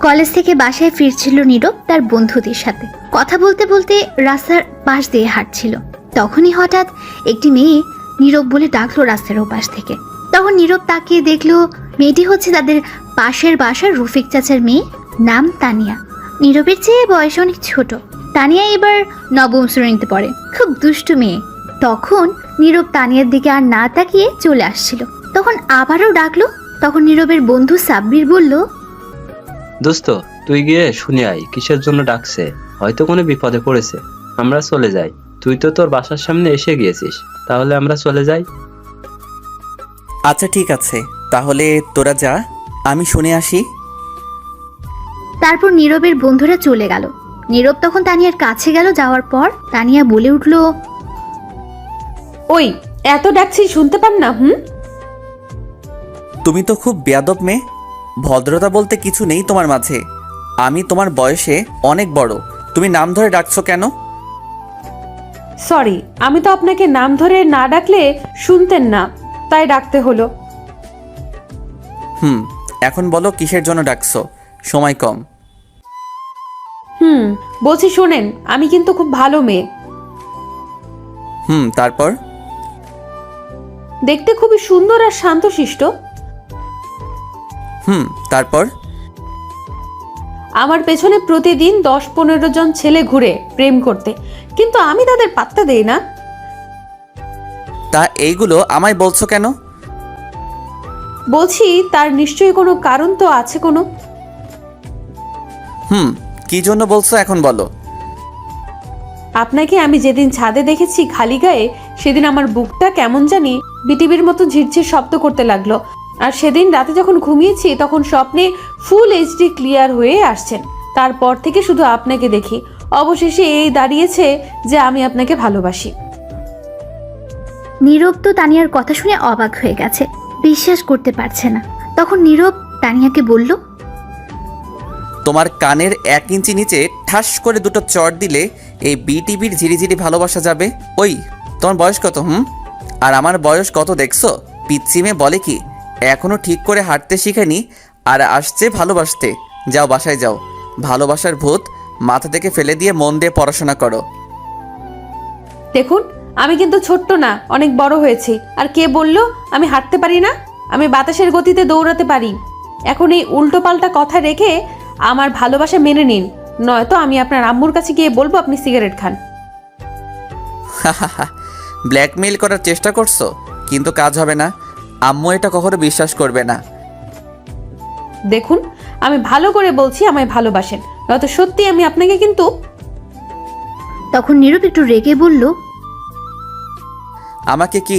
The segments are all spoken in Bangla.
কলেজ থেকে বাসায় ফিরছিল নীরব তার বন্ধুদের সাথে। কথা বলতে বলতে রাস্তার পাশ দিয়ে হাঁটছিল। তখনই হঠাৎ একটি মেয়ে নীরব বলে ডাকলো রাস্তার ওপাশ থেকে। তখন নীরব তাকিয়ে দেখলো মেয়েটি হচ্ছে তাদের পাশের বাসার রফিক চাচার মেয়ে, নাম তানিয়া। নীরবের চেয়ে বয়স অনেক ছোট। তানিয়া এবার নবম শ্রেণীতে পড়ে, খুব দুষ্টু মেয়ে। তখন নীরব তানিয়ার দিকে আর না তাকিয়ে চলে আসছিল। তখন আবারও ডাকলো। তখন নীরবের বন্ধু সাব্বির বলল, দোস্ত, তুই গিয়ে শুনে আয় কিসের জন্য ডাকছে, হয়তো কোনো বিপদে পড়েছে। আমরা চলে যাই, তুই তো তোর বাসার সামনে এসে গিয়েছিস, তাহলে আমরা চলে যাই। আচ্ছা ঠিক আছে, তাহলে তোরা যা, আমি শুনে আসি। তারপর নীরবের বন্ধুরা চলে গেল। নীরব তখন তানিয়ার কাছে গেল। যাওয়ার পর তানিয়া বলে উঠল, ওই এত ডাকছি শুনতে পান না? তুমি তো খুব বেয়াদব মেয়ে, ভদ্রতা বলতে কিছু নেই তোমার মাঝে। আমি তোমার বয়সে অনেক বড়, তুমি নাম ধরে ডাকছো কেন? সরি, আমি তো আপনাকে নাম ধরে না ডাকলে শুনতেন না, তাই ডাকতে হলো। এখন বলো কিসের জন্য ডাকছো, সময় কম। বলছি শোনেন, আমি কিন্তু খুব ভালো মেয়ে। তারপর? দেখতে খুবই সুন্দর আর শান্তশিষ্ট। তারপর? আমার পেছনে প্রতিদিন 10-15 জন ছেলে ঘুরে প্রেম করতে, কিন্তু আমি তাদের পাত্তা দেই না। তা এইগুলো আমায় বলছো কেন? বলছি তার নিশ্চয়ই কোনো কারণ তো আছে কোনো। কি জন্য বলছো এখন বলো। আপনাকে আমি যেদিন ছাদে দেখেছি খালি গায়ে, সেদিন আমার বুকটা কেমন জানি বিটিভির মতো ঝিরঝির শব্দ করতে লাগলো। আর সেদিন রাতে যখন ঘুমিয়েছি তখন স্বপ্নে ফুল এইচডি ক্লিয়ার হয়ে আসছেন। তারপর থেকে শুধু আপনাকে দেখি। অবশেষে এই দাঁড়িয়েছে যে আমি আপনাকে ভালোবাসি। নীরব তো তানিয়ার কথা শুনে অবাক হয়ে গেছে, বিশ্বাস করতে পারছে না। তখন নীরব তানিয়াকে বলল, তোমার কানের 1 ইঞ্চি নিচে ঠাস করে দুটো চড় দিলে এই বিটিভির ঝিরিঝিরি ভালোবাসা যাবে। ওই তোমার বয়স কত? আর আমার বয়স কত দেখছো? পিচ্চি মেয়ে বলে কি, এখনো ঠিক করে হাঁটতে শিখেনি আর আসছে ভালোবাসতে। যাও বাসায় যাও, ভালোবাসার ভূত মাথা থেকে ফেলে দিয়ে মন দিয়ে পড়াশোনা করো। দেখুন, আমি কিন্তু ছোট্ট না, অনেক বড় হয়েছি। আর কে বলল আমি হাঁটতে পারি না? আমি বাতাসের গতিতে দৌড়াতে পারি। এখন এই উল্টোপাল্টা কথা রেখে আমার ভালোবাসা মেনে নিন, নয়তো আমি আপনার আম্মুর কাছে গিয়ে বলবো আপনি সিগারেট খান। ব্ল্যাকমেইল করার চেষ্টা করছো, কিন্তু কাজ হবে না। আম্মু এটা কখনো বিশ্বাস করবে না। দেখুন, আমি ভালো করে বলছি আমায় ভালোবাসেন, নয়তো সত্যি আমি আপনাকে কিন্তু। তখন নীরব একটু রেগে বলল, আমাকে কি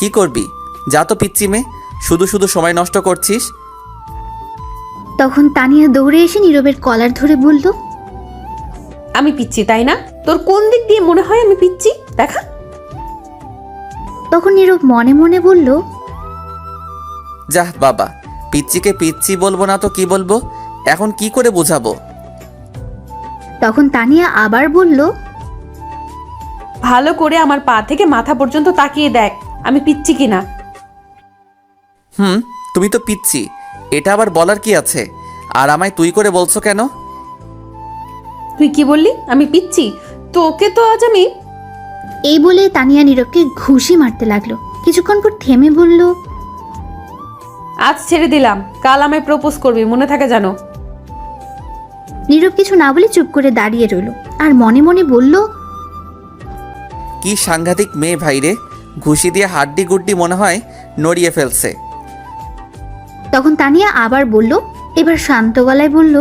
কি করবি? যা তো পিচ্চি মেয়ে, শুধু শুধু সময় নষ্ট করছিস। তখন তানিয়া দৌড়ে এসে নীরবের কলার ধরে বলল, আমি পিচ্ছি তাই না? তোর কোন দিক দিয়ে মনে হয় আমি পিচ্ছি দেখা? তখন নীরব মনে মনে বলল, যাহ বাবা, পিচ্চিকে পিচ্চি বলবো না তো কি বলবো, এখন কি করে বোঝাবো? তখন তানিয়া আবার বলল, ভালো করে আমার পা থেকে মাথা পর্যন্ত তাকিয়ে দেখ আমি পিচ্ছি কিনা। তুমি তো পিচ্চি, এটা আবার বলার কি আছে? আর আমায় তুই করে বলছো কেন? তুই কি বললি? আমি পিচ্ছি? তোকে তো আজ আমি। এই বলে তানিয়া নীরবকে ঘুষি মারতে লাগলো। কিছুক্ষণ পর থেমে বলল, আজ ছেড়ে দিলাম, কাল আমায় প্রপোজ করবি, মনে থাকে জানো। নীরব কিছু না বলে চুপ করে দাঁড়িয়ে রইল আর মনে মনে বলল, কি সাংঘাতিক মেয়ে ভাইরে, ঘুষি দিয়ে হাড্ডি গুড্ডি মনে হয় নড়িয়ে ফেলছে। তখন তানিয়া আবার বলল, এবার শান্ত গলায় বলল,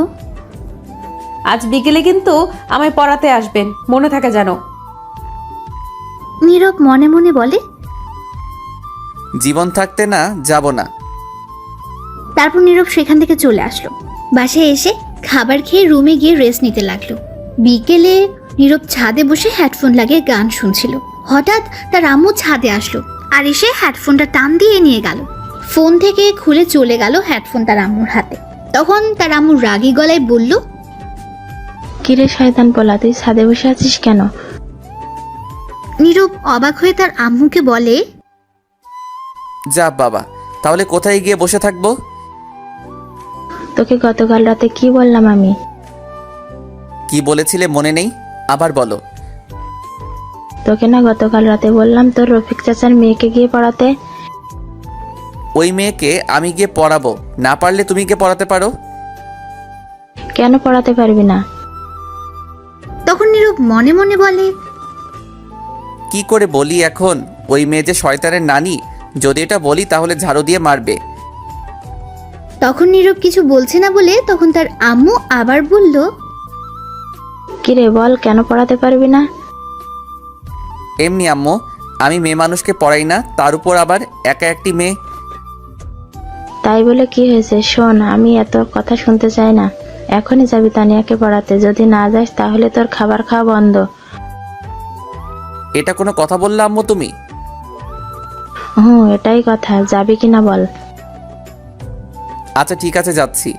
আজ বিকেলে কিন্তু আমায় পড়াতে আসবেন, মনে থাকে জানো। নীরব মনে মনে বলে, জীবন থাকতে না যাব না। তারপর নীরব সেখান থেকে চলে আসলো। বাসায় এসে খাবার খেয়ে রুমে গিয়ে রেস্ট নিতে লাগলো। বিকেলে নীরব ছাদে বসে হেডফোন লাগিয়ে গান শুনছিল। হঠাৎ তার আম্মু ছাদে আসলো আর এসে হেডফোনটা টান দিয়ে নিয়ে গেল। ফোন থেকে খুলে চলে গেল হেডফোন তার আম্মুর হাতে। তখন তার আম্মু রাগী গলায় বলল, কিরে শয়তান পোলা, তুই ছাদে বসে আছিস কেন? নীরব অবাক হয়ে তার আম্মুকে বলে, যা বাবা, তাহলে কোথায় গিয়ে বসে থাকবো? তোকে গতকাল রাতে কি বললাম আমি? কি বলেছিলে মনে নেই? আবার বলো। তোকে না গতকাল রাতে বললাম তোর রফিক চাচার মেয়েকে গিয়ে পড়াতে। ওই মেয়েকে আমি গিয়ে পড়াবো, না পারলে তুমি গিয়ে পড়াতে পারো। কেন পড়াতে পারবি না? তখন নীরব মনে মনে বলে, কি করে বলি এখন? ওই মেয়ে যে শয়তানের নানি, যদি এটা বলি তাহলে ঝাড়ু দিয়ে মারবে। তখন নীরব কিছু বলছে না বলে তখন তার আম্মু আবার বলল, কিরে বল, কেন পড়াতে পারবি না? এমনি আম্মু, আমি মেয়ে মানুষকে পড়াই না, তার উপর আবার একা একটি মেয়ে। তাই বলে কি হয়েছে? শোন, আমি এত কথা শুনতে চাই না। এখনই যাবি তানিয়াকে পড়াতে। যদি না যাস তাহলে তোর খাবার খাওয়া বন্ধ। এটা কোনো কথা বললে আম্মু তুমি? এটাই কথা। যাবি কিনা বল। আচ্ছা ঠিক আছে, যাচ্ছি।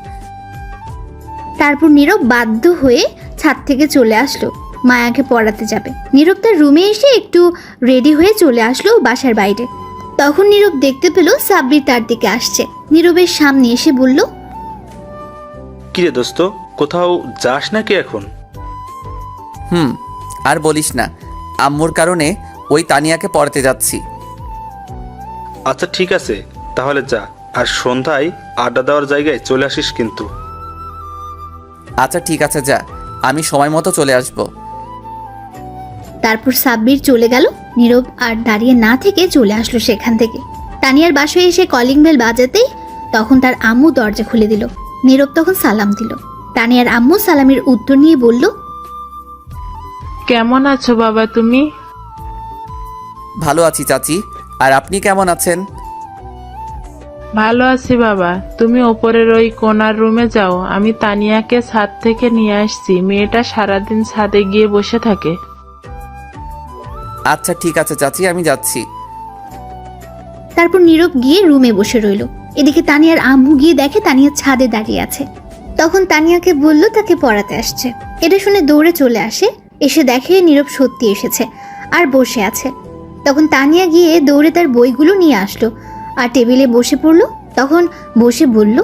তারপর নীরব বাধ্য হয়ে ছাদ থেকে চলে আসলো মায়াকে পড়াতে যাবে। নীরব তার রুমে এসে একটু রেডি হয়ে চলে আসলো বাসার বাইরে। তখন নীরব দেখতে পেল সাব্বির তার দিকে আসছে। নীরবের সামনে এসে বলল, কিরে দোস্ত, কোথাও যাস নাকি এখন? আর বলিস না, আম্মুর কারণে ওই তানিয়াকে পড়াতে যাচ্ছি। আচ্ছা ঠিক আছে, তাহলে যা। আর সন্ধ্যায় আড্ডা দেওয়ার জায়গায় চলে আসিস কিন্তু। আচ্ছা ঠিক আছে, যা, আমি সময় মতো চলে আসবো। তারপর সাব্বির চলে গেল। নীরব আর দাঁড়িয়ে না থেকে চলে আসলো সেখান থেকে। তানিয়ার বাসায় এসে কলিং বেল বাজাতেই তখন তার আম্মু দরজা খুলে দিল। নীরব তখন সালাম দিল। তানিয়ার আম্মু সালামের উত্তর নিয়ে বলল, কেমন আছো বাবা তুমি? ভালো আছি চাচি, আর আপনি কেমন আছেন? ভালো আছি বাবা। তুমি ওপরের ওই কোনার রুমে যাও, আমি তানিয়াকে ছাদ থেকে নিয়ে আসছি। মেয়েটা সারাদিন ছাদে গিয়ে বসে থাকে। আচ্ছা ঠিক আছে চাচি, আমি যাচ্ছি। তারপর নীরব গিয়ে রুমে বসে রইল। এদিকে তানিয়ার আম্মু গিয়ে দেখে তানিয়া ছাদে দাঁড়িয়ে আছে। তখন তানিয়াকে বলল তাকে পড়াতে আসছে। এটা শুনে দৌড়ে চলে আসে। এসে দেখে নীরব সত্যি এসেছে আর বসে আছে। তখন তানিয়া গিয়ে দৌড়ে তার বইগুলো নিয়ে আসলো আর টেবিলে বসে পড়লো। তখন বসে বলল,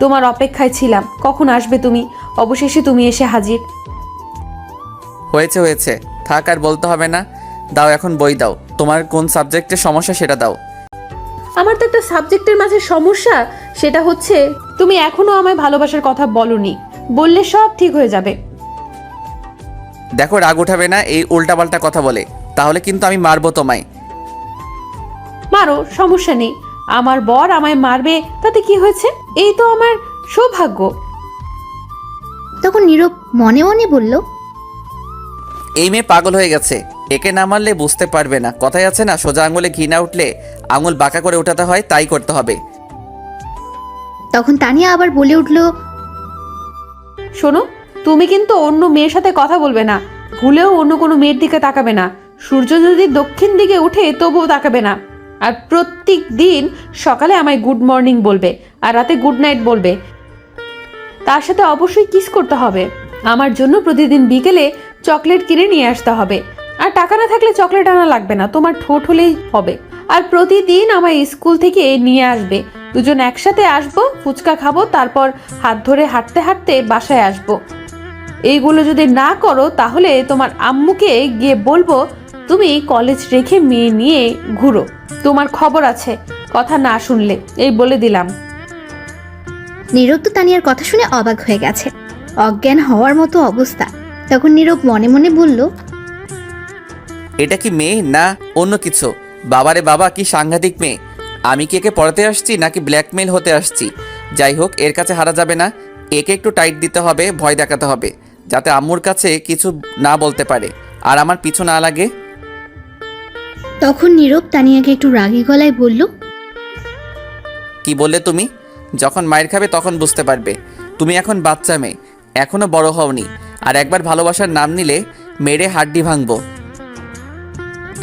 তোমার অপেক্ষায় ছিলাম, কখন আসবে তুমি। অবশেষে তুমি এসে হাজির। হয়েছে হয়েছে, থাক আর বলতে হবে না। দাও এখন বই দাও, তোমার কোন সাবজেক্টের সমস্যা সেটা দাও। আমার তো একটা সাবজেক্টের মাঝে সমস্যা, সেটা হচ্ছে তুমি এখনো আমায় ভালোবাসার কথা বলনি। বললে সব ঠিক হয়ে যাবে। দেখো রাগ উঠাবে না এই উল্টাপাল্টা কথা বলে, তাহলে কিন্তু আমি মারবো তোমায়। মারো, সমস্যা নেই। আমার বর আমায় মারবে তাতে কি হয়েছে? এই তো আমার সৌভাগ্য। তখন নীরব মনে মনে বলল, এই মেয়ে পাগল হয়ে গেছে, একে না মারলে বুঝতে পারবে না। কথাই আছে না, সোজা আঙুলে ঘি না উঠলে আঙুল বাঁকা করে উঠাতে হয়, তাই করতে হবে। তখন তানিয়া আবার বলে উঠল, শোনো, তুমি কিন্তু অন্য মেয়ের সাথে কথা বলবে না। ভুলেও অন্য কোনো মেয়ের দিকে তাকাবে না। সূর্য যদি দক্ষিণ দিকে উঠে তবুও তাকাবে না। আর প্রত্যেক দিন সকালে আমায় গুড মর্নিং বলবে আর রাতে গুড নাইট বলবে। তার সাথে অবশ্যই কিস করতে হবে। আমার জন্য প্রতিদিন বিকেলে চকলেট কিনে নিয়ে আসতে হবে। আর টাকা না থাকলে চকলেট আনা লাগবে না, তোমার ঠোঁট হলেই হবে। আর প্রতিদিন আমায় স্কুল থেকে নিয়ে আসবে। দুজন একসাথে আসবো, ফুচকা খাবো, তারপর হাত ধরে হাঁটতে হাঁটতে বাসায় আসবো। এইগুলো যদি না করো তাহলে তোমার আম্মুকে গিয়ে বলবো তুমি কলেজ রেখে মেয়ে নিয়ে ঘুরো। তোমার খবর আছে কথা না শুনলে, এই বলে দিলাম। নীরব তো তানিয়ার কথা শুনে অবাক হয়ে গেছে, অজ্ঞান হওয়ার মতো অবস্থা। তখন নীরব মনে মনে বলল, এটা কি মেয়ে না অন্য কিছু? বাবারে বাবা, কি সাংঘাতিক মেয়ে! আমি কি একে পড়াতে আসছি নাকি ব্ল্যাকমেইল হতে আসছি? যাই হোক, এর কাছে হারা যাবে না। একে একটু টাইট দিতে হবে, ভয় দেখাতে হবে, যাতে আম্মুর কাছে কিছু না বলতে পারে আর আমার পিছু না লাগে। তখন নীরব তানিয়াকে একটু রাগী গলায় বলল, কি বললে তুমি? যখন মায়ের খাবে তখন বুঝতে পারবে। তুমি এখন বাচ্চা মেয়ে, এখনো বড় হওনি। আর একবার ভালোবাসার নাম নিলে মেরে হাড্ডি ভাঙবো।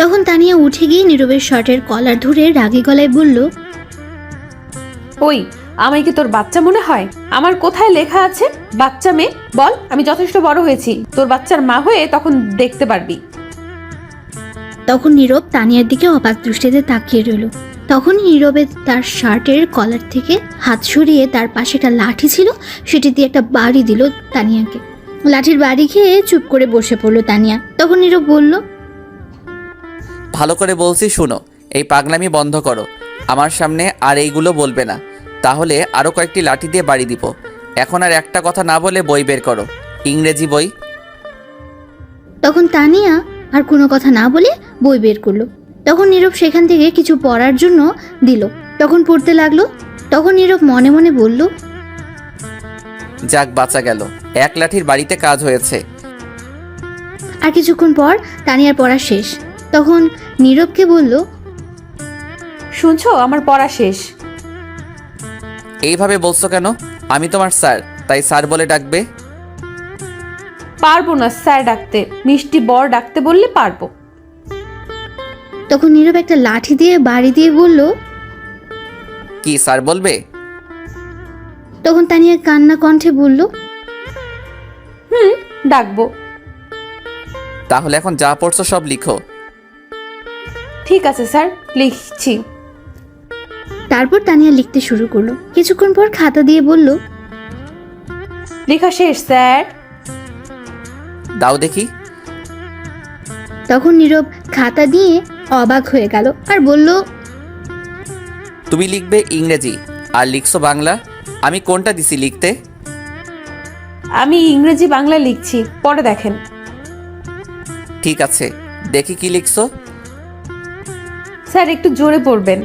তখন তানিয়া উঠে গিয়ে নীরবের শার্টের কলার ধরে রাগী গলায় বলল, ওই, আমায় কি তোর বাচ্চা মনে হয়? আমার কোথায় লেখা আছে বাচ্চা মেয়ে? বল, আমি যথেষ্ট বড় হয়েছি, তোর বাচ্চার মা হয়ে তখন দেখতে পারবি। তখন নীরব তানিয়ার দিকে অবাক দৃষ্টিতে তাকিয়ে রইল। তখনই নীরবে তার শার্টের কলার থেকে হাত সরিয়ে তার পাশে একটা লাঠি ছিল, সেটি দিয়ে একটা বাড়ি দিল তানিয়াকে। লাঠির বাড়ি খেয়ে চুপ করে বসে পড়লো তানিয়া। তখন নীরব বলল, ভালো করে বলছি শুনো, এই পাগলামি বন্ধ করো। আমার সামনে আর এইগুলো বলবে না, তাহলে আরও কয়েকটি লাঠি দিয়ে বাড়ি দিব। এখন আর একটা কথা না বলে বই বের করো, ইংরেজি বই। তখন তানিয়া আর কোনো কথা না বলে বই বের করলো। তখন নীরব সেখান থেকে কিছু পড়ার জন্য দিল। তখন পড়তে লাগলো। তখন নীরব মনে মনে বলল, যাক বাঁচা গেল, এক লাঠির বাড়িতে কাজ হয়েছে। আর কিছুক্ষণ পর তানিয়ার পড়া শেষ। তখন নীরবকে বলল, শুনছো, আমার পড়া শেষ। এইভাবে বলছো কেন? আমি তোমার স্যার, তাই স্যার বলে ডাকবে। পারবো না স্যার ডাকতে, মিষ্টি বর ডাকতে বললে পারবো। তখন নীরব একটা লাঠি দিয়ে বাড়ি দিয়ে বলল, কি স্যার বলবে? তখন তানিয়া কান্না কণ্ঠে বলল, ডাকবো। তাহলে এখন যা পড়ছো সব লিখো। ঠিক আছে স্যার, লিখছি। তারপর তানিয়া লিখতে শুরু করলো। কিছুক্ষণ পর খাতা দিয়ে বলল, লেখা শেষ স্যার। দাও দেখি। তখন নীরব খাতা দিয়ে অবাক হয়ে গেল আর বলল, তুমি লিখবে ইংরেজি আর লিখছো বাংলা। আমি কোনটা দিছি লিখতে? আমি ইংরেজি বাংলা লিখছি, পরে দেখেন। ঠিক আছে, দেখি কি লিখছো। স্যার একটু জোরে পড়বেন।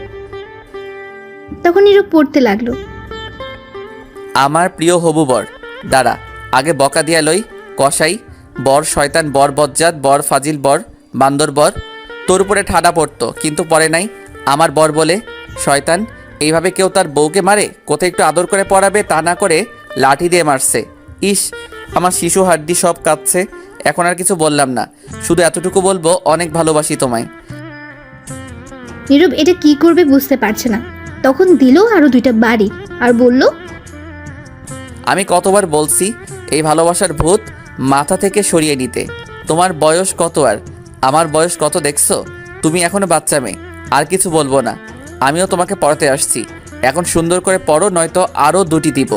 তখন নীরব পড়তে লাগলো। আমার প্রিয় হবু বর, দাঁড়া আগে বকা দিয়া লই। কসাই, বর শয়তান, বর বজ্জাত, বর ফাজিল, বর বান্দর, বর তোর উপরে ঠাডা পড়তো কিন্তু পরে নাই। আমার বর বলে শয়তান। এইভাবে কেউ তার বউকে মারে? কোথায় একটু আদর করে পড়াবে, তা না করে লাঠি দিয়ে মারছে। ইস, আমার শিশু হাড্ডি সব কাঁপছে। এখন আর কিছু বললাম না, শুধু এতটুকু বলবো, অনেক ভালোবাসি তোমায়। নীরব এটা কি করবে বুঝতে পারছে না। তখন দিল আরো 2টা বাড়ি আর বলল, আমি কতবার বলছি এই ভালোবাসার ভূত মাথা থেকে সরিয়ে নিতে। তোমার বয়স কত আর আমার বয়স কত দেখছো? তুমি এখনো বাচ্চা মেয়ে। আর কিছু বলবো না, আমিও তোমাকে পড়াতে আসছি। এখন সুন্দর করে পড়ো, নয়তো আরও 2টি দিব।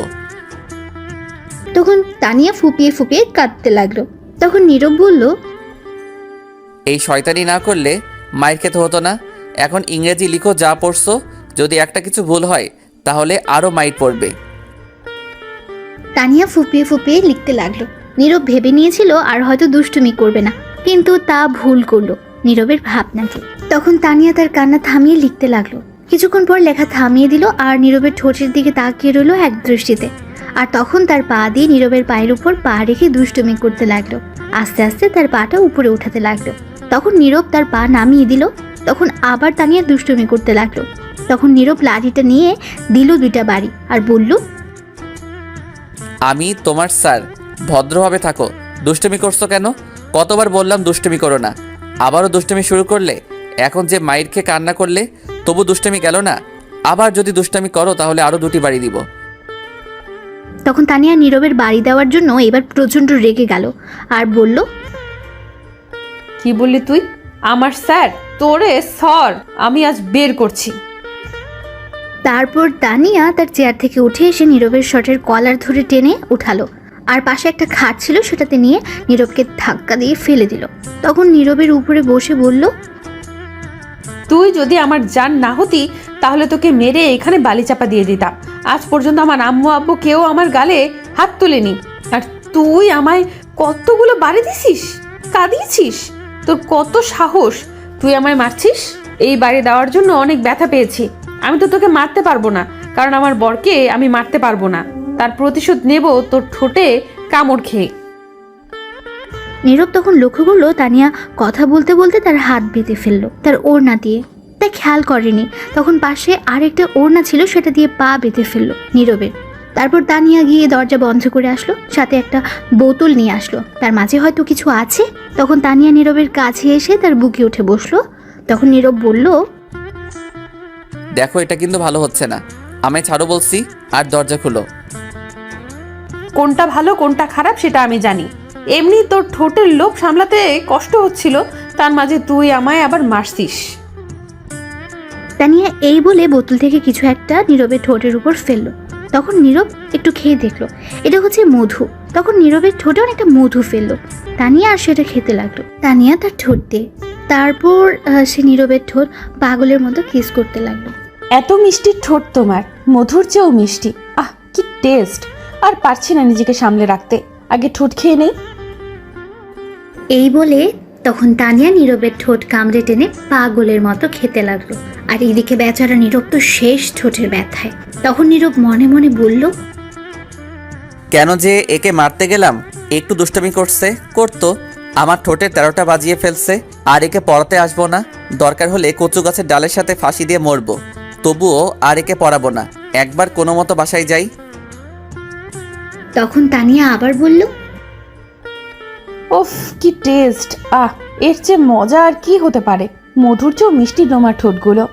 তখন তানিয়া ফুপিয়ে ফুপিয়ে কাঁদতে লাগলো। তখন নীরব বলল, এই শয়তানি না করলে মায়ের খেতে হতো না। এখন ইংরেজি লিখো যা পড়ছো, যদি একটা কিছু ভুল হয় তাহলে আরও মাইট পড়বে। তানিয়া ফুপিয়ে ফুপিয়ে লিখতে লাগলো। নীরব ভেবে নিয়েছিল আর হয়তো দুষ্টুমি করবে না, কিন্তু তা ভুল করলো নীরবের ভাবনাকে। তখন তানিয়া তার কান্না থামিয়ে লিখতে লাগলো। কিছুক্ষণ পর লেখা থামিয়ে দিল আর নীরবের ঠোঁটের দিকে তাকিয়ে রইল এক দৃষ্টিতে। আর তখন তার পা দিয়ে নীরবের পায়ের উপর পা রেখে দুষ্টুমি করতে লাগলো। আস্তে আস্তে তার পাটা উপরে উঠাতে লাগলো। তখন নীরব তার পা নামিয়ে দিল। তখন আবার তানিয়া দুষ্টুমি করতে লাগলো। তখন নীরব লাঠিটা নিয়ে দিল 2টা বাড়ি আর বলল, আমি তোমার স্যার, ভদ্রভাবে থাকো। দুষ্টুমি করছো কেন? কতবার বললাম দুষ্টুমি করো না, আবারও দুষ্টুমি শুরু করলে। এখন যে মাইর খেয়ে কান্না করলে তবু দুষ্টুমি গেল না। আবার যদি দুষ্টুমি করো তাহলে আরও 2টি বাড়ি দিব। তখন তানিয়া নীরবের বাড়ি দেওয়ার জন্য এবার প্রচণ্ড রেগে গেল আর বলল, কি বললি তুই? আমার স্যার? তোরে সর আমি আজ বের করছি। তারপর তানিয়া তার চেয়ার থেকে উঠে এসে নীরবের শার্টের কলার ধরে টেনে উঠালো আর পাশে একটা খাট ছিল সেটাতে নিয়ে নীরবকে ধাক্কা দিয়ে ফেলে দিল। তখন নীরবের উপরে বসে বলল, তুই যদি আমার জান না হতি তাহলে তোকে মেরে এখানে বালি চাপা দিয়ে দিতাম। আজ পর্যন্ত আমার আম্মু আব্বু কেউ আমার গালে হাত তোলেনি, আর তুই আমায় কতগুলো বাড়ি দিছিস, কাঁদিয়েছিস। তোর কত সাহস, তুই আমায় মারছিস? এই বাড়ি দেওয়ার জন্য অনেক ব্যথা পেয়েছি। আমি তো তোকে মারতে পারবো না, কারণ আমার বরকে আমি মারতে পারবো না। তার প্রতিশোধ নেব তোর ঠোঁটে কামড় খেয়ে। নীরব তখন লক্ষ্য করলো তানিয়া কথা বলতে বলতে তার হাত বেঁধে ফেললো তার ওড়না দিয়ে। তা খেয়াল করেনি। তখন পাশে আরেকটা ওড়না ছিল, সেটা দিয়ে পা বেঁধে ফেললো নীরবের। তারপর তানিয়া গিয়ে দরজা বন্ধ করে আসলো, সাথে একটা বোতল নিয়ে আসলো, তার মাঝে হয়তো কিছু আছে। তখন তানিয়া নীরবের কাছে এসে তার বুকে উঠে বসলো। তখন নীরব বলল, দেখো এটা কিন্তু ভালো হচ্ছে না, আমায় ছাড়ো বলছি, আর দরজা খুলো। কোনটা ভালো কোনটা খারাপ সেটা আমি জানি। এমনি তোর ঠোঁটের লোভ সামলাতে কষ্ট হচ্ছিল, তার মাঝে তুই আমায় আবার মারছিস। তানিয়া এই বলে বোতল থেকে কিছু একটা নীরবের ঠোঁটের উপর ফেললো। তখন নীরব একটু খেয়ে দেখলো এটা হচ্ছে মধু। তখন নীরবের ঠোঁটে অনেকটা মধু ফেললো। তানিয়া আর সেটা খেতে লাগলো। তানিয়া তার ঠোঁট দিয়ে, তারপর সে নীরবের ঠোঁট পাগলের মতো কিস করতে লাগলো। এত মিষ্টি ঠোঁট তোমার, মধুর চেয়েও মিষ্টি। আহ, কি টেস্ট! আর পারছি না নিজেকে সামলে রাখতে, আগে ঠোঁট খেয়ে নেই। এই বলে তখন তানিয়া নীরবের ঠোঁট কামড়ে টেনে পাগলের মতো খেতে লাগলো। আর এদিকে বেচারা নীরব তো শেষ ঠোঁটের ব্যথায়। তখন নীরব মনে মনে বলল, কেন যে একে মারতে গেলাম, একটু দুষ্টমি করতো, আমার ঠোঁটে 13টা বাজিয়ে ফেলছে। আর একে পড়াতে আসবো না, দরকার হলে কচু গাছের ডালের সাথে ফাঁসি দিয়ে মরবো, তবুও আর একে পড়াবো না। একবার কোনো মতো বাসায় যাই। তখন তানিয়া আবার বলল, ওফ, কি টেস্ট! আহ, এর চেয়ে মজা আর কি হতে পারে? মধুর চেয়েও মিষ্টি তোমার ঠোঁটগুলো।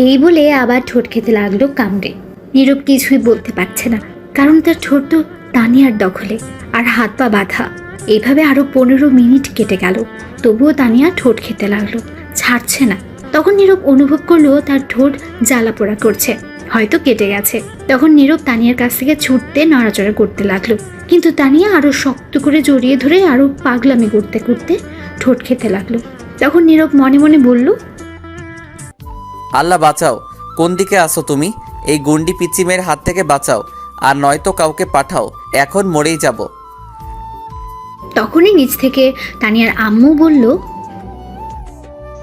এই বলে আবার ঠোঁট খেতে লাগলো কামড়ে। নীরব কিছুই বলতে পারছে না, কারণ তার ঠোঁট তো তানিয়ার দখলে আর হাত পা বাঁধা। এইভাবে আরো 15 মিনিট কেটে গেল, তবুও তানিয়া ঠোঁট খেতে লাগলো, ছাড়ছে না। তখন নীরব অনুভব করলো তার ঠোঁট জ্বালা পোড়া করছে, হয়তো কেটে গেছে। তখন নীরব তানিয়ার কাছ থেকে ছুটতে নড়াচড়া করতে লাগলো, কিন্তু তানিয়া আরো শক্ত করে জড়িয়ে ধরে আরো পাগলামি করতে করতে ঠোঁট খেতে লাগলো। তখন নীরব মনে মনে বলল, আল্লাহ বাঁচাও, কোন দিকে আসো তুমি? এই গুন্ডি পিচ্চিমের হাত থেকে বাঁচাও, আর নয়তো কাউকে পাঠাও, এখন মরেই যাব। তখনই নিচ থেকে তানিয়ার আম্মু বলল,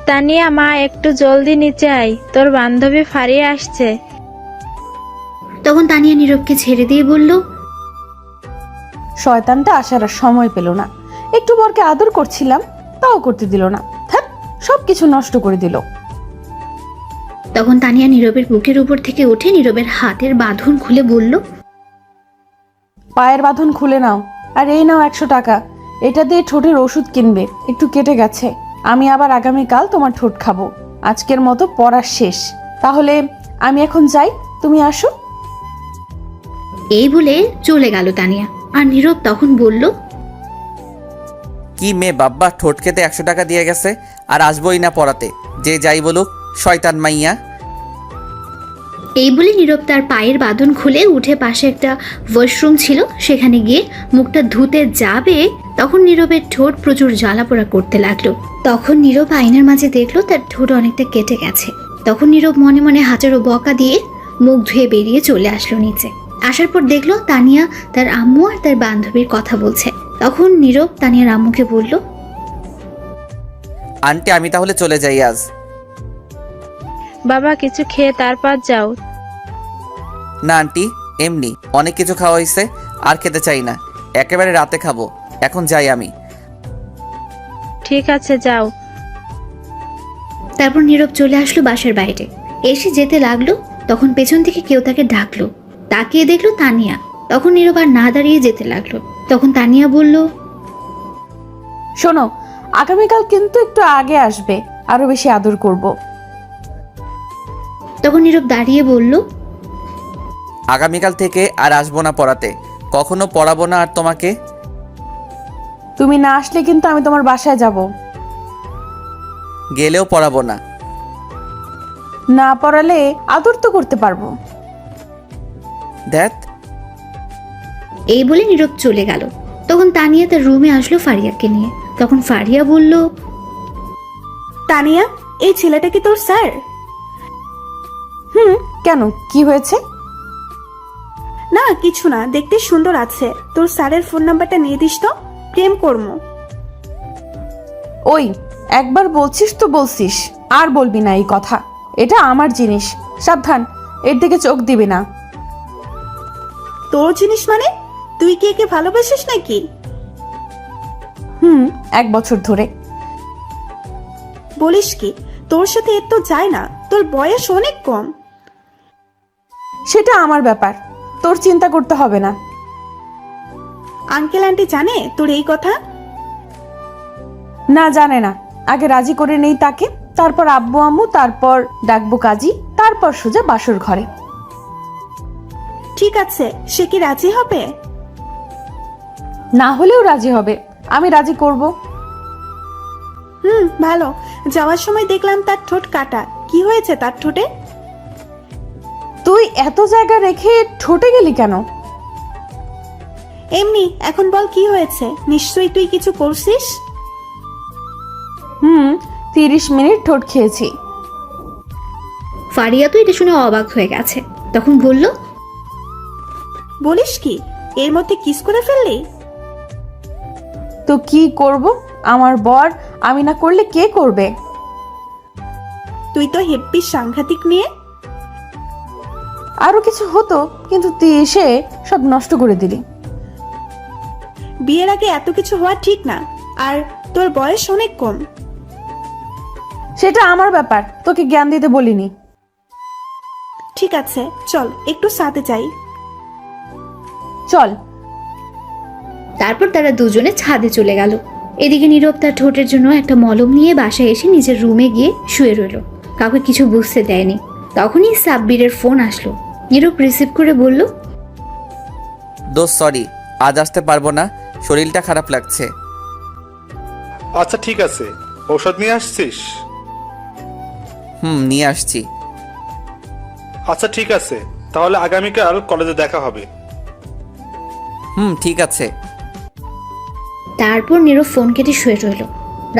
তানিয়া মা, একটু জলদি নিচে আয়, তোর বান্ধবী ফারিয়া আসছে। তখন তানিয়া নীরবকে ছেড়ে দিয়ে বলল, শয়তানটা আসার আর সময় পেল না। একটু বরকে আদর করছিলাম, তাও করতে দিল না। হ্যাঁ, সব কিছু নষ্ট করে দিল। তখন তানিয়া নীরবের বুকের উপর থেকে উঠে নীরবের হাতের বাঁধন খুলে বলল, পায়ের বাঁধন খুলে নাও, আর এই নাও 100 টাকা। এটা দিয়ে ঠোঁটের ওষুধ কিনবে, একটু কেটে গেছে। আমি আবার আগামীকাল তোমার ঠোঁট খাবো। আজকের মতো পড়া শেষ। তাহলে আমি এখন যাই, তুমি আসো। এই বলে চলে গেল তানিয়া। আর নীরব তখন বলল, কি মেয়ে বাব্বা, ঠোঁট খেতে 100 টাকা দিয়ে গেছে, আর আসবোই না পড়াতে, যে যাই বলুক, শয়তান মাইয়া। এই বলে নীরব তার পায়ের বাঁধন খুলে উঠে পাশে একটা ওয়াশরুম ছিল, সেখানে গিয়ে মুখটা ধুতে যাবে, তখন নীরবের ঠোঁট প্রচুর জ্বালাপোড়া করতে লাগলো। তখন নীরব আয়নার মাঝে দেখলো তার ঠোঁট অনেকটা কেটে গেছে। তখন নীরব মনে মনে হাজারো বকা দিয়ে মুখ ধুয়ে বেরিয়ে চলে আসলো নিচে। আসার পর দেখলো তানিয়া তার আম্মু আর তার বান্ধবীর কথা বলছে। তখন নীরব তানিয়ার আম্মুকে বলল, আন্টি, আমি তাহলে চলে যাই আজ। বাবা, কিছু খেয়ে তারপর যাও। না আন্টি, এমনি অনেক কিছু খাওয়া হয়েছে, আর খেতে চাই না, একেবারে রাতে খাবো। এখন যাই আমি। ঠিক আছে, যাও। তারপর নীরব চলে আসলো বাসার বাইরে। এসে যেতে লাগলো, তখন পেছন থেকে কেউ তাকে ডাকলো। তাকিয়ে দেখলো তানিয়া। তখন নীরব আর না দাঁড়িয়ে যেতে লাগলো। তখন তানিয়া বলল, শোনো, আগামীকাল কিন্তু একটু আগে আসবে, আরো বেশি আদর করব। তখন নীরব দাঁড়িয়ে বলল, আগামীকাল থেকে আর আসবো না পড়াতে, কখনো পড়াবো না আর তোমাকে। তুমি না আসলে কিন্তু আমি তোমার বাসায় যাব। গেলেও পড়াবো না। না পড়ালে আদর তো করতে পারবো। দেখ, এই বলে নীরব চলে গেল। তখন তানিয়া তার রুমে আসলো ফারিয়াকে নিয়ে। তখন ফারিয়া বলল, তানিয়া, এই ছেলেটা কি তোর স্যার? কেন, কি হয়েছে? না কিছু না, দেখতে সুন্দর আছে। তোর স্যারের ফোন নাম্বারটা নিয়ে দিস তো, প্রেম করবো। ওই, একবার বলছিস তো বলছিস, আর বলবি না এই কথা। এটা আমার জিনিস, সাবধান, এর দিকে চোখ দিবি না। তোর জিনিস মানে? তুই কি একে ভালোবাসিস নাকি? 1 বছর ধরে। বলিস কি? তোর সাথে এর তো যায় না, তোর বয়স অনেক কম। সেটা আমার ব্যাপার, তোর চিন্তা করতে হবে না। আঙ্কেল আন্টি জানে তোর এই কথা? না, জানে না। আগে রাজি করে নেই তাকে, তারপর আব্বু আম্মু, তারপর ডাকবো কাজী, তারপর সোজা বাসর ঘরে। ঠিক আছে, সে কি রাজি হবে? না হলেও রাজি হবে, আমি রাজি করব। ভালো। যাওয়ার সময় দেখলাম তার ঠোঁট কাটা। কি হয়েছে তার ঠোঁটে? তুই এত জায়গা রেখে ঠোঁটে গেলি কেন? এমনি। এখন বল কি হয়েছে? নিশ্চয়ই তুই কিছু করছিস। 30 মিনিট ঠোঁট খেয়েছি। ফারিয়া তো এটা শুনে অবাক হয়ে গেছে, তখন বলল, বলিস কি, এর মধ্যে কিস করে ফেললি? তো কি করব? আমার বর, আমি না করলে কে করবে? তুই তো হেব্বি সাংঘাতিক নিয়ে। আরো কিছু হতো, কিন্তু তুই এসে সব নষ্ট করে দিলি। বিয়ের আগে এত কিছু হওয়া ঠিক না। আর তোর বয়স অনেক কম। সেটা আমার ব্যাপার, তোকে জ্ঞান দিতে বলিনি। ঠিক আছে, চল একটু সাথে যাই। চল। তারপর তারা দুজনে ছাদে চলে গেল। এদিকে নীরব তার ঠোঁটের জন্য একটা মলম নিয়ে বাসায় এসে নিজের রুমে গিয়ে শুয়ে রইল। কাউকে কিছু বুঝতে দেয়নি। তখনই সাব্বিরের ফোন আসলো। নীরব রিসিভ করে বলল, দোস্ত সরি, আজ আসতে পারবো না, শরীরটা খারাপ লাগছে। আচ্ছা ঠিক আছে, ঔষধ নিয়ে আসছিস? নিয়ে আসছি। আচ্ছা ঠিক আছে, তাহলে আগামীকাল কলেজে দেখা হবে। ঠিক আছে। তারপর নীরব ফোন কেটে শুয়ে রইল।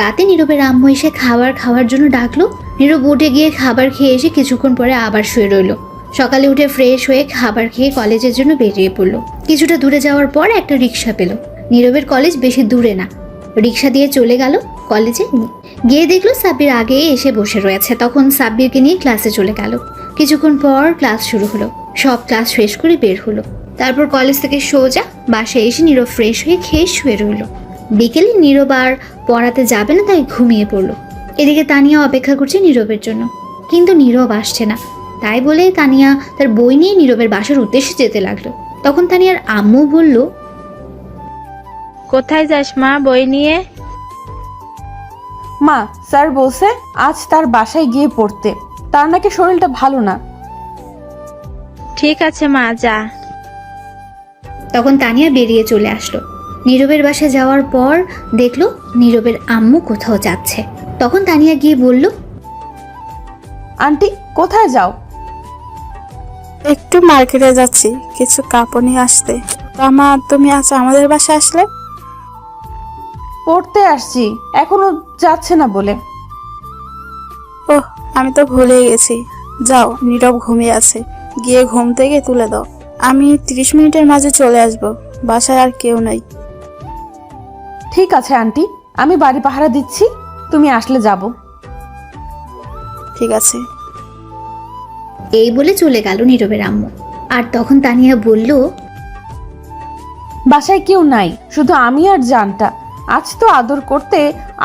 রাতে নীরবের আম্মু এসে খাবার খাওয়ার জন্য ডাকলো। নীরব উঠে গিয়ে খাবার খেয়ে এসে কিছুক্ষণ পরে আবার শুয়ে রইল। সকালে উঠে ফ্রেশ হয়ে খাবার খেয়ে কলেজের জন্য বেরিয়ে পড়লো। কিছুটা দূরে যাওয়ার পর একটা রিক্সা পেল। নীরবের কলেজ বেশি দূরে না। রিক্সা দিয়ে চলে গেল কলেজে। গিয়ে দেখলো সাব্বির আগে এসে বসে রয়েছে। তখন সাব্বিরকে নিয়ে ক্লাসে চলে গেল। কিছুক্ষণ পর ক্লাস শুরু হলো। সব ক্লাস শেষ করে বের হলো। তারপর কলেজ থেকে সোজা বাসায় এসে নীরব ফ্রেশ হয়ে খেয়ে শুয়ে রইল। বিকেলে নীরব আর পড়াতে যাবে না, তাই ঘুমিয়ে পড়লো। এদিকে তানিয়া অপেক্ষা করছে নীরবের জন্য, কিন্তু নীরব আসছে না। তাই বলে তানিয়া তার বই নিয়ে নীরবের বাসার উদ্দেশ্যে যেতে লাগলো। তখন তানিয়ার আম্মু বলল, কোথায় যাস মা বই নিয়ে? মা, স্যার বলছে আজ তার বাসায় গিয়ে পড়তে। তার নাকি শরীরটা ভালো না। ঠিক আছে মা, যা। তখন তানিয়া বেরিয়ে চলে আসলো। নীরবের বাসায় যাওয়ার পর দেখলো নীরবের আম্মু কোথাও যাচ্ছে। তখন তানিয়া গিয়ে বলল, আন্টি কোথায় যাও? একটু মার্কেটে যাচ্ছি, কিছু কাপড় নিয়ে আসতে। মা, তুমি আজ আমাদের বাসায় আসলে? পড়তে আসছি, এখনো যাচ্ছে না বলে। ওহ, আমি তো ভুলেই গেছি। যাও, নীরব ঘুমিয়ে আছে, গিয়ে ঘুম থেকে তুলে দাও। আমি 30 মিনিটের মাঝে চলে আসব। বাসায় আর কেউ নাই। ঠিক আছে আন্টি, আমি বাড়ি পাহারা দিচ্ছি, তুমি আসলে যাব। ঠিক আছে। এই বলে চলে গেল নীরবের আম্মু। আর তখন তানিয়া বলল, বাসায় কেউ নাই, শুধু আমি আর জানটা। আজ তো আদর করতে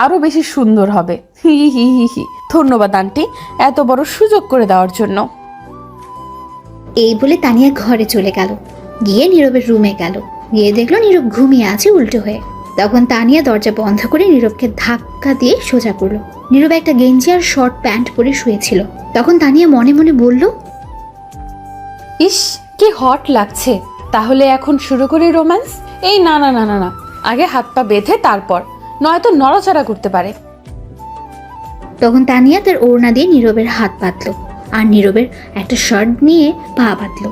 আরো বেশি সুন্দর হবে। হি হি হি হি। ধন্যবাদ আন্টি, এত বড় সুযোগ করে দেওয়ার জন্য। এই বলে তানিয়া ঘরে চলে গেল। গিয়ে নীরবের রুমে গেল। গিয়ে দেখলো নীরব ঘুমিয়ে আছে উল্টো হয়ে। তখন তানিয়া দরজা বন্ধ করে নীরবকে ধাক্কা দিয়ে সোজা করলো। নীরব একটা গেঞ্জি আর শর্ট প্যান্ট পরে শুয়েছিল। তখন তানিয়া মনে মনে বলল, ইস, কি হট লাগছে। তাহলে এখন শুরু করি রোম্যান্স? এই না না না না না, আগে হাত পা বেঁধে তারপর, নয়তো নড়াচড়া করতে পারে। তখন তানিয়া তার ওড়না দিয়ে নীরবের হাত বাঁধলো আর নীরবের একটা শার্ট নিয়ে পা বাঁধলো।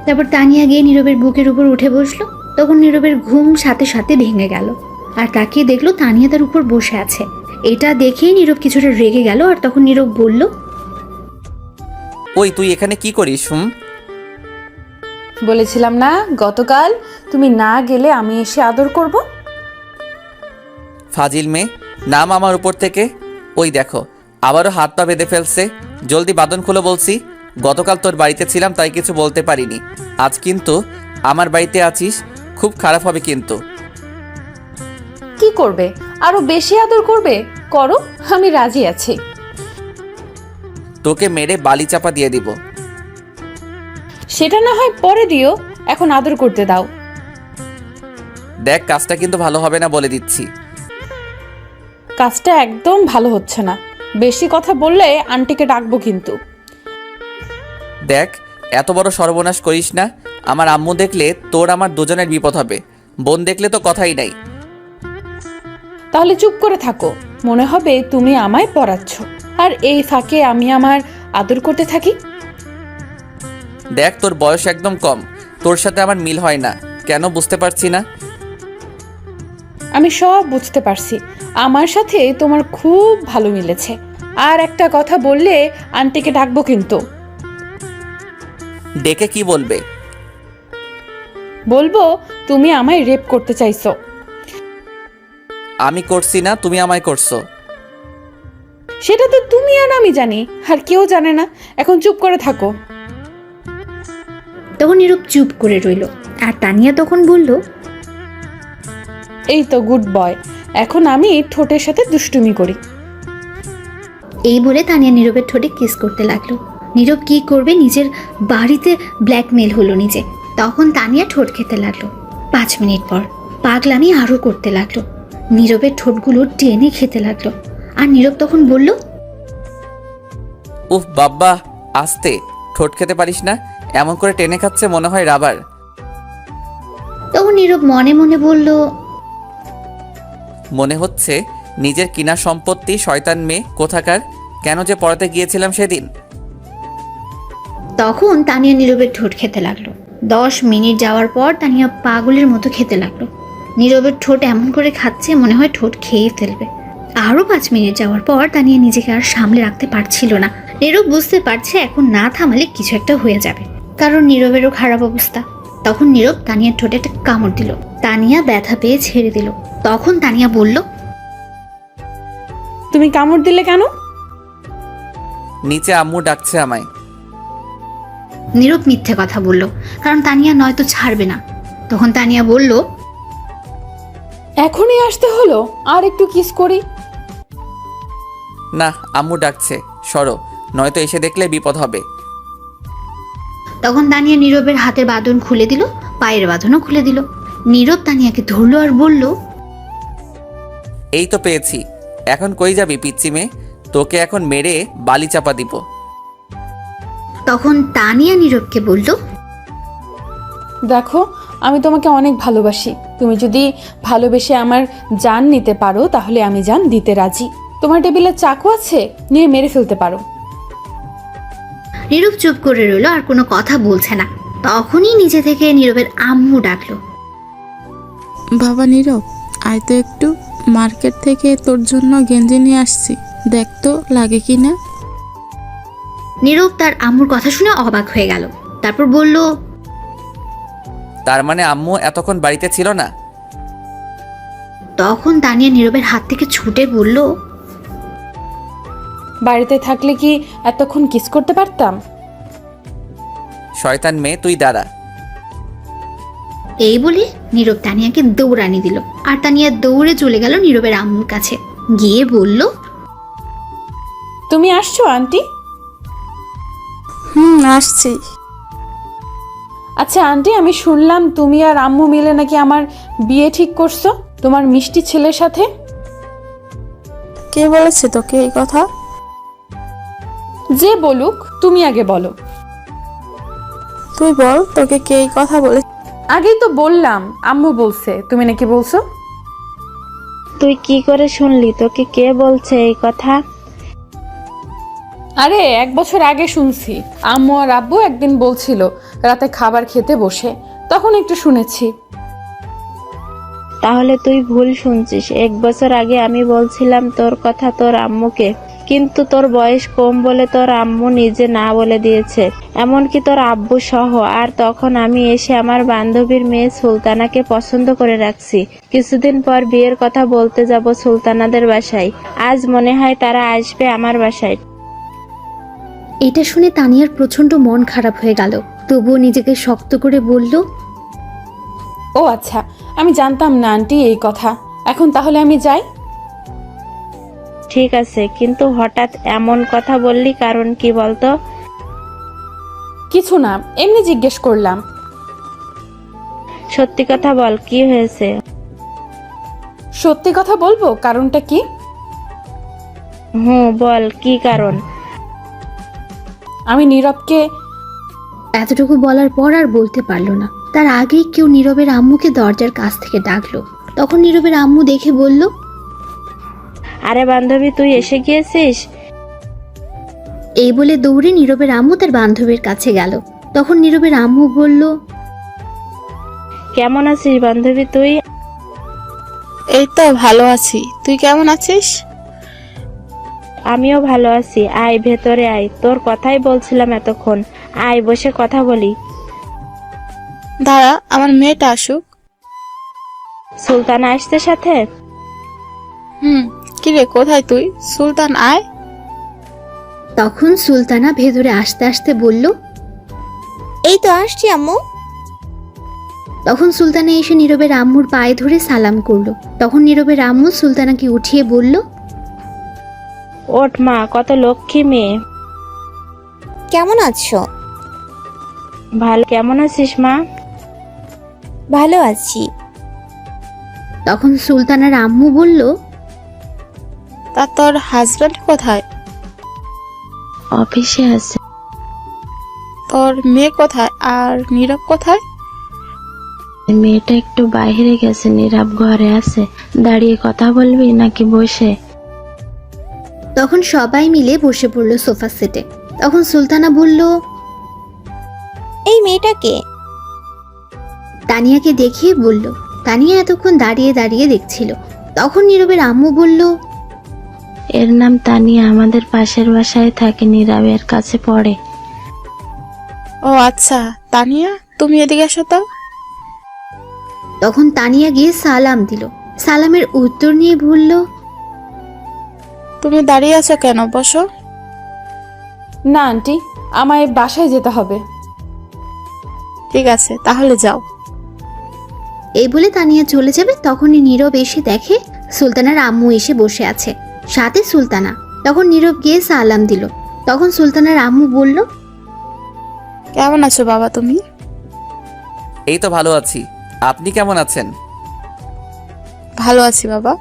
তারপর তানিয়া গিয়ে নীরবের বুকের উপর উঠে বসলো। তখন নীরবের ঘুম সাথে সাথে ভেঙে গেল। আর তাকিয়ে দেখলো তানিয়া তার উপর বসে আছে। এটা দেখেই নীরব কিছুটা রেগে গেল। আর তখন নীরব বলল, ওই তুই এখানে কি করিস? বলেছিলাম না গতকাল, তুমি না গেলে আমি এসে আদর করব। ফাজিল মেয়ে, নাম আমার উপর থেকে। ওই দেখো, আবারও হাত পা বেঁধে ফেলছে। জলদি বাঁধন খুলে বলছি। গতকাল তোর বাড়িতে ছিলাম তাই কিছু বলতে পারিনি। আজ কিন্তু আমার বাড়িতে আছিস, খুব খারাপ হবে কিন্তু। কি করবে? আরো বেশি আদর করবে? করো, আমি রাজি আছি। তোকে মেরে বালি চাপা দিয়ে দিব। সেটা না হয় পরে দিও, এখন আদর করতে দাও। দেখ, কাজটা কিন্তু ভালো হবে না বলে দিচ্ছি। কাজটা একদম ভালো হচ্ছে না। বেশি কথা বললে আন্টিকে ডাকবো কিন্তু। দেখ, এত বড় সর্বনাশ করিস না। আমার আম্মু দেখলে তোর আমার দুজনের বিপদ হবে। বোন দেখলে তো কথাই নাই। তাহলে চুপ করে থাকো। মনে হবে তুমি আমায় পড়াচ্ছ, আর এই ফাঁকে আমি আমার আদর করতে থাকি। দেখ, তোর বয়স একদম কম, তোর সাথে আমার মিল হয় না। কেন বুঝতে পারছি না। আমি সব বুঝতে পারছি, আমার সাথে তোমার খুব ভালো মিলেছে। আর একটা কথা বললে আন্টিকে ডাকবো কিন্তু। ডেকে কি বলবে? বলবো তুমি আমায় রেপ করতে চাইছো। আমি করছি না, তুমি আমায় করছো। সেটা তো তুমি আর আমি জানি, আর কেউ জানে না। এখন চুপ করে থাকো। তখন নীরব চুপ করে রইল, আর তানিয়া তখন বলল, এই তো গুড বয়, এখন আমি ঠোঁটের সাথে দুষ্টুমি করি। এই বলে তানিয়া নীরবের ঠোঁটে কিস করতে লাগলো। নীরব কি করবে, নিজের বাড়িতে ব্ল্যাকমেল হলো নিজে। তখন তানিয়া ঠোঁট খেতে লাগলো। 5 মিনিট পর পাগলামি আরো করতে লাগলো, নীরবের ঠোঁটগুলো টেনে খেতে লাগলো। আর নীরব তখন বলল, উফ বাব্বা, আস্তে, ঠোঁট খেতে পারিস না? এমন করে টেনে খাচ্ছে মনে হয় রাবার। তখন নীরব মনে মনে বলল, মনে হচ্ছে নিজের কিনা সম্পত্তি। শয়তান মেয়ে কোথাকার, কেন যে পড়াতে গিয়েছিলাম সেদিন। তখন তানিয়া নীরবের ঠোঁট খেতে লাগলো। 10 মিনিট যাওয়ার পর তানিয়া পাগলের মতো খেতে লাগলো। নীরবের ঠোঁট এমন করে খাচ্ছে মনে হয় ঠোঁট খেয়ে ফেলবে। আরও 5 মিনিট যাওয়ার পর তানিয়া নিজেকে আর সামলে রাখতে পারছিল না। নীরব বুঝতে পারছে এখন না থামালে কিছু একটা হয়ে যাবে, কারণ নীরবেরও খারাপ অবস্থা। তখন নীরব তানিয়ার ঠোঁটে একটা কামড় দিল। তানিয়া ব্যথা পেয়ে ছেড়ে দিল। তখন তানিয়া বলল, তুমি কামড় দিলে কেন? নিচে আম্মু ডাকছে আমায়। নীরব মিথ্যে কথা বলল, কারণ তানিয়া নয়তো ছাড়বে না। তখন তানিয়া বলল, এখনই আসতে হলো, আর একটু কিস করি। না, আম্মু ডাকছে, সরো, নয়তো এসে দেখলে বিপদ হবে। তখন তানিয়া নীরবের হাতের বাঁধন খুলে দিল, পায়ের বাঁধনও খুলে দিল। নীরব তানিয়াকে ধরলো আর বলল, এই তো পেয়েছি, এখন কই যাবি পিচ্চি মেয়ে? তোকে এখন মেরে বালি চাপা দিব। তখন তানিয়া নীরবকে বলল, দেখো, আমি তোমাকে অনেক ভালোবাসি। তুমি যদি ভালোবেসে আমার জান নিতে পারো তাহলে আমি জান দিতে রাজি। তোমার টেবিলে চাকু আছে, নিয়ে মেরে ফেলতে পারো। নীরব চুপ করে রইল, আর কোনো কথা বলছে না। তখনই নিজে থেকে নীরবের আম্মু ডাকলো। বাবা নীরব, আয় তো একটু, মার্কেট থেকে তোর জন্য গেঞ্জি নিয়ে আসছি, দেখ তো লাগে কি না। নীরব তার আম্মুর কথা শুনে অবাক হয়ে গেল। তারপর বলল, তার মানে আম্মু এতক্ষণ বাড়িতে ছিল না? তখন তানিয়া নীরবের হাত থেকে ছুটে বলল, বাড়িতে থাকলে কি এতক্ষণ কিস করতে পারতাম? শয়তান মেয়ে, তুই দাঁড়া। এই বলে নীরব তানিয়াকে দৌড়ানি দিল। আর তানিয়া দৌড়ে চলে গেল নীরবের আম্মুর কাছে, গিয়ে বলল, তুমি আসছো আন্টি? আসছি। আচ্ছা আন্টি, আমি শুনলাম তুমি আর আম্মু মিলে নাকি আমার বিয়ে ঠিক করছো তোমার মিষ্টি ছেলের সাথে। কে বলেছে তোকে এই কথা? যে বলুক, তুমি আগে বলো। তুই বল, তোকে কে এই কথা বলে? আগেই তো বললাম, আম্মু বলছে, তুমি নাকি বলছো। তুই কি করে শুনলি? তোকে কে বলছে এই কথা? আরে 1 বছর আগে শুনছি। আম্মু আর আব্বু একদিন বলছিল রাতে খাবার খেতে বসে, তখন একটু শুনেছি। তাহলে তুই ভুল শুনছিস। 1 বছর আগে আমি বলছিলাম তোর কথা তোর আম্মুকে, কিন্তু তোর বয়স কম বলে তোর আম্মু নিজে না বলে দিয়েছে, এমনকি তোর আব্বু সহ। আর তখন আমি এসে আমার বান্ধবীর মেয়ে সুলতানাকে পছন্দ করে রাখছি। কিছুদিন পর বিয়ের কথা বলতে যাব সুলতানাদের বাসায়। আজ মনে হয় তারা আসবে আমার বাসায়। এটা শুনে তানিয়ার প্রচন্ড মন খারাপ হয়ে গেল। তবুও নিজেকে শক্ত করে বলল, ও আচ্ছা, আমি জানতাম না আন্টি এই কথা। এখন তাহলে আমি যাই। ঠিক আছে, কিন্তু হঠাৎ এমন কথা বললি কারণ কি বলতো? কিছু না, এমনি জিজ্ঞেস করলাম। সত্যি কথা বল, কি হয়েছে? সত্যি কথা বলবো, কারণটা কি? বল, কি কারণ? আমি নীরবকে। এতটুকু বলার পর আর বলতে পারলো না। তার আগেই কেউ নীরবের আম্মুকে দরজার কাছ থেকে ডাকলো। তখন নীরবের আম্মু দেখে বলল, আরে বান্ধবী, তুই এসে গিয়েছিস? এই বলে দৌড়ে নীরবের আম্মু তার বান্ধবীর কাছে গেল। তখন নীরবের আম্মু বলল, কেমন আছিস বান্ধবী তুই? এই তো ভালো আছি, তুই কেমন আছিস? আমিও ভালো আছি। আয় ভেতরে আয়, তোর কথাই বলছিলাম এতক্ষণ। আয় বসে কথা বলি। দাঁড়া, আমার মেয়েটা আসুক। সুলতানা আসতে সাথে? কিরে, কোথায় তুই? সুলতান আয়। তখন সুলতানা ভেতরে আসতে আসতে বলল, এই তো আসছি আম্মু। তখন সুলতানা এসে নীরবের আম্মুর পায়ে ধরে সালাম করলো। তখন নীরবের আম্মু সুলতানাকে উঠিয়ে বলল, ওঠ মা, কত লক্ষ্মী মেয়ে। কেমন আছো? ভালো, কেমন আছিস মা? ভালো আছি। তখন সুলতানার আম্মু বলল, তা তোর হাজব্যান্ড কোথায়? অফিসে আছে। তোর মেয়ে কোথায় আর নীরব কোথায়? মেয়েটা একটু বাইরে গেছে, নীরব ঘরে আছে। দাঁড়িয়ে কথা বলবি নাকি বসে? তখন সবাই মিলে বসে পড়লো সোফা সেটে। তখন সুলতানা বলল, এই মেয়েটাকে? তানিয়াকে দেখিয়ে বলল। তানিয়া এতক্ষণ দাঁড়িয়ে দাঁড়িয়ে দেখছিল। তখন নীরবের আম্মু বলল, এর নাম তানিয়া, আমাদের পাশের বাসায় থাকে, নীরবের কাছে পড়ে। ও আচ্ছা, তানিয়া তুমি এদিকে এসো তো। তখন তানিয়া গিয়ে সালাম দিল। সালামের উত্তর নিয়ে বলল, তুমি দাঁড়িয়ে আছো কেন? বসো। না আন্টি, আমায় বাসায় যেতে হবে। ঠিক আছে, তাহলে যাও। এই বলে তানিয়া চলে যাবে। তখনই নীরব এসে দেখে সুলতানার আম্মু এসে বসে আছে, সাথে সুলতানা। তখন নীরব গিয়ে সালাম দিল। তখন সুলতানার আম্মু বলল, কেমন আছো বাবা তুমি? এই তো ভালো আছি, আপনি কেমন আছেন? ভালো আছি বাবা।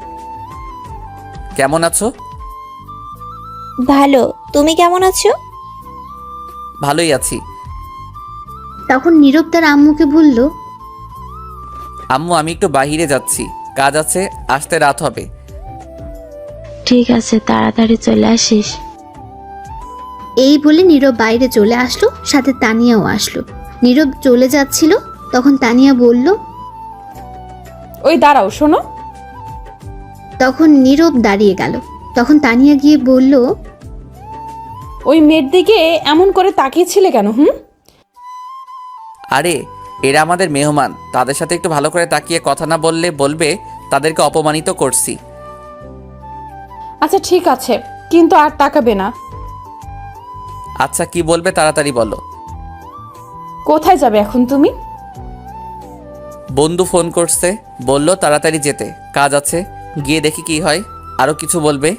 কেমন আছো? ভালো। তুমি কেমন আছো? ভালোই আছি। তখন নীরব তার আম্মুকে বলল, আম্মু, আমি একটু বাইরে যাচ্ছি, কাজ আছে, আসতে রাত হবে। ঠিক আছে, তাড়াতাড়ি চলে আসিস। এই বলে নীরব বাইরে চলে আসলো, সাথে তানিয়াও আসলো। নীরব চলে যাচ্ছিল। তখন তানিয়া বলল, ওই দাঁড়াও, শোনো। তখন নীরব দাঁড়িয়ে গেল। তখন তানিয়া গিয়ে বলল, ওই মেয়ের দিকে এমন করে তাকিয়েছিলে কেন? আরে এরা আমাদের মেহমান, তাদের সাথে একটু ভালো করে তাকিয়ে কথা না বললে বলবে তাদেরকে অপমানিত করছি। আচ্ছা ঠিক আছে, কিন্তু আর তাকাবে না। আচ্ছা কি বলবে তাড়াতাড়ি বলো। কোথায় যাবে এখন তুমি? বন্ধু ফোন করছে, বললো তাড়াতাড়ি যেতে, কাজ আছে, গিয়ে দেখি কি হয়। আরো কিছু বলবে?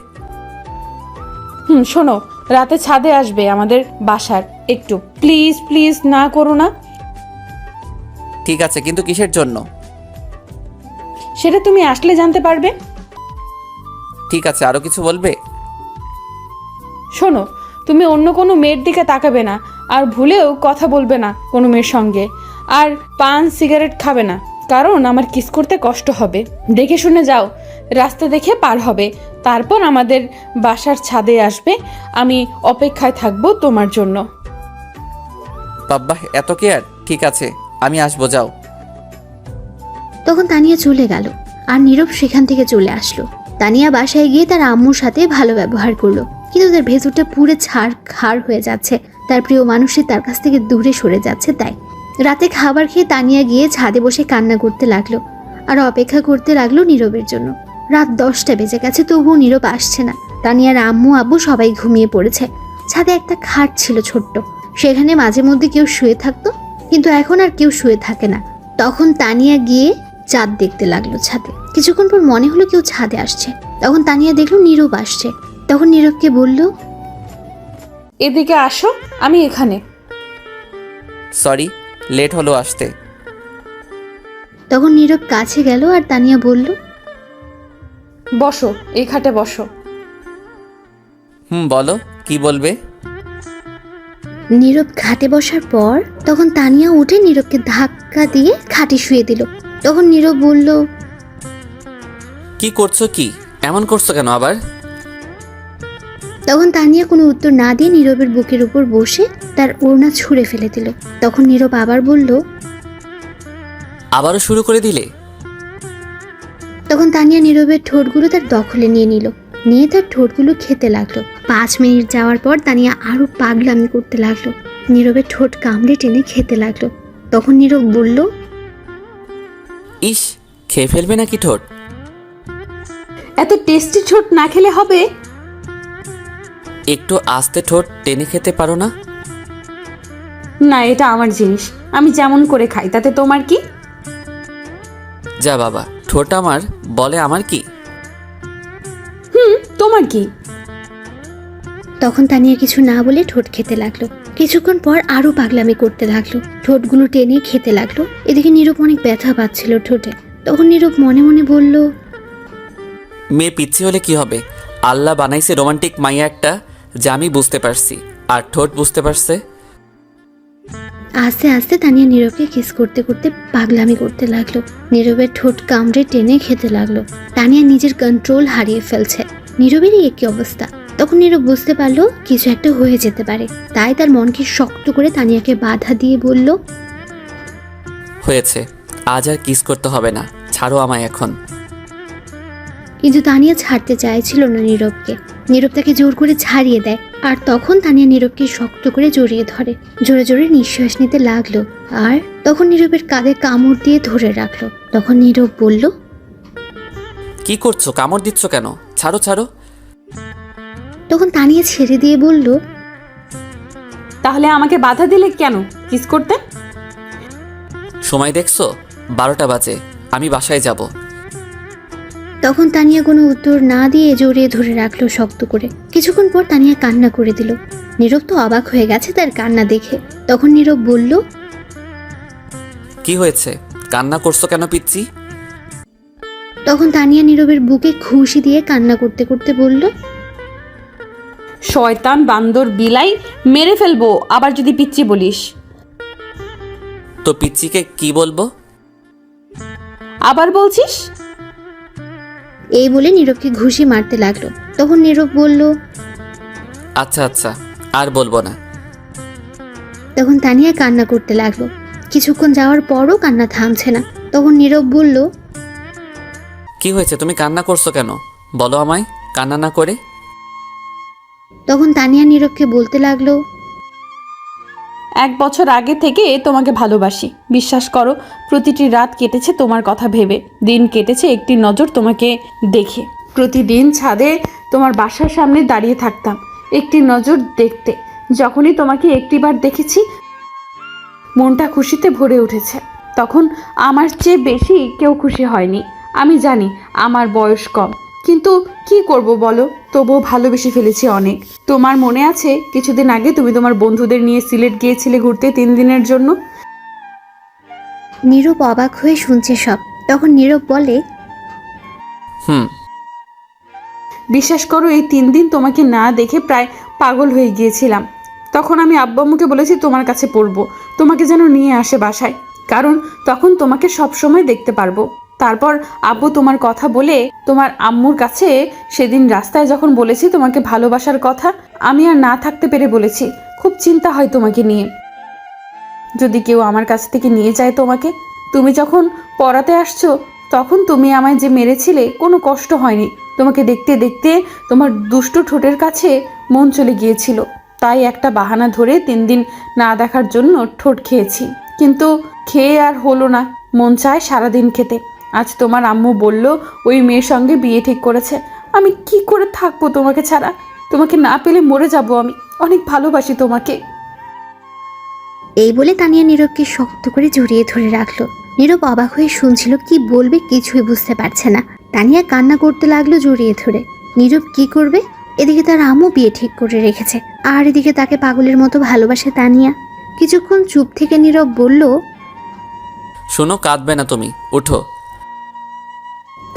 শোনো, রাতে ছাদে আসবে আমাদের বাসার, একটু প্লিজ প্লিজ না করো না। ঠিক আছে, কিন্তু কিসের জন্য? সেটা তুমি আসলে জানতে পারবে। ঠিক আছে, আরো কিছু বলবে? শোনো, তুমি অন্য কোনো মেয়ের দিকে তাকাবে না, আর ভুলেও কথা বলবে না কোনো মেয়ের সঙ্গে, আর পান সিগারেট খাবে না, কারণ আমার কিস করতে কষ্ট হবে। দেখে শুনে যাও, রাস্তা দেখে পার হবে, তারপর আমাদের বাসার ছাদে আসবে। আমি অপেক্ষায় থাকবো তোমার জন্য। বাব্বা, এত কেয়ার? ঠিক আছে, আমি আসবো, যাও। তখন তানিয়া চলে গেল, আর নীরব সেখান থেকে চলে আসলো। তানিয়া বাসায় গিয়ে তার আম্মুর সাথে ভালো ব্যবহার করলো, কিন্তু তার ভেতরটা পুরো ছাড় হয়ে যাচ্ছে। তার প্রিয় মানুষের তার কাছ থেকে দূরে সরে যাচ্ছে। তাই রাতে খাবার খেয়ে তানিয়া গিয়ে ছাদে বসে কান্না করতে লাগলো, আর অপেক্ষা করতে লাগলো নীরবের জন্য। রাত 10টা বেজে গেছে, তবুও নীরব আসছে না। তানিয়ার আম্মু আব্বু সবাই ঘুমিয়ে পড়েছে। ছাদে একটা খাট ছিল ছোট্ট, সেখানে মাঝে মধ্যে কেউ শুয়ে থাকতো, কিন্তু এখন আর কেউ শুয়ে থাকে না। তখন তানিয়া গিয়ে চাঁদ দেখতে লাগলো ছাদে। কিছুক্ষণ পর মনে হলো কেউ ছাদে আসছে। তখন তানিয়া দেখলো নীরব আসছে। তখন নীরবকে বলল, এদিকে আসো, আমি এখানে। সরি, লেট হলো আসতে। তখন নীরব কাছে গেল, আর তানিয়া বলল, বসো, এই খাটে বসো। বলো, কি বলবে? নীরব খাটে বসার পর তখন তানিয়া উঠে নীরবকে ধাক্কা দিয়ে খাটে শুয়ে দিল। তখন নীরব বলল, কি করছো কি? এমন করছো কেন আবার? তখন তানিয়া কোনো উত্তর না দিয়ে নীরবের বুকের উপর বসে তার ওড়না ছুঁড়ে ফেলে দিল। তখন নীরব আবার বলল, আবারও শুরু করে দিলে? তখন তানিয়া নীরবের ঠোঁটগুলো তার দখলে নিয়ে তার ঠোঁটগুলো খেতে লাগলো। 5 মিনিট যাওয়ার পর তানিয়া আরো পাগলামি করতে লাগলো। নীরবের ঠোঁট কামড়ে টেনে খেতে লাগলো। তখন নীরব বলল, ইস, খেয়ে ফেলবে নাকি ঠোঁট? এত টেস্টি ঠোঁট না খেলে হবে? একটু আস্তে ঠোঁট টেনে খেতে পারো না? না, এটা আমার জিনিস, আমি যেমন করে খাই, তাতে তোমার কি? যা বাবা, ঠোঁট আমার বলে আমার কি? তোমার কি? তখন তানিয়া কিছু না বলে ঠোঁট খেতে লাগলো। কিছুক্ষণ পর আরো পাগলামি করতে লাগলো, ঠোঁটগুলো টেনে খেতে লাগলো। এদিকে নীরব অনেক ব্যথা পাচ্ছিল ঠোঁটে। তখন নীরব মনে মনে বলল, মেয়ে পিচ্ছি হলে কি হবে? আল্লাহ বানাইছে রোমান্টিক মাইয়া একটা, যা আমি বুঝতে পারছি, আর ঠোঁট বুঝতে পারছে। আস্তে আস্তে তানিয়া নীরবকে কিস করতে করতে পাগলামি করতে লাগলো। নীরবের ঠোঁট কামড়ে টেনে খেতে লাগলো। তানিয়া নিজের কন্ট্রোল হারিয়ে ফেলছে। নীরবেরই একই অবস্থা। তখন নীরব বুঝতে পারলো কিছু একটা হয়ে যেতে পারে। তাই তার মনকে শক্ত করে তানিয়াকে বাধা দিয়ে বলল, হয়েছে, আজ আর কিস করতে হবে না, ছাড়ো আমায় এখন। কিন্তু তানিয়া ছাড়তে চাইছিল না নীরবকে। নীরব তাকে জোর করে ছাড়িয়ে দেয়। আর তখন তানিয়া নীরবকে শক্ত করে জড়িয়ে ধরে, জোরে জোরে নিঃশ্বাস নিতে লাগলো। আর তখন নীরবের কাঁধে কামড় দিয়ে ধরে রাখলো। তখন নীরব বলল, কি করছো? কামড় দিচ্ছ কেন? ছাড়ো ছাড়ো। তখন তানিয়া ছেড়ে দিয়ে বলল, তাহলে আমাকে বাধা দিলে কেন কিস করতে? সময় দেখছো? 12টা বাজে, আমি বাসায় যাব। তখন তানিয়া কোনো উত্তর না দিয়ে জড়িয়ে ধরে রাখলো শক্ত করে। কিছুক্ষণ পর তানিয়া কান্না করে দিল। নীরব তো অবাক হয়ে গেছে তার কান্না দেখে। তখন নীরব বলল, কি হয়েছে? কান্না করছো কেন পিচ্ছি? তখন তানিয়া নীরবের বুকে ঘুষি দিয়ে কান্না করতে করতে বলল, শয়তান বান্দর বিলাই, মেরে ফেলবো আবার যদি পিচ্ছি বলিস। তো পিচ্ছিকে কি বলবো? আবার বলছিস? এই বলে নীরবকে ঘুষি মারতে লাগলো। তখন নীরব বলল, আচ্ছা আচ্ছা, আর বলবো না। তখন তানিয়া কান্না করতে লাগলো। কিছুক্ষণ যাওয়ার পরও কান্না থামছে না। তখন নীরব বলল, কি হয়েছে? তুমি কান্না করছো কেন? বলো আমায়, কান্না না করে। তখন তানিয়া নীরবকে বলতে লাগলো, 1 বছর আগে থেকে তোমাকে ভালোবাসি, বিশ্বাস করো। প্রতিটি রাত কেটেছে তোমার কথা ভেবে, দিন কেটেছে একটি নজর তোমাকে দেখে। প্রতিদিন ছাদে তোমার বাসার সামনে দাঁড়িয়ে থাকতাম একটি নজর দেখতে। যখনই তোমাকে একটিবার দেখেছি, মনটা খুশিতে ভরে উঠেছে। তখন আমার চেয়ে বেশি কেউ খুশি হয়নি। আমি জানি আমার বয়স কম, কিন্তু কি করব বলো, তবুও ভালোবেসে ফেলেছি অনেক। তোমার মনে আছে কিছুদিন আগে তুমি তোমার বন্ধুদের নিয়ে সিলেট গিয়েছিলে ঘুরতে 3 দিনের জন্য? নীরব অবাক হয়ে শুনছে সব। তখন নীরব বলে, হুম। বিশ্বাস করো, এই 3 দিন তোমাকে না দেখে প্রায় পাগল হয়ে গিয়েছিলাম। তখন আমি আব্বু আম্মুকে বলেছি তোমার কাছে পড়বো, তোমাকে যেন নিয়ে আসে বাসায়, কারণ তখন তোমাকে সব সময় দেখতে পারবো। তারপর আব্বু তোমার কথা বলে তোমার আম্মুর কাছে সেদিন রাস্তায় যখন বলেছি তোমাকে ভালোবাসার কথা, আমি আর না থাকতে পেরে বলেছি খুব চিন্তা হয় তোমাকে নিয়ে। যদি কেউ আমার কাছ থেকে নিয়ে যায় তোমাকে, তুমি যখন পড়াতে আসছো তখন তুমি আমায় যে মেরেছিলে কোনো কষ্ট হয়নি। তোমাকে দেখতে দেখতে তোমার দুষ্টু ঠোঁটের কাছে মন চলে গিয়েছিল, তাই একটা বাহানা ধরে 3 দিন না দেখার জন্য ঠোঁট খেয়েছি। কিন্তু খেয়ে আর হলো না, মন চায় সারাদিন খেতে। আজ তোমার আম্মু বলল ওই মেয়ের সঙ্গে বিয়ে ঠিক করেছে। আমি কি করে থাকবো তোমাকে ছাড়া? তোমাকে না পেলে মরে যাব আমি, অনেক ভালোবাসি তোমাকে। এই বলে তানিয়া নীরবকে শক্ত করে জড়িয়ে ধরে রাখলো। নীরব অবাক হয়ে শুনছিল, কি বলবে কিছুই বুঝতে পারছে না। তানিয়া কান্না করতে লাগলো জড়িয়ে ধরে। নীরব কি করবে? এদিকে তার আম্মু বিয়ে ঠিক করে রেখেছে, আর এদিকে তাকে পাগলের মতো ভালোবাসে তানিয়া। কিছুক্ষণ চুপ থেকে নীরব বলল, শোনো, কাঁদবে না তুমি, উঠো।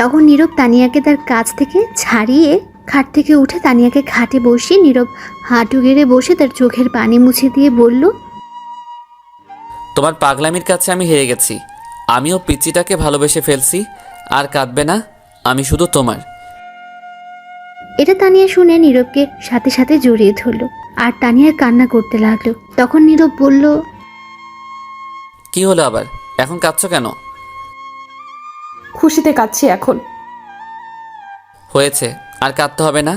তখন নীরব তানিয়াকে তার কাছ থেকে ছাড়িয়ে খাট থেকে উঠে তানিয়াকে খাটে বসিয়ে নীরব হাঁটু গেড়ে বসে তার চোখের পানি মুছে দিয়ে বলল, তোমার পাগলামির কাছে আমি হেরে গেছি। আমিও পিচ্চিটাকে ভালোবেসে ফেলছি। আর কাঁদবে না, আমি শুধু তোমার। এটা তানিয়া শুনে নীরবকে সাথে সাথে জড়িয়ে ধরলো আর তানিয়া কান্না করতে লাগলো। তখন নীরব বলল, কি হলো আবার? এখন কাঁদছো কেন? খুশিতে কাঁদছি এখন। হয়েছে, আর কাঁদতে হবে না।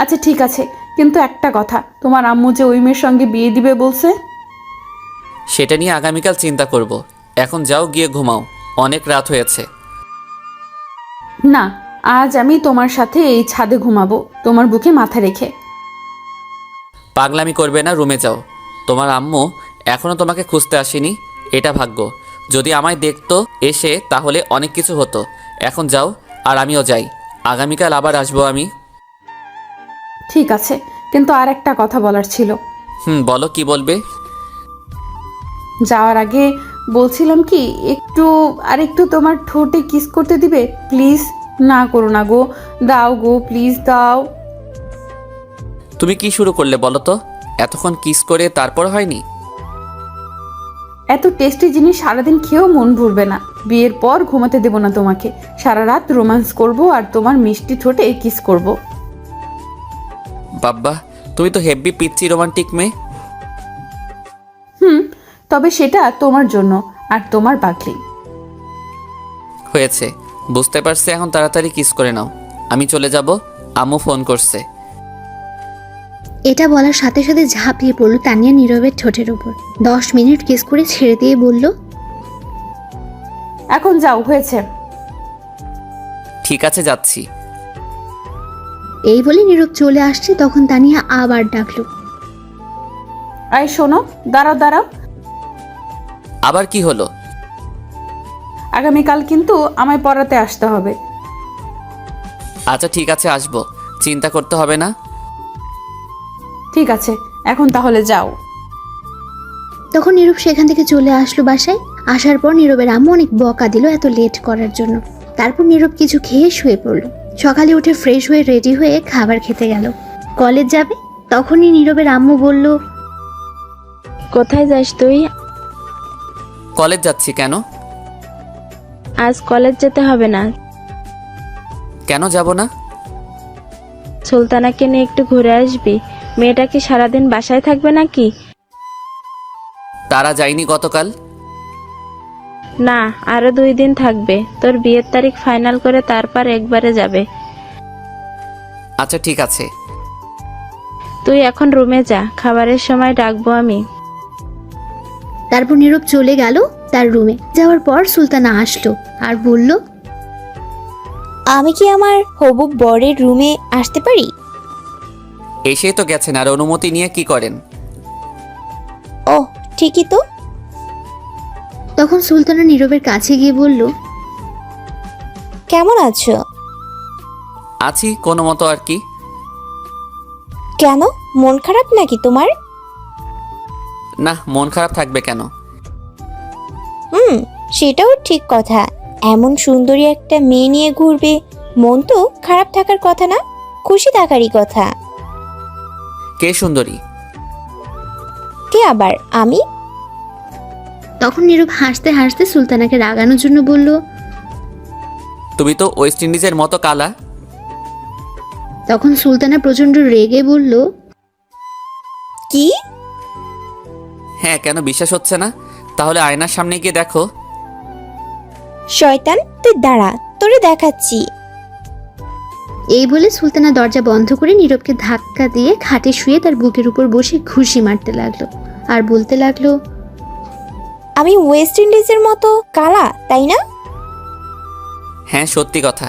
আচ্ছা ঠিক আছে, কিন্তু একটা কথা, তোমার আম্মু যে ওই মেয়ের সঙ্গে বিয়ে দিবে বলছে। সেটা নিয়ে আগামীকাল চিন্তা করব। এখন যাও, গিয়ে ঘুমাও, অনেক রাত হয়েছে। না, আজ আমি তোমার সাথে এই ছাদে ঘুমাবো, তোমার বুকে মাথা রেখে। পাগলামি করবে না, রুমে যাও। তোমার আম্মু এখনো তোমাকে খুঁজতে আসেনি, এটা ভাগ্য। যদি আমায় দেখতো এসে তাহলে অনেক কিছু হতো। এখন যাও, আর আমিও যাই, আগামীকাল আবার আসবো আমি। ঠিক আছে, কিন্তু আর একটা কথা বলার ছিল। বলো, কি বলবে? যাওয়ার আগে বলছিলাম কি, একটু তোমার ঠোঁটে কিস করতে দিবে প্লিজ? না করো না গো, দাও গো, প্লিজ দাও। তুমি কি শুরু করলে বলো তো? এতক্ষণ কিস করে তারপর হয়নি? এত টেস্টি জিনিস সারাদিন খেয়েও মন ভরবে না। বিয়ের পর ঘুমাতে দেব না তোমাকে, সারা রাত রোম্যান্স করব আর তোমার মিষ্টি ঠোঁটে কিস করব। বাব্বা, তুমি তো হেভি পিচ্ছি রোমান্টিক মেয়ে। তবে সেটা তোমার জন্য আর তোমার পাগলি। হয়েছে, বুঝতে পারছি, এখন তাড়াতাড়ি কিস করে নাও, আমি চলে যাব, আম্মু ফোন করছে। এটা বলার সাথে সাথে ঝাঁপিয়ে পড়লো তানিয়া নীরবের ঠোঁটের উপর। 10 মিনিট কিস করে ছেড়ে দিয়ে বলল, এখন যাও, হয়েছে। ঠিক আছে, যাচ্ছি। এই বলে নীরব চলে আসছে। তখন তানিয়া আবার ডাকলো, আয় শোনো, দাঁড়াও দাঁড়াও। আবার কি হলো? আগামীকাল কিন্তু আমায় পড়াতে আসতে হবে। আচ্ছা ঠিক আছে, আসবো, চিন্তা করতে হবে না। ঠিক আছে, এখন তাহলে যাও। তখন নীরব সেখান থেকে চলে আসলো বাসায়। আসার পর নীরবের আম্মু অনেক বকা দিল এত লেট করার জন্য। তারপর নীরব কিছু খেয়ে শুয়ে পড়লো। সকালে উঠে ফ্রেশ হয়ে রেডি হয়ে খাবার খেতে গেল। কলেজ যাবে। তখনই নীরবের আম্মু বলল, কোথায় যাস তুই? কলেজ যাচ্ছি। কেন? আজ কলেজ যেতে হবে না। কেন যাব না? সুলতানাকে নিয়ে একটু ঘুরে আসবি। মেয়েটা কি সারাদিন বাসায় থাকবে নাকি? তারা যায়নি গতকাল? না, আরো 2 দিন থাকবে। তোর বিয়ের তারিখ ফাইনাল করে তারপর একবারে যাবে। আচ্ছা ঠিক আছে। তুই এখন রুমে যা, খাবারের সময় ডাকবো আমি। তারপর নীরব চলে গেল তার রুমে। যাওয়ার পর সুলতানা আসলো আর বলল, আমি কি আমার হবু বরের রুমে আসতে পারি? এসে তো গেছেন, আর অনুমতি নিয়ে কি করেন? ওহ, ঠিকই তো। তখন সুলতানা নীরবের কাছে গিয়ে বলল, কেমন আছো? আছি কোনো মতো আর কি। কেন, মন খারাপ নাকি তোমার? না, মন খারাপ থাকবে কেন? সেটাও ঠিক কথা। এমন সুন্দরী একটা মেয়ে নিয়ে ঘুরবে, মন তো খারাপ থাকার কথা না, খুশি থাকারই কথা। কে সুন্দরী? কে আবার? আমি। তখন নীরব হাসতে হাসতে সুলতানাকে রাগানোর জন্য বলল, তুমি তো ওয়েস্ট ইন্ডিজের মতো কালা। তখন সুলতানা প্রচন্ড রেগে বলল, কি? হ্যাঁ, কেন বিশ্বাস হচ্ছে না? তাহলে আয়নার সামনে গিয়ে দেখো। শয়তান, তুই দাঁড়া, তোরে দেখাচ্ছি। এই বলে সুলতানা দরজা বন্ধ করে নীরবকে ধাক্কা দিয়ে খাটে শুয়ে তার বুকের উপর বসে ঘুষি মারতে লাগলো আর বলতে লাগলো, আমি ওয়েস্ট ইন্ডিজের মতো কালা, তাই না? হ্যাঁ, সত্যি কথা।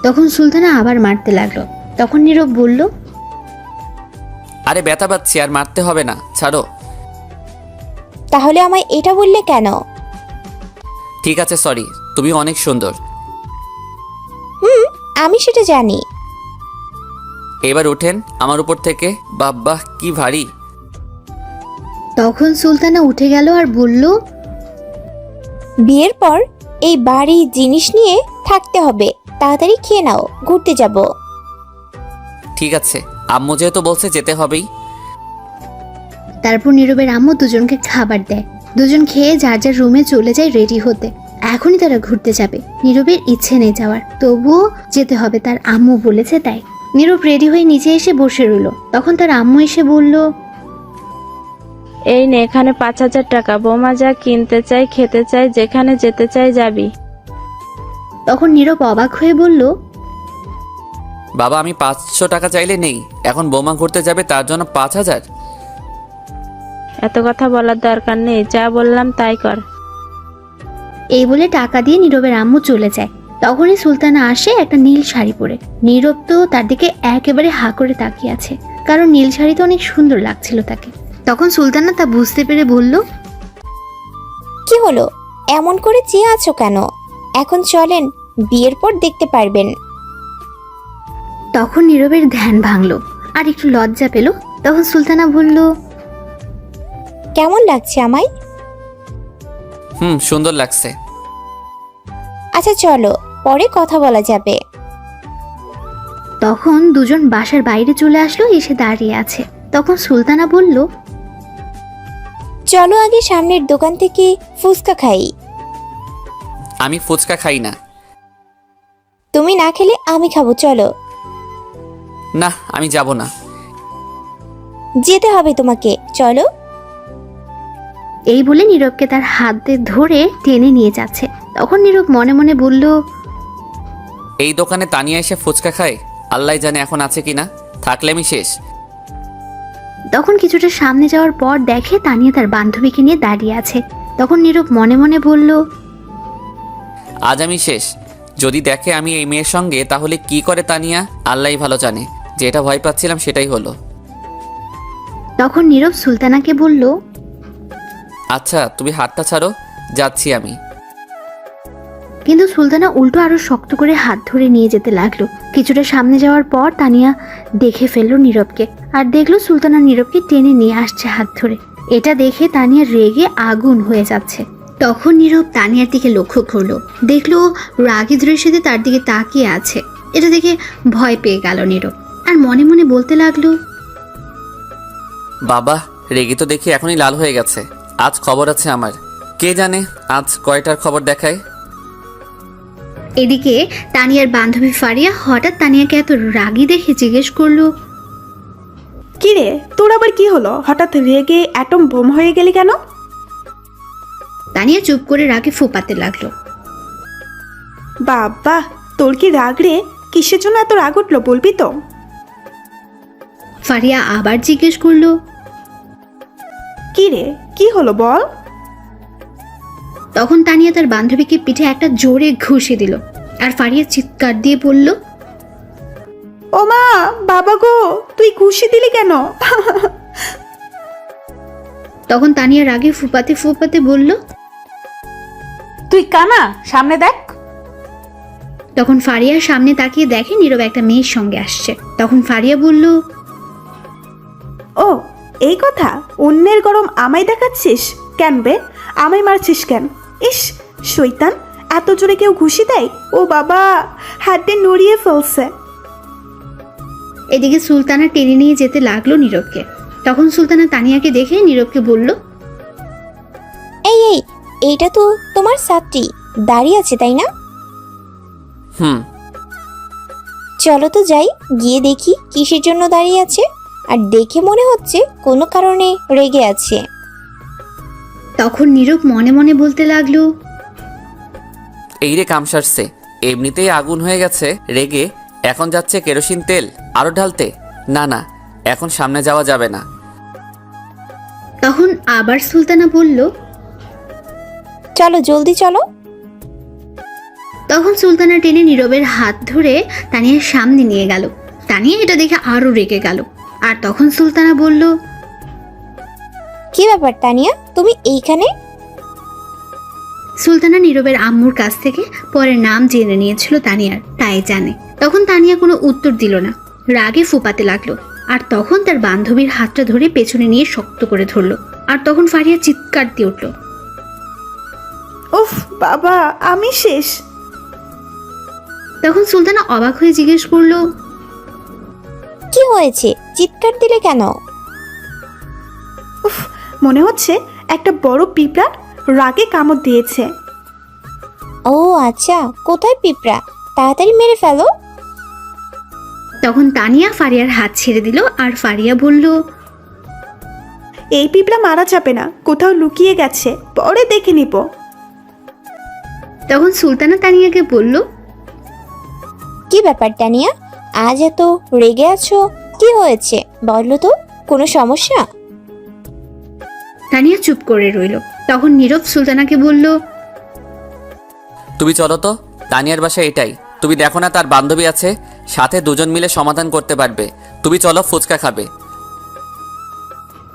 তখন সুলতানা আবার মারতে লাগলো। তখন নীরব বলল, আরে ব্যথা পাচ্ছি, আর মারতে হবে না, ছাড়ো। তাহলে আমায় এটা বললে কেন? ঠিক আছে, সরি, তুমি অনেক সুন্দর। আমি সেটা জানি। এবার ওঠেন আমার উপর থেকে। বাব্বাহ, কি ভারী। তখন সুলতানা উঠে গেল আর বলল, বিয়ের পর এই বাড়ি জিনিস নিয়ে থাকতে হবে, তাড়াতাড়ি খেয়ে নাও, ঘুরতে যাব। ঠিক আছে, আম্মু যেহেতু বলছে যেতে হবেই। তারপর নীরবের আম্মু দুজনকে খাবার দেয়। দুজন খেয়ে যার যার রুমে চলে যায় রেডি হতে। এখনই তারা ঘুরতে যাবে। নীরবের ইচ্ছে নেই যাওয়ার, তবুও যেতে হবে, তার আম্মু বলেছে তাই। নীরব রেডি হয়ে নিচে এসে বসে রইল। তখন তার আম্মু এসে বলল, এই নে, এখানে 5,000 টাকা। বৌমা যা কিনতে চাই, খেতে চাই, যেখানে যেতে চাই যাবি। তখন নীরব অবাক হয়ে বলল, বাবা, আমি 500 টাকা চাইলে নেই, এখন বোমা ঘুরতে যাবে তার জন্য 5,000? এত কথা বলার দরকার নেই, যা বললাম তাই কর। এই বলে টাকা দিয়ে নীরবের আম্মু চলে যায়। তখনই সুলতানা আসে একটা নীল শাড়ি পরে। নীরব তো তার দিকে একেবারে হা করে তাকিয়ে আছে, কারণ নীল শাড়িতে অনেক সুন্দর লাগছিল তাকে। তখন সুলতানা তা বুঝতে পেরে বলল, কি হলো, এমন করে চেয়ে আছো কেন? এখন চলেন, বিয়ের পর দেখতে পারবেন। তখন নীরবের ধ্যান ভাঙলো আর একটু লজ্জা পেল। তখন সুলতানা বলল, কেমন লাগছে আমায়? সুন্দর লাগছে। আচ্ছা চলো, পরে কথা বলা যাবে। তখন দুজন বাসার বাইরে চলে আসলো, এসে দাঁড়িয়ে আছে। তখন সুলতানা বলল, চলো আগে সামনের দোকান থেকে ফুচকা খাই। আমি ফুচকা খাই না। তুমি না খেলে আমি খাবো, চলো। না, আমি যাব না। যেতে হবে তোমাকে, চলো। এই বলে নীরবকে তার হাতে ধরে টেনে নিয়ে যাচ্ছে। তখন নীরব মনে মনে বলল, এই দোকানে তানিয়া এসে ফুচকা খায়, আল্লাহ জানে এখন আছে কিনা, থাকলে আমি শেষ। তখন কিছুটা সামনে যাওয়ার পর দেখে তানিয়া তার বান্ধবীকে নিয়ে দাঁড়িয়ে আছে। তখন নীরব মনে মনে বলল, আজ আমি শেষ। যদি দেখে আমি এই মেয়ের সঙ্গে, তাহলে কি করে তানিয়া, আল্লাহই ভালো জানে। যেটা ভয় পাচ্ছিলাম সেটাই হলো। তখন নীরব সুলতানাকে বলল, আচ্ছা তুমি হাতটা ছাড়ো, যাচ্ছি আমি। কিন্তু সুলতানা উল্টো আরো শক্ত করে হাত ধরে নিয়ে যেতে লাগলো। কিছুটা সামনে যাওয়ার পর তানিয়া দেখে ফেললো নীরবকে, আর দেখলো সুলতানা নীরবকে টেনে নিয়ে আসছে হাত ধরে। এটা দেখে তানিয়া রেগে আগুন হয়ে যাচ্ছে। তখন নীরব তানিয়ার দিকে লক্ষ্য করলো, দেখলো রাগী দৃষ্টিতে তার দিকে তাকিয়ে আছে। এটা দেখে ভয় পেয়ে গেল নীরব, আর মনে মনে বলতে লাগলো, বাবা, রেগে তো দেখি এখনই লাল হয়ে গেছে। আজ খবর আছে আমার, কে জানে আজ কয়টার খবর দেখায়। এদিকে তানিয়ার বান্ধবী ফারিয়া হঠাৎ তানিয়াকে এত রাগী দেখে জিজ্ঞেস করলো, কি রে, তোর আবার কি হলো? হঠাৎ রেগে অ্যাটম বোম হয়ে গেলি কেন? তানিয়া চুপ করে রাগে ফোপাতে লাগলো। বাবা, তোর কি রাগ রে? কিসের জন্য এত রাগ উঠলো, বলবি তো? ফারিয়া আবার জিজ্ঞেস করলো, কি রে, কি হলো বল? তখন তানিয়া তার বান্ধবীকে পিঠে একটা জোরে ঘুষে দিল, আর ফারিয়া চিৎকার দিয়ে বলল, ও মা, বাবা গো, তুই ঘুষি দিলি কেন? তখন তানিয়া রাগে ফুপাতে ফুপাতে বলল, তুই কানা, সামনে দেখ। তখন ফারিয়ার সামনে তাকিয়ে দেখে নীরব একটা মেয়ের সঙ্গে আসছে। তখন ফারিয়া বলল, ও এই কথা, অন্যের গরম আমায় দেখাচ্ছিস কেন বে? আমায় মারছিস কেন? ইস শয়তান, এত জোরে কেউ ঘুষি দেয়? ও বাবা, হাতে নড়িয়ে ফেলছে। এদিকে সুলতানা টেনে নিয়ে যেতে লাগলো নীরবকে। তখন সুলতানা তানিয়াকে দেখে নীরবকে বলল, এই এই, এইটা তো তোমার ছাত্রী দাঁড়িয়ে আছে, তাই না? চলো তো যাই, গিয়ে দেখি কিসের জন্য দাঁড়িয়ে আছে। আর দেখে মনে হচ্ছে কোনো কারণে রেগে আছে। তখন নীরব মনে মনে বলতে লাগলো, এই রে কাম সারছে, এমনিতেই আগুন হয়ে গেছে রেগে, এখন যাচ্ছে কেরোসিন তেল আরো ঢালতে। না না, এখন সামনে যাওয়া যাবে না। তখন আবার সুলতানা বলল, চলো জলদি চলো। তখন সুলতানা টেনে নীরবের হাত ধরে তানিয়ার সামনে নিয়ে গেল। তানিয়া এটা দেখে আরো রেগে গেল। আর তখন সুলতানা বলল, কি ব্যাপার তানিয়া, তুমি এইখানে? সুলতানা নীরবের আম্মুর কাছ থেকে পরে নাম জেনে নিয়েছিল তানিয়ার, তাই জানে। তখন তানিয়া কোনো উত্তর দিল না, রাগে ফুপাতে লাগলো। আর তখন তার বান্ধবীর হাতটা ধরে পেছনে নিয়ে শক্ত করে ধরলো। আর তখন ফারিয়া চিৎকার দিয়ে উঠল, উফ বাবা, আমি শেষ। তখন সুলতানা অবাক হয়ে জিজ্ঞেস করলো, কি হয়েছে, চিৎকার দিলে কেন? উফ, মনে হচ্ছে একটা বড় পিঁপড়া রাগে কামড় দিয়েছে। ও আচ্ছা, কোথায় পিঁপড়া? তাড়াতাড়ি মেরে ফেলো। তখন তানিয়া ফারিয়ার হাত ছেড়ে দিল আর ফারিয়া বলল, এই পিঁপড়া মারা যাবে না, কোথাও লুকিয়ে গেছে, পরে দেখে নিব। তখন সুলতানা তানিয়াকে বলল, কি ব্যাপার তানিয়া, আজ এত রেগে আছো? কি হয়েছে বলো তো, কোনো সমস্যা? তানিয়া চুপ করে রইল। তখন নীরব সুলতানাকে বলল, তুমি চলো তো, তানিয়ার বাসা এটাই। তুমি দেখো না তার বান্ধবী আছে, সাথে দুজন মিলে সমাধান করতে পারবে। তুমি চলো, ফুচকা খাবে।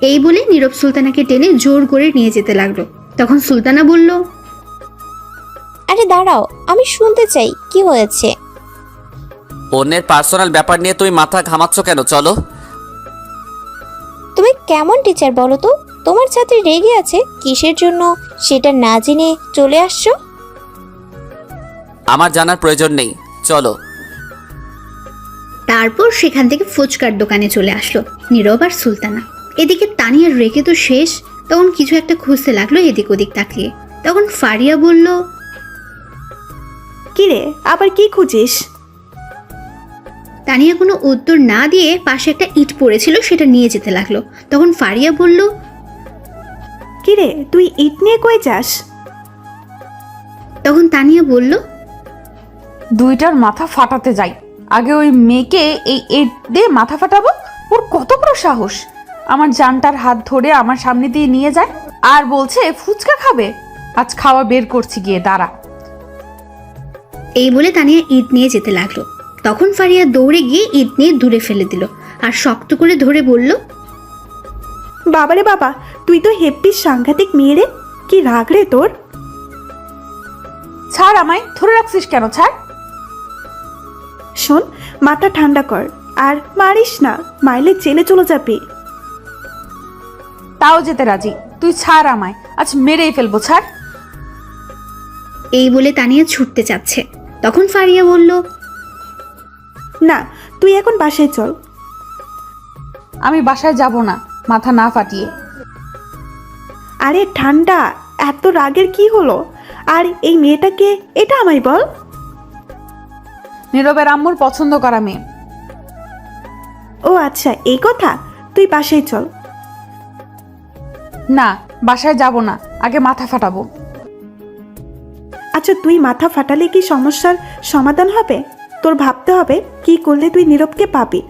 এই বলে নীরব সুলতানাকে টেনে জোর করে নিয়ে যেতে লাগলো। তখন সুলতানা বলল, আরে দাঁড়াও, আমি শুনতে চাই কি হয়েছে। অন্যের পার্সোনাল ব্যাপার নিয়ে তুমি মাথা ঘামাচ্ছ কেন? চলো। তুমি কেমন টিচার বলো তো? তোমার ছাত্রী রেগে আছে কিসের জন্য সেটা না জেনে চলে আসছো? আমার জানার প্রয়োজন নেই, চলো। তারপর সেখান থেকে ফুচকার দোকানে চলে আসলো নীরব আর সুলতানা। এদিকে তানিয়ার রেগে তো শেষ। তখন কিছু একটা খুঁজতে লাগলো এদিক ওদিক তাকিয়ে। তখন ফারিয়া বলল, কিরে, আবার কি খুঁজিস? তানিয়া কোনো উত্তর না দিয়ে পাশে একটা ইট পড়েছিল, সেটা নিয়ে যেতে লাগলো। তখন ফারিয়া বলল, কিরে, তুই ইট নিয়ে কই যাস? তখন তানিয়া বলল, দুইটার মাথা ফাটাতে যাই, আগে ওই মেয়েকে এই এট দিয়ে মাথা ফাটাবো। ওর কত বড় সাহস, আমার জানটার হাত ধরে আমার সামনে দিয়ে নিয়ে যায় আর বলছে ফুচকা খাবে। আজ খাওয়া বের করছি, গিয়ে দাঁড়া। এই বলে তানিয়া ইট নিয়ে যেতে লাগলো। তখন ফারিয়া দৌড়ে গিয়ে ইট নিয়ে দূরে ফেলে দিল আর শক্ত করে ধরে বলল, বাবারে বাবা, তুই তো হেব্বি সাংঘাতিক মেয়ে রে, কি রাগ রে তোর? ছাড় আমায়, ধরে রাখছিস কেন? ছাড়। শোন, মাথা ঠান্ডা কর আর মারিস না, মাইলে জেলে চলে যাবি। তাও যেতে রাজি, তুই ছাড় আমায়, আজ মেরেই ফেলবো, ছাড়। এই বলে তানিয়া ছুটতে যাচ্ছে। তখন ফারিয়া বলল, না, তুই এখন বাসায় চল। আমি বাসায় যাব না মাথা না ফাটিয়ে। আরে ঠান্ডা, এত রাগের কি হলো? আর এই মেয়েটাকে, এটা আমায় বল। নীরবের আম্মুর পছন্দ করা মেয়ে। ও আচ্ছা, এই কথা। তুই বাসায় চল। না, বাসায় যাব না, আগে মাথা ফাটাবো। আচ্ছা, তুই মাথা ফাটালে কি সমস্যার সমাধান হবে? তোর ভাবতে হবে কি করলে তুই নীরবকে পাবি।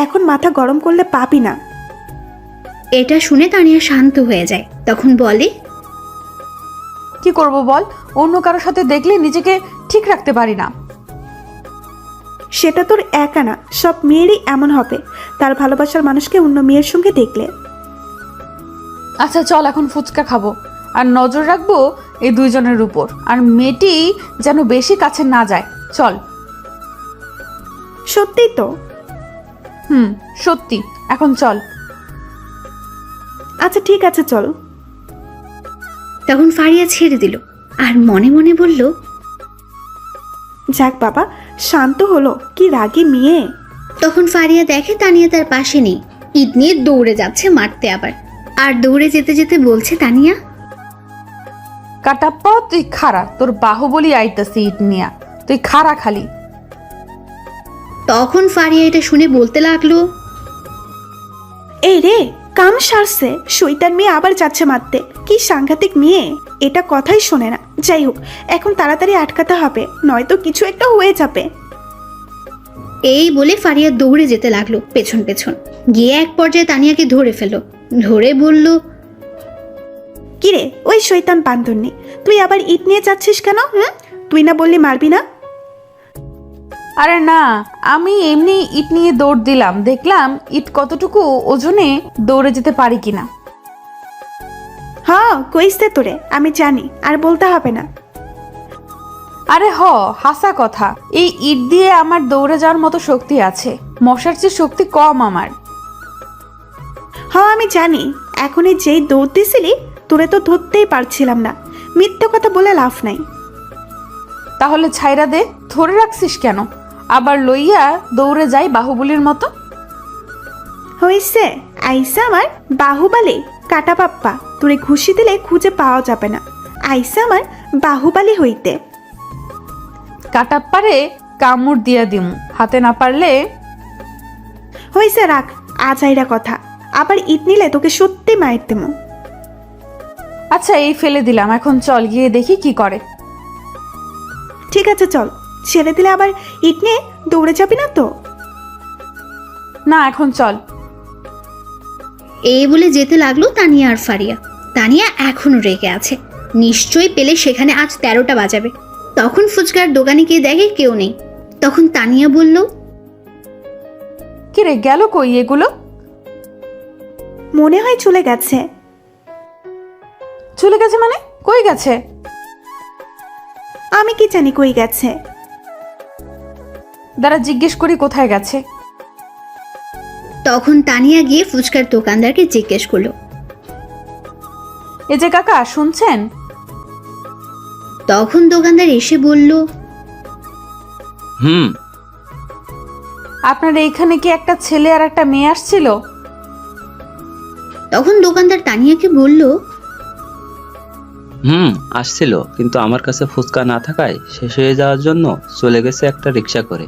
এখন মাথা গরম করলে পাবি না। এটা শুনে তানিয়া শান্ত হয়ে যায়। তখন বলে, কি করব বল, অন্য কারোর সাথে দেখলে নিজেকে ঠিক রাখতে পারি না। সেটা তোর একা না, সব মেয়েরই এমন হবে, তার ভালোবাসার মানুষকে অন্য মেয়ের সঙ্গে দেখলে। আচ্ছা চল, এখন ফুচকা খাবো আর নজর রাখবো এই দুইজনের উপর, আর মেয়েটি যেন বেশি কাছে না যায়। চল। সত্যি তো? সত্যি, এখন চল। আচ্ছা ঠিক আছে, চল। তখন ফারিয়া ছেড়ে দিল আর মনে মনে বলল, যাক বাবা, শান্ত হলো। কি রাগী মেয়ে। তখন ফারিয়া দেখে তানিয়া তার পাশে নেই। ইট নিয়ে দৌড়ে যাচ্ছে মারতে আবার। আর দৌড়ে যেতে যেতে বলছে তানিয়া, কাটাপ্পা তুই খাড়া, তোর বাহুবলি আইতাছি ইট নিয়া, তুই খাড়া খালি। তখন ফারিয়া এটা শুনে বলতে লাগলো, এই রে, কাম সারছে, শৈতান মেয়ে আবার যাচ্ছে মারতে। কি সাংঘাতিক মেয়ে, এটা কথাই শোনে না। যাই হোক, এখন তাড়াতাড়ি আটকাতে হবে, নয়তো কিছু একটা হয়ে যাবে। এই বলে ফারিয়া দৌড়ে যেতে লাগলো পেছন পেছন। গিয়ে এক পর্যায়ে তানিয়াকে ধরে ফেলো। ধরে বলল, কিরে, ওই শৈতান বান্ধবী, তুই আবার ইট নিয়ে যাচ্ছিস কেন? তুই না বললি মারবি না? আরে না, আমি এমনি ইট নিয়ে দৌড় দিলাম, দেখলাম ইট কতটুকু ওজনে দৌড়ে যেতে পারি কিনা। হ্যাঁ, কইসতে তোরে, আমি জানি, আর বলতে হবে না। আরে হাসা কথা, এই ইট দিয়ে আমার দৌড়ে যাওয়ার মতো শক্তি আছে, মশার চেয়ে শক্তি কম আমার। হ্যাঁ আমি জানি, এখন যেই দৌড় দিছিলি তোরে তো ধরতেই পারছিলাম না। মিথ্যে কথা বলে লাভ নাই। তাহলে ছাইরা দে, ধরে রাখছিস কেন? আবার লইয়া দৌড়ে যাই বাহুবলীর মতো। হয়েছে, আইসা আমার বাহুবালি কাটা পাপ্পা, তোরে ঘুষি দিলে খুঁজে পাওয়া যাবে না। আইসা আমার বাহুবালি হইতে। কাটা পারে কামড় দিয়া দিম, হাতে না পারলে। হয়েছে, রাখ, আজ আইরা কথা। আবার ইট নিলে তোকে সত্যি মায়ের দেবো। আচ্ছা এই ফেলে দিলাম, এখন চল গিয়ে দেখি কি করে। ঠিক আছে চল, ছেড়ে দিলে আবার ইট নিয়ে দৌড়ে যাবি না তো? না এখন চল। এই বলে যেতে লাগলো তানিয়া আর ফারিয়া। তানিয়া এখনো রেগে আছে, নিশ্চয়ই পেলে সেখানে আজ 13টা বাজাবে। তখন ফুচকার দোকানে গিয়ে দেখে কেউ নেই। তখন তানিয়া বলল, কি রে, গেল কই এগুলো? মনে হয় চলে গেছে। চলে গেছে মানে? কই গেছে? আমি কি জানি কই গেছে। দাঁড়া জিজ্ঞেস করি কোথায় গেছে। তখন তানিয়া গিয়ে ফুচকার দোকানদারকে জিজ্ঞেস করলো। এই যে কাকা শুনছেন? তখন দোকানদার এসে বলল, হুম। আপনার এইখানে কি একটা ছেলে আর একটা মেয়ে আসছিল? তখন দোকানদার তানিয়াকে বলল, আসছিল, কিন্তু আমার কাছে ফুচকা না থাকায় শেষ হয়ে যাওয়ার জন্য চলে গেছে একটা রিক্সা করে।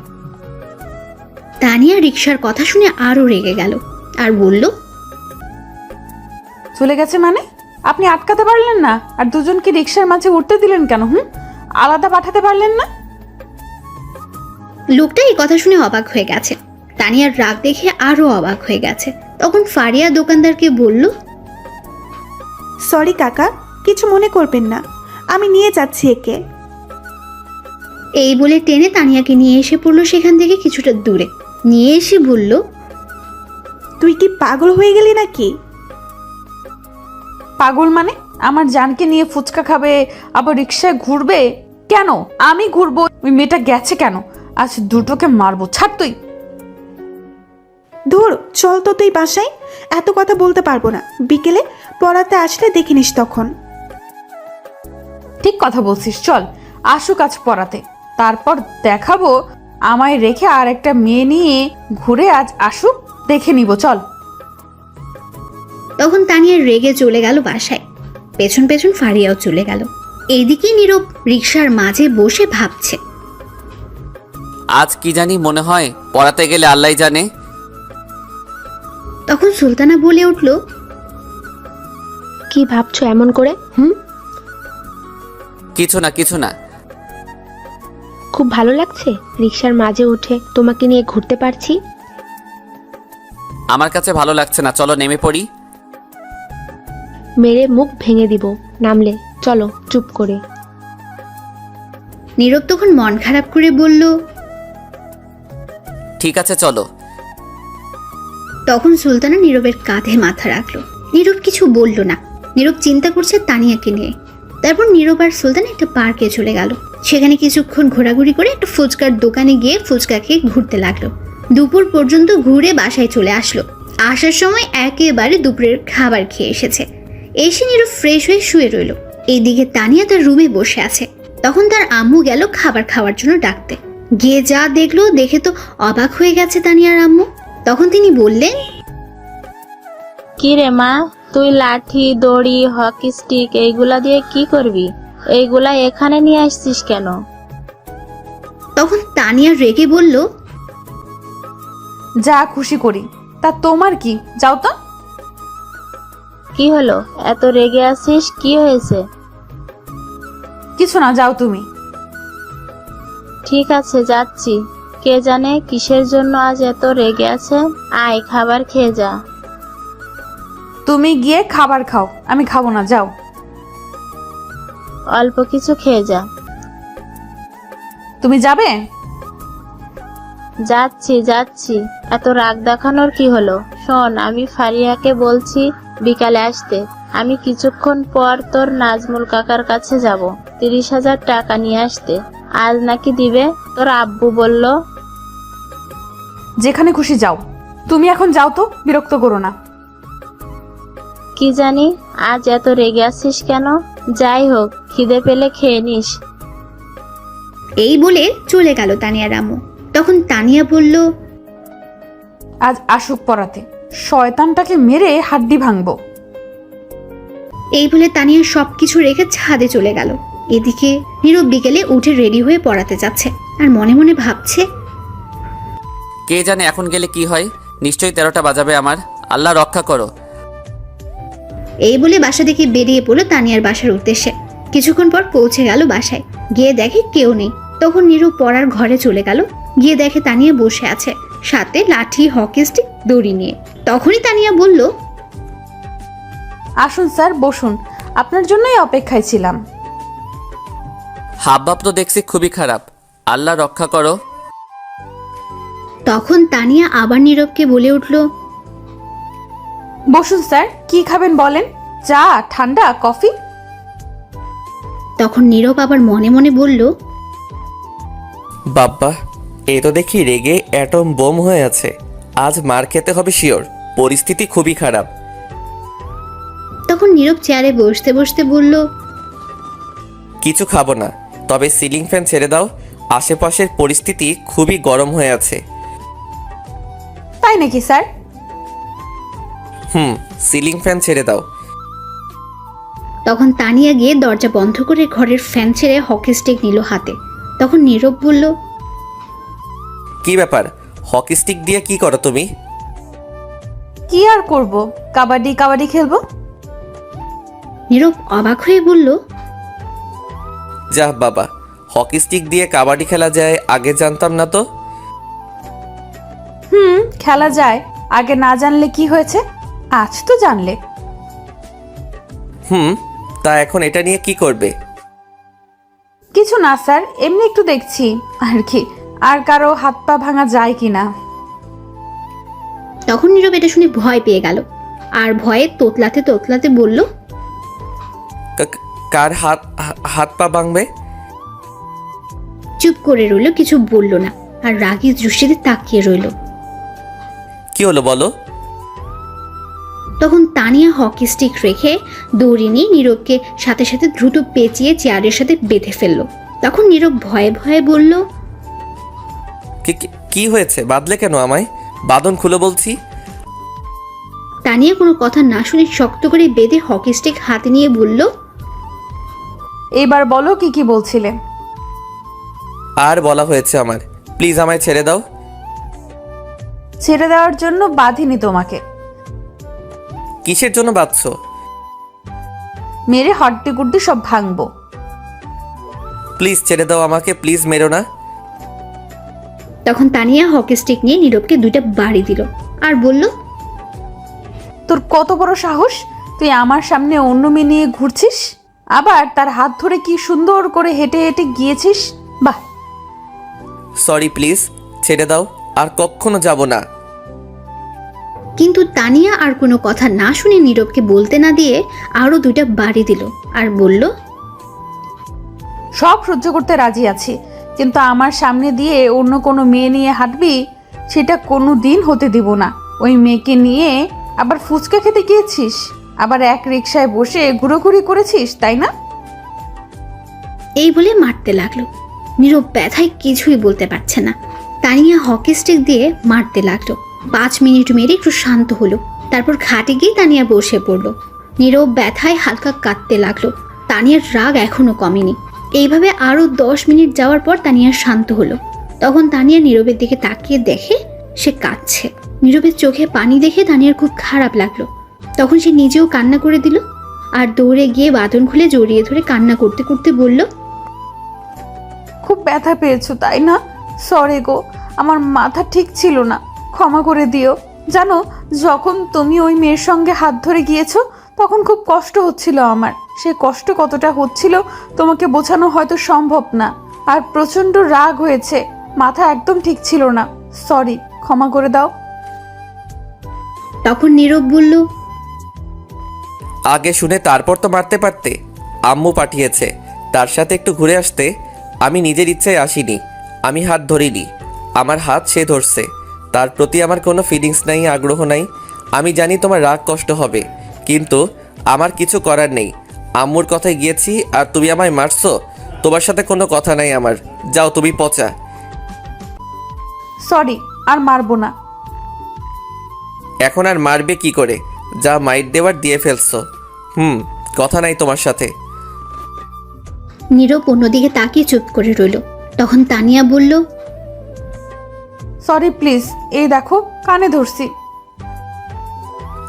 তানিয়া রিক্সার কথা শুনে আরো রেগে গেল আর বলল, চলে গেছে মানে? আপনি আটকাতে পারলেন না? আর দুজনকে রিক্সার মাঝে উঠতে দিলেন কেন? আলাদা পাঠাতে পারলেন না? লোকটা এই কথা শুনে অবাক হয়ে গেছে। তানিয়ার রাগ দেখে আরো অবাক হয়ে গেছে। তখন ফারিয়া দোকানদারকে বলল, সরি কাকা, কিছু মনে করবেন না, আমি নিয়ে যাচ্ছি একে। এই বলে টেনে তানিয়াকে নিয়ে এসে পড়লো সেখান থেকে কিছুটা দূরে। নিয়ে এসে বলল, তুই কি পাগল হয়ে গেলি নাকি? পাগল মানে? আমার জানকে নিয়ে ফুচকা খাবে, আবার রিক্সায় ঘুরবে কেন? আমি ঘুরবো? ওই মেয়েটা গেছে কেন? আজ দুটোকে মারবো, ছাড় তুই। ধুর, চল তো তুই বাসায়। এত কথা বলতে পারবো না, বিকেলে পড়াতে আসলে দেখে নিস তখন। ঠিক কথা বলছিস, চল আসুক আজ পড়াতে, তারপর দেখাবো আমায় রেখে আর একটা মেয়ে নিয়ে ঘুরে। আজ আসুক, দেখে নিব, চল। তখন তানিয়া রেগে চলে গেল বাসায়। পেছন পেছন ফারিয়াও চলে গেল। এইদিকে নীরব রিক্সার মাঝে বসে ভাবছে। আজ কি জানি মনে হয় পড়াতে গেলে আল্লাহ জানে। তখন সুলতানা বলে উঠল, কি ভাবছো এমন করে? কিছু না কিছু না। খুব ভালো লাগছে রিক্সার মাঝে উঠে তোমাকে নিয়ে ঘুরতে পারছি। আমার কাছে ভালো লাগছে না, চলো নেমে পড়ি। মেরে মুখ ভেঙে দিব নামলে, চলো চুপ করে। নীরব তখন মন খারাপ করে বলল, ঠিক আছে চলো। তখন সুলতানা নীরবের কাঁধে মাথা রাখলো। নীরব কিছু বলল না। নীরব চিন্তা করছে তানিয়াকে নিয়ে। তারপর নীরব আর সুলতান একটা পার্কে চলে গেল। সেখানে কিছুক্ষণ ঘোরাঘুরি করে একটা ফুচকার দোকানে গিয়ে ফুচকা খেয়ে ঘুরতে লাগলো। দুপুর পর্যন্ত ঘুরে বাসায় চলে আসলো। আসার সময় একেবারে দুপুরের খাবার খেয়ে এসেছে। এসে নীরব ফ্রেশ হয়ে শুয়ে রইল। এইদিকে তানিয়া তার রুমে বসে আছে। তখন তার আম্মু গেল খাবার খাওয়ার জন্য ডাকতে। গিয়ে যা দেখলো, দেখে তো অবাক হয়ে গেছে তানিয়ার আম্মু। তখন তিনি বললেন, কি রে মা, তুই লাঠি, দড়ি, হকি স্টিক এইগুলা দিয়ে কি করবি? এইগুলা এখানে নিয়ে আসছিস কেন? তখন তানিয়া রেগে বলল, যা খুশি করি, তা তোমার কি? যাও তো। কি হলো, এত রেগে আছিস? কি হয়েছে? কিছু না, যাও তুমি। ঠিক আছে যাচ্ছি। কে জানে কিসের জন্য আজ এত রেগে আছে। আয় খাবার খেয়ে যা। তুমি গিয়ে খাবার খাও, আমি খাবো না, যাও। অল্প কিছু খেয়ে যা। তুমি যাবে? যাচ্ছি যাচ্ছি, এত রাগ দেখানোর কি হলো? শোন, আমি ফারিয়াকে বলছি বিকালে আসতে। আমি কিছুক্ষণ পর তোর নাজমুল কাকার কাছে যাব 30,000 টাকা নিয়ে আসতে। আজ নাকি দিবে, তোর আব্বু বলল। যেখানে খুশি যাও, তুমি এখন যাও তো, বিরক্ত করো না। কি জানি আজ এত রেগে আছিস কেন? যাই হোক, খিদে পেলে খেয়ে নিস। এই বলে চলে গেল তানিয়ার আম্মু। তখন তানিয়া বলল, আজ আসুক পড়াতে, শয়তানটাকে মেরে হাড্ডি ভাঙবো। এই বলে তানিয়া সবকিছু রেখে ছাদে চলে গেল। এদিকে নীরব বিকেলে উঠে রেডি হয়ে পড়াতে যাচ্ছে আর মনে মনে ভাবছে, কে জানে এখন গেলে কি হয়। নিশ্চয়ই 13টা বাজাবে আমার। আল্লাহ রক্ষা করো। এই বলে বাসা থেকে বেরিয়ে পড়লো তানিয়ার বাসার উদ্দেশ্যে। কিছুক্ষণ পর পৌঁছে গেল বাসায়। গিয়ে দেখে কেউ নেই। তখন নীরব পড়ার ঘরে চলে গেল। গিয়ে দেখে তানিয়া বসে আছে, সাথে লাঠি, হকি স্টিক, দড়ি নিয়ে। তখনই তানিয়া বলল, আসুন স্যার, বসুন, আপনার জন্যই অপেক্ষায় ছিলাম। হাবভাব তো দেখছি খুবই খারাপ। আল্লাহ রক্ষা করো। তখন তানিয়া আবার নীরবকে বলে উঠল, বসুন স্যার, কি খাবেন বলেন? চা, ঠান্ডা, কফি? তখন নীরব আবার মনে মনে বলল, বাব্বা, এ তো দেখি রেগে অ্যাটম বোম হয়ে আছে। আজ মার খেতে হবে শিওর। পরিস্থিতি খুবই খারাপ। তখন নীরব চেয়ারে বসতে বসতে বলল, কিছু খাবো না, তবে সিলিং ফ্যান ছেড়ে দাও। আশেপাশের পরিস্থিতি খুবই গরম হয়ে আছে। তাই নাকি স্যার? সিলিং ফ্যান ছেড়ে দাও। তখন তানিয়া গিয়ে দরজা বন্ধ করে ঘরের ফ্যান ছেড়ে হকি স্টিক নিল হাতে। তখন নীরব বলল, কি ব্যাপার? হকি স্টিক দিয়ে কি করো তুমি? কি আর করব, কাবাডি কাবাডি খেলবো। নীরব অবাক হয়ে বলল, যাহ বাবা, হকি স্টিক দিয়ে কাবাডি খেলা যায়, আগে জানতাম না তো। খেলা যায়, আগে না জানলে কি হয়েছে, আজ তো জানলে। তা এখন এটা নিয়ে কি করবে? কিছু না স্যার, এমনি একটু দেখছি আর কি, আর কারো হাত পা ভাঙা যায় কিনা। তখন নীরব এটা শুনে ভয় পেয়ে গেল আর ভয়ে তোতলাতে তোতলাতে বলল, কার হাত পা ভাঙবে? চুপ করে রইল, কিছু বলল না আর রাগী দৃষ্টিতে তাকিয়ে রইল। কি হলো বলো? তখন তানিয়া হকি স্টিক রেখে দড়ি নিয়ে নীরবকে সাথে সাথে দ্রুত পেঁচিয়ে চেয়ারের সাথে বেঁধে ফেলল। তখন নীরব ভয়ে ভয়ে বলল, কি হয়েছে? বাঁধলে কেন আমায়? বাঁধন খুলে বলছি। তানিয়া কোনো কথা না শুনে শক্ত করে বেঁধে হকি স্টিক হাতে নিয়ে বলল, এবার বলো কি কি বলছিলে। আর বলা হয়েছে আমার, প্লিজ আমায় ছেড়ে দাও। ছেড়ে দেওয়ার জন্য বাঁধিনি তোমাকে। কিসের জন্য বাঁধছো? মেরে হড্ডি গুড্ডি সব ভাঙবো। প্লিজ ছেড়ে দাও আমাকে, প্লিজ মেরো না। তখন তানিয়া হকি স্টিক নিয়ে নীরবকে 2টা বাড়ি দিল আর বলল, তোর কত বড় সাহস, তুই আমার সামনে অন্য মেয়ে নিয়ে ঘুরছিস, আবার তার হাত ধরে কি সুন্দর করে হেঁটে হেঁটে গিয়েছিস। বাহ। সরি, প্লিজ ছেড়ে দাও, আর কখনো যাব না। কিন্তু তানিয়া আর কোনো কথা না শুনে নীরবকে বলতে না দিয়ে আরো 2টা বাড়ি দিল আর বলল, সব সহ্য করতে রাজি আছি, কিন্তু আমার সামনে দিয়ে অন্য কোনো মেয়ে নিয়ে হাঁটবি, সেটা কোনো দিন হতে দিব না। ওই মেয়েকে নিয়ে আবার ফুচকা খেতে গিয়েছিস, আবার এক রিকশায় বসে ঘুরোঘুরি করেছিস, তাই না? এই বলে মারতে লাগলো। নীরব ব্যথায় কিছুই বলতে পারছে না। তানিয়া হকি স্টিক দিয়ে মারতে লাগলো। 5 মিনিট মেরে একটু শান্ত হলো। তারপর খাটে গিয়ে তানিয়া বসে পড়লো। নীরব ব্যথায় হালকা কাঁদতে লাগলো। তানিয়ার রাগ এখনো কমেনি। এইভাবে আরো 10 মিনিট যাওয়ার পর তানিয়া শান্ত হলো। তখন তানিয়া নীরবের দিকে তাকিয়ে দেখে সে কাঁদছে। নীরবের চোখে পানি দেখে তানিয়ার খুব খারাপ লাগলো। তখন সে নিজেও কান্না করে দিল আর দৌড়ে গিয়ে বাঁধন খুলে জড়িয়ে ধরে কান্না করতে করতে বলল, খুব ব্যথা পেয়েছো তাই না? সরি গো, আমার মাথা ঠিক ছিল না, ক্ষমা করে দিও। জানো, যখন তুমি ওই মেয়ের সঙ্গে হাত ধরে গিয়েছো তখন খুব কষ্ট হচ্ছিল আমার। সে কষ্ট কতটা হচ্ছিল তোমাকে বোঝানো হয়তো সম্ভব না। আর প্রচণ্ড রাগ হয়েছে, মাথা একদম ঠিক ছিল না। সরি, ক্ষমা করে দাও। তখন নীরব বলল, আগে শুনে তারপর তো মারতে পারতে। আম্মু পাঠিয়েছে, তার সাথে একটু ঘুরে আসতে। আমি নিজের ইচ্ছায় আসিনি, আমি হাত ধরিনি। আমার হাত সে ধরছে। তার প্রতি আমার কোনো ফিলিংস নাই, আগ্রহ নাই। আমি জানি তোমার রাগ কষ্ট হবে, কিন্তু আমার কিছু করার নেই। আম্মুর কথায় গিয়েছি আর তুমি আমায় মারছো। তোমার সাথে কোনো কথা নাই আমার। যাও, তুমি পচা। সরি, আর মারবো না। এখন আর মারবে কি করে? যা মাইট দেওয়ার দিয়ে ফেলছো। কথা নাই তোমার সাথে। নীরব অন্যদিকে তাকিয়ে চুপ করে রইল। তখন তানিয়া বলল, সরি প্লিজ, এই দেখো কানে ধরছি।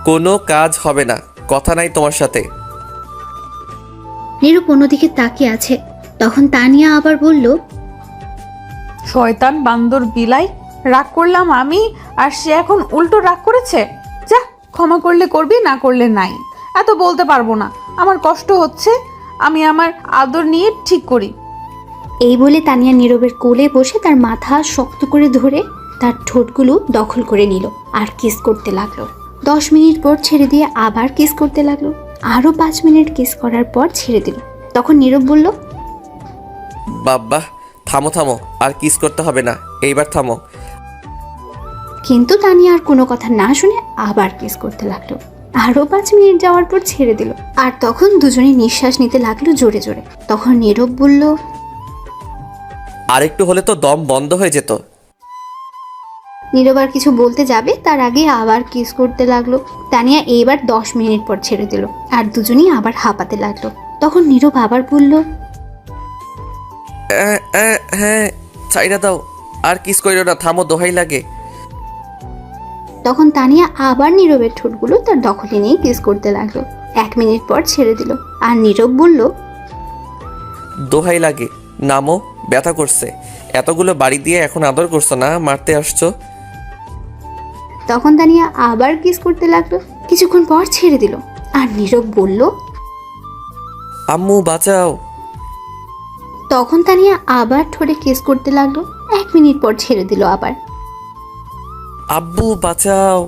কোনো কাজ হবে না, কথা নাই তোমার সাথে। নীরব অন্যদিকে তাকিয়ে আছে। তখন তানিয়া আবার বলল, শয়তান বান্দর বিলাই, রাগ করলাম আমি আর সে এখন উল্টো রাগ করেছে। যা, ক্ষমা করলে করবি, না করলে নাই। এত বলতে পারবো না, আমার কষ্ট হচ্ছে, আমি আমার আদর নিয়ে ঠিক করি। এই বলে তানিয়া নীরবের কোলে বসে তার মাথা শক্ত করে ধরে তার ঠোঁটগুলো দখল করে নিল আর কিস করতে লাগলো। 10 মিনিট পর ছেড়ে দিয়ে আবার কিস করতে লাগলো। আরো 5 মিনিট কিস করার পর ছেড়ে দিল। তখন নীরব বলল, বাবা থামো থামো, আর কিস করতে হবে না, এইবার থামো। কিন্তু তানিয়া আর কোনো কথা না শুনে আবার কিস করতে লাগলো। আরো 5 মিনিট যাওয়ার পর ছেড়ে দিল। আর তখন দুজনে নিঃশ্বাস নিতে লাগলো জোরে জোরে। তখন নীরব বলল, আরেকটু হলে তো দম বন্ধ হয়ে যেত। নীরব আর কিছু বলতে যাবে তার আগে আবার কিস করতে লাগলো। তানিয়া এইবার 10 মিনিট পর ছেড়ে দিল আর দুজনেই আবার হাঁপাতে লাগলো। তখন নীরব আবার বলল, হ্যাঁ ছাইরা দাও, আর কিস কইরো না, থামো, দোহাই লাগে। তখন তানিয়া আবার নীরবের ঠোঁটগুলো তার দখলে নিয়ে কিস করতে লাগলো। 1 মিনিট পর ছেড়ে দিল আর নীরব বলল, দোহাই লাগে, নামো, ব্যথা করছে। এতগুলো বাড়ি দিয়ে এখন আদর করছো না, মারতে আসছো। তখন তানিয়া আবার কিস করতে লাগলো। কিছুক্ষণ পর ছেড়ে দিল আর নীরব বলল, আম্মু বাঁচাও। তখন তানিয়া আবার ঠোঁটে কিস করতে লাগলো। 1 মিনিট পর ছেড়ে দিল আবার। আব্বু বাঁচাও।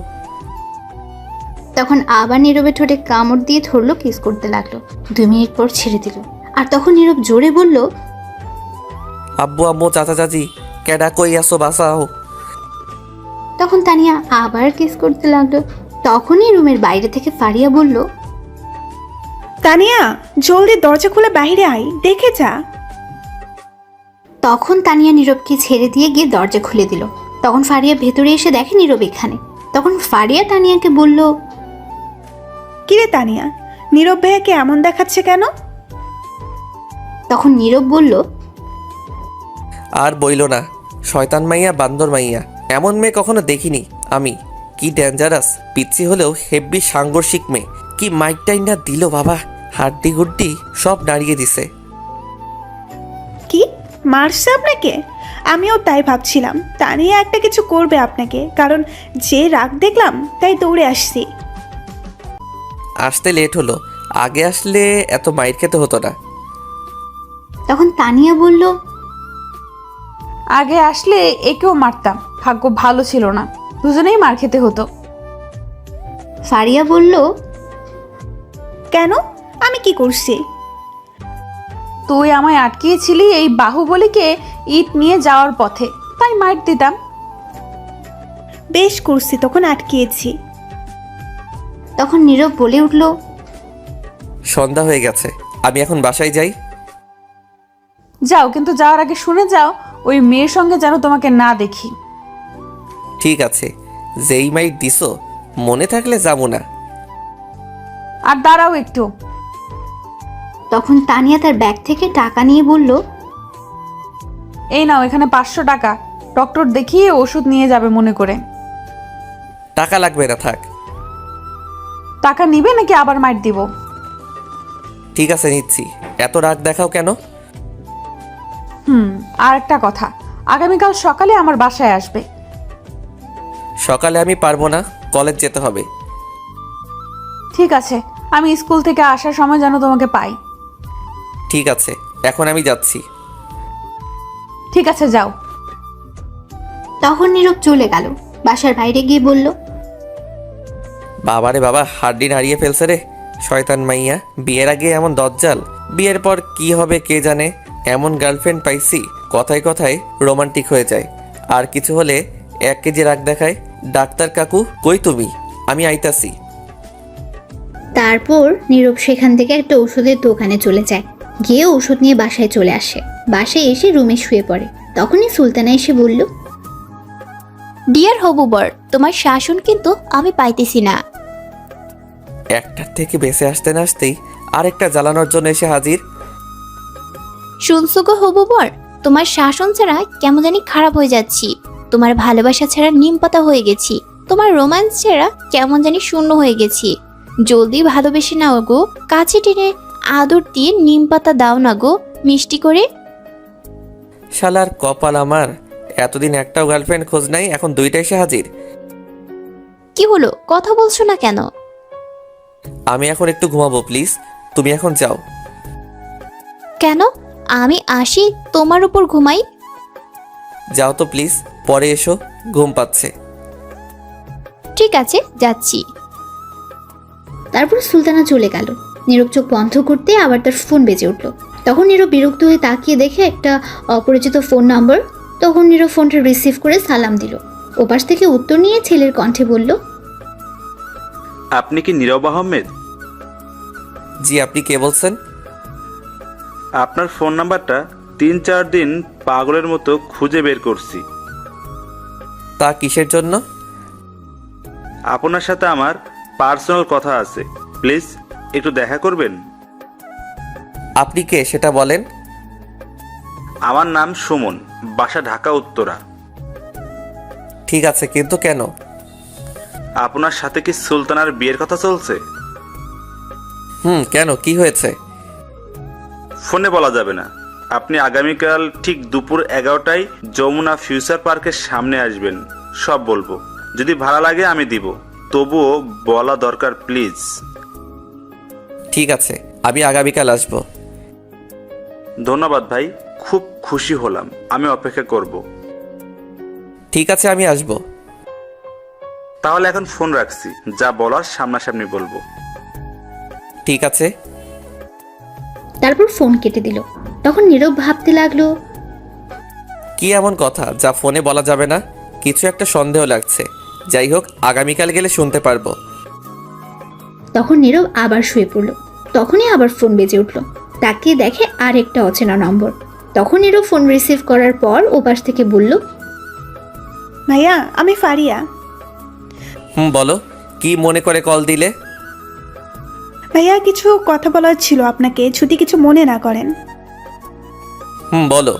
তখন আবার নীরবের ঠোঁটে কামড় দিয়ে ধরলো, কিস করতে লাগলো। 2 মিনিট পর ছেড়ে দিল। আর তখন নীরব জোরে বলল, আব্বু আম্মু চাচা চাচি, কেডা কই আসো, বাঁচাও। তখন তানিয়া আবার কিস করতে লাগলো। তখনই রুমের বাইরে থেকে ফারিয়া বলল, তানিয়া, জলদি দরজা খুলে বাইরে আয়, দেখে যা। তখন তানিয়া নীরবকে ছেড়ে দিয়ে গিয়ে দরজা খুলে দিল। তখন ফারিয়া ভেতরে এসে দেখে নীরব এখানে। তখন ফারিয়া তানিয়াকে বলল, কিরে তানিয়া, নীরব ভাইয়াকে এমন দেখাচ্ছে কেন? তখন নীরব বলল, আর বইলো না, শয়তান মাইয়া, বান্দর মাইয়া, এমন মেয়ে কখনো দেখিনি আমি। কি ডেঞ্জারাস, পিচ্ছি হলেও হেব্বি সাংঘর্ষিক মেয়ে। কি মাইক টাইনা দিল বাবা, হাড্ডি গুড্ডি সব নাড়িয়ে দিছে। কি মারছে আপনাকে? আমিও তাই ভাবছিলাম তানিয়া একটা কিছু করবে আপনাকে, কারণ যে রাগ দেখলাম তাই দৌড়ে আসছি। আসতে লেট হলো, আগে আসলে এত মাইর খেতে হতো না। তখন তানিয়া বলল, আগে আসলে একেও মারতাম, ভাগ্য ভালো ছিল না, দুজনেই মার খেতে হতো। ফারিয়া বলল, কেন, আমি কি করছি? তুই আমায় আটকিয়েছিলি এই বাহুবলীকে ইট নিয়ে যাওয়ার পথে, তাই মার দিতাম। বেশ করছি, তখন আটকিয়েছি। তখন নীরব বলে উঠল, সন্ধ্যা হয়ে গেছে, আমি এখন বাসায় যাই। যাও, কিন্তু যাওয়ার আগে শুনে যাও ওই মেয়ের সঙ্গে যেন তোমাকে না দেখি। ঠিক আছে, যেই মাইট দিছো মনে থাকলে যাবো না। আর দাঁড়াও একটু। তখন তানিয়া তার ব্যাগ থেকে টাকা নিয়ে বলল, এই নাও, এখানে 500 টাকা, ডক্টর দেখিয়ে ওষুধ নিয়ে যাবে মনে করে। টাকা লাগবে না, থাক। টাকা নিবে নাকি আবার মার দিব? ঠিক আছে নিচ্ছি, এত রাগ দেখাও কেন? আর একটা কথা, আগামীকাল সকালে আমার বাসায় আসবে। সকালে আমি পারবো না, কলেজ যেতে হবে। ঠিক আছে, আমি স্কুল থেকে আসার সময় যেন তোমাকে পাই। ঠিক আছে, এখন আমি যাচ্ছি। ঠিক আছে, যাও। তখন নীরব চলে গেল। বাসার বাইরে গিয়ে বলল, বাবারে বাবা, হাড্ডি হারিয়ে ফেলছে রে শয়তান মাইয়া। বিয়ের আগে এমন দজ্জাল, বিয়ের পর কি হবে কে জানে। এমন গার্লফ্রেন্ড পাইছি, কথায় কথায় রোমান্টিক হয়ে যায়, আর কিছু হলে 1 কেজি রাগ দেখায়। ডাক্তার কাকু কই তুমি, আমি আইতাছি। তারপর নীরব সেখান থেকে একটা ওষুধের দোকানে চলে যায়। গিয়ে ওষুধ নিয়ে বাসায় চলে আসে। বাসায় এসে রুমে শুয়ে পড়ে। তখনই সুলতানা এসে বলল, ডিয়ার হবু বর, তোমার শাসন কিন্তু আমি পাইতেছি না। একটার থেকে বেঁচে আসতে না আসতেই আরেকটা জ্বালানোর জন্য এসে হাজির। শুনছো গো হবু বর, তোমার শাসন ছাড়া কেমন জানি খারাপ হয়ে যাচ্ছি। তোমার ভালোবাসা ছাড়া নিম পাতা হয়ে গেছি। তোমার রোম্যান্স ছাড়া কেমন জানি শূন্য হয়ে গেছি। জলদি ভালোবেসে নাও গো, কাছে টেনে আদর দিয়ে নিম পাতা দাও না গো, মিষ্টি করে। শালার কপাল আমার, এতদিন একটাও গার্লফ্রেন্ড খোঁজ নাই, এখন দুইটা এসে হাজির। কি হলো, কথা বলছো না কেন? আমি এখন একটু ঘুমাবো প্লিজ, তুমি এখন যাও। কেন? আমি আসি তোমার উপর ঘুমাই? যাও তো প্লিজ, পরে এসো, ঘুম পাচ্ছে। ঠিক আছে, যাচ্ছি। তারপর সুলতানা চলে গেল। নীরব চোখ বন্ধ করতে আবার তার ফোন বেজে উঠল। তখন নীরব বিরক্ত হয়ে তাকিয়ে দেখে একটা অপরিচিত ফোন নাম্বার। তখন নীরব ফোনটা রিসিভ করে সালাম দিল। ওপাশ থেকে উত্তর নিয়ে ছেলের কণ্ঠে বলল, আপনি কি নীরব আহমেদ? জি, আপনি কে বলছেন? আপনার ফোন নাম্বারটা 3-4 দিন পাগলের মতো খুঁজে বের করছি। তা কিসের জন্য? আপনার সাথে আমার পার্সোনাল কথা আছে, প্লিজ একটু দেখা করবেন? আপনি কে সেটা বলেন। আমার নাম সুমন, বাসা ঢাকা উত্তরা। ঠিক আছে, কিন্তু কেন? আপনার সাথে কি সুলতানার বিয়ের কথা চলছে? কেন, কি হয়েছে? ফোনে বলা যাবে না। আপনি আগামীকাল ঠিক দুপুর 11টায় যমুনা ফিউচার পার্কের সামনে আসবেন, সব বলবো। যদি ভালো লাগে আমি দিব, তবুও বলা দরকার প্লিজ। ঠিক আছে, আমি আগামীকাল আসবো। ধন্যবাদ ভাই, খুব খুশি হলাম। আমি অপেক্ষা করব। ঠিক আছে, আমি আসবো। তাহলে এখন ফোন রাখছি, যা বলার সামনাসামনি বলবো। ঠিক আছে। তারপর ফোন কেটে দিল। তখন নীরব ভাবতে লাগলো, কি এমন কথা যা ফোনে বলা যাবে না? কিছু একটা সন্দেহ লাগছে। যাই হোক, আগামীকাল গেলে শুনতে পারবো। তখন নীরব আবার শুয়ে পড়ল। তখনই আবার ফোন বেজে উঠল। তাকিয়ে দেখে আর একটা অচেনা নম্বর। তখন নীরব ফোন রিসিভ করার পর ওপাশ থেকে বলল, ভাইয়া আমি ফারিয়া। বলো, কি মনে করে কল দিলে? ভাইয়া কিছু কথা বলার ছিল আপনাকে, যদি কিছু মনে না করেন। বলো।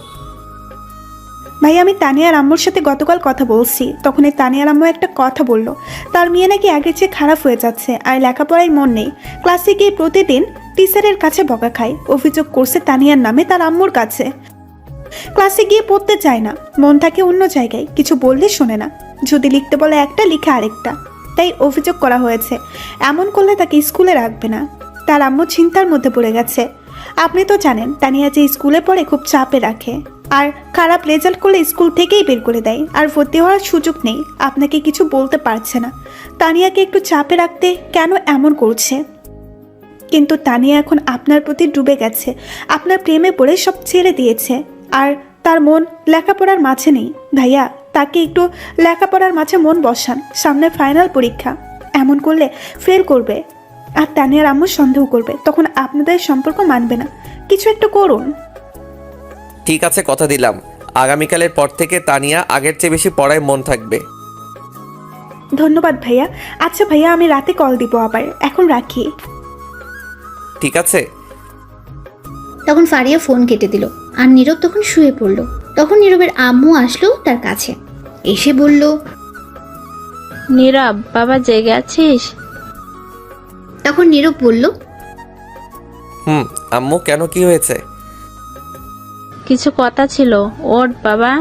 ভাইয়া আমি তানিয়ার আম্মুর সাথে গতকাল কথা বলছি। তখন এই তানিয়ার আম্মু একটা কথা বলল, তার মেয়ে নাকি আগের চেয়ে খারাপ হয়ে যাচ্ছে আর লেখাপড়ায় মন নেই। ক্লাসে গিয়ে প্রতিদিন টিচারের কাছে বকা খায়। অভিযোগ করছে তানিয়ার নামে তার আম্মুর কাছে। ক্লাসে গিয়ে পড়তে চায় না, মন থাকে অন্য জায়গায়, কিছু বললে শোনে না। যদি লিখতে বলে একটা, লিখে আরেকটা। তাই অভিযোগ করা হয়েছে। এমন করলে তাকে স্কুলে রাখবে না। তার আম্মু চিন্তার মধ্যে পড়ে গেছে। আপনি তো জানেন তানিয়া যে স্কুলে পড়ে খুব চাপে রাখে, আর খারাপ রেজাল্ট করলে স্কুল থেকেই বের করে দেয়, আর ভর্তি হওয়ার সুযোগ নেই। আপনাকে কিছু বলতে পারছে না। তানিয়াকে একটু চাপে রাখতে কেন এমন করছে? কিন্তু তানিয়া এখন আপনার প্রতি ডুবে গেছে। আপনার প্রেমে পড়ে সব ছেড়ে দিয়েছে, আর তার মন লেখাপড়ার মাঝে নেই। ভাইয়া তাকে একটু লেখাপড়ার মাঝে মন বসান। সামনে ফাইনাল পরীক্ষা, এমন করলে ফেল করবে, আর তানিয়ার আম্মু সন্দেহ করবে, তখন আপনাদের সম্পর্ক মানবে না। কিছু একটা করুন। ঠিক আছে, কথা দিলাম। আগামীকালের পর থেকে তানিয়া আগের চেয়ে বেশি পড়ায় মন থাকবে। ধন্যবাদ ভাইয়া। আচ্ছা ভাইয়া, আমি রাতে কল দিব আবার, এখন রাখি। ঠিক আছে। তখন ফারিয়া ফোন কেটে দিল। আর নীরব তখন শুয়ে পড়ল। তখন নীরবের আম্মু আসলো তার কাছে, এসে বলল, নীরব বাবা, জেগে আছিস? তখন নীরব বলল, আম্মু কেন, কি হয়েছে? কিছু কথা ছিল, ওঠ বাবা।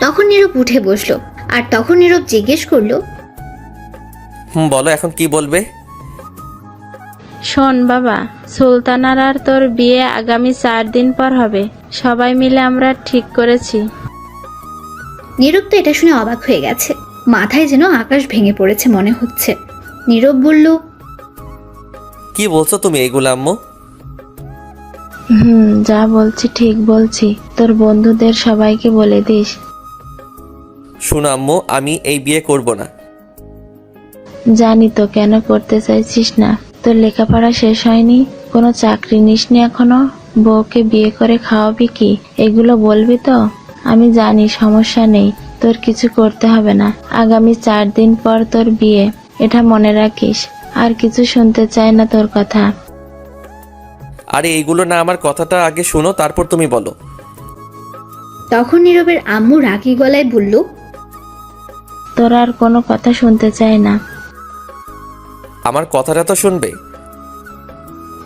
তখন নীরব উঠে বসলো। আর তখন নীরব জিজ্ঞেস করলো, বলো, এখন কি বলবে? শোন বাবা, সুলতানার আর তোর বিয়ে আগামী 4 দিন পর হবে। সবাই মিলে আমরা ঠিক করেছি। নীরব তো এটা শুনে অবাক হয়ে গেছে। মাথায় যেন আকাশ ভেঙে পড়েছে মনে হচ্ছে। নীরব বলল, কি বলছো তুমি এইগুলো আম্মু? যা বলছি ঠিক বলছি। তোর বন্ধুদের সবাইকে বলে দিস। শোনো আম্মু, আমি এই বিয়ে করব না। জানি তো কেন করতে চাইছিস না। তোর লেখাপড়া শেষ হয়নি, কোনো চাকরি নিসনি এখনো, বউকে বিয়ে করে খাওয়াবি কি, এগুলো বলবি তো? আমি জানি সমস্যা নেই, তোর কিছু করতে হবে না। আগামী 4 দিন পর তোর বিয়ে, এটা মনে রাখিস। আর কিছু শুনতে চাই না তোর কথা। আরে এইগুলো না, আমার কথাটা আগে শোনো, তারপর তুমি বলো। তখন নীরবের আম্মু রাগী গলায় বলল, তোর আর কোনো কথা শুনতে চাই না। আমার কথাটা তো শুনবে।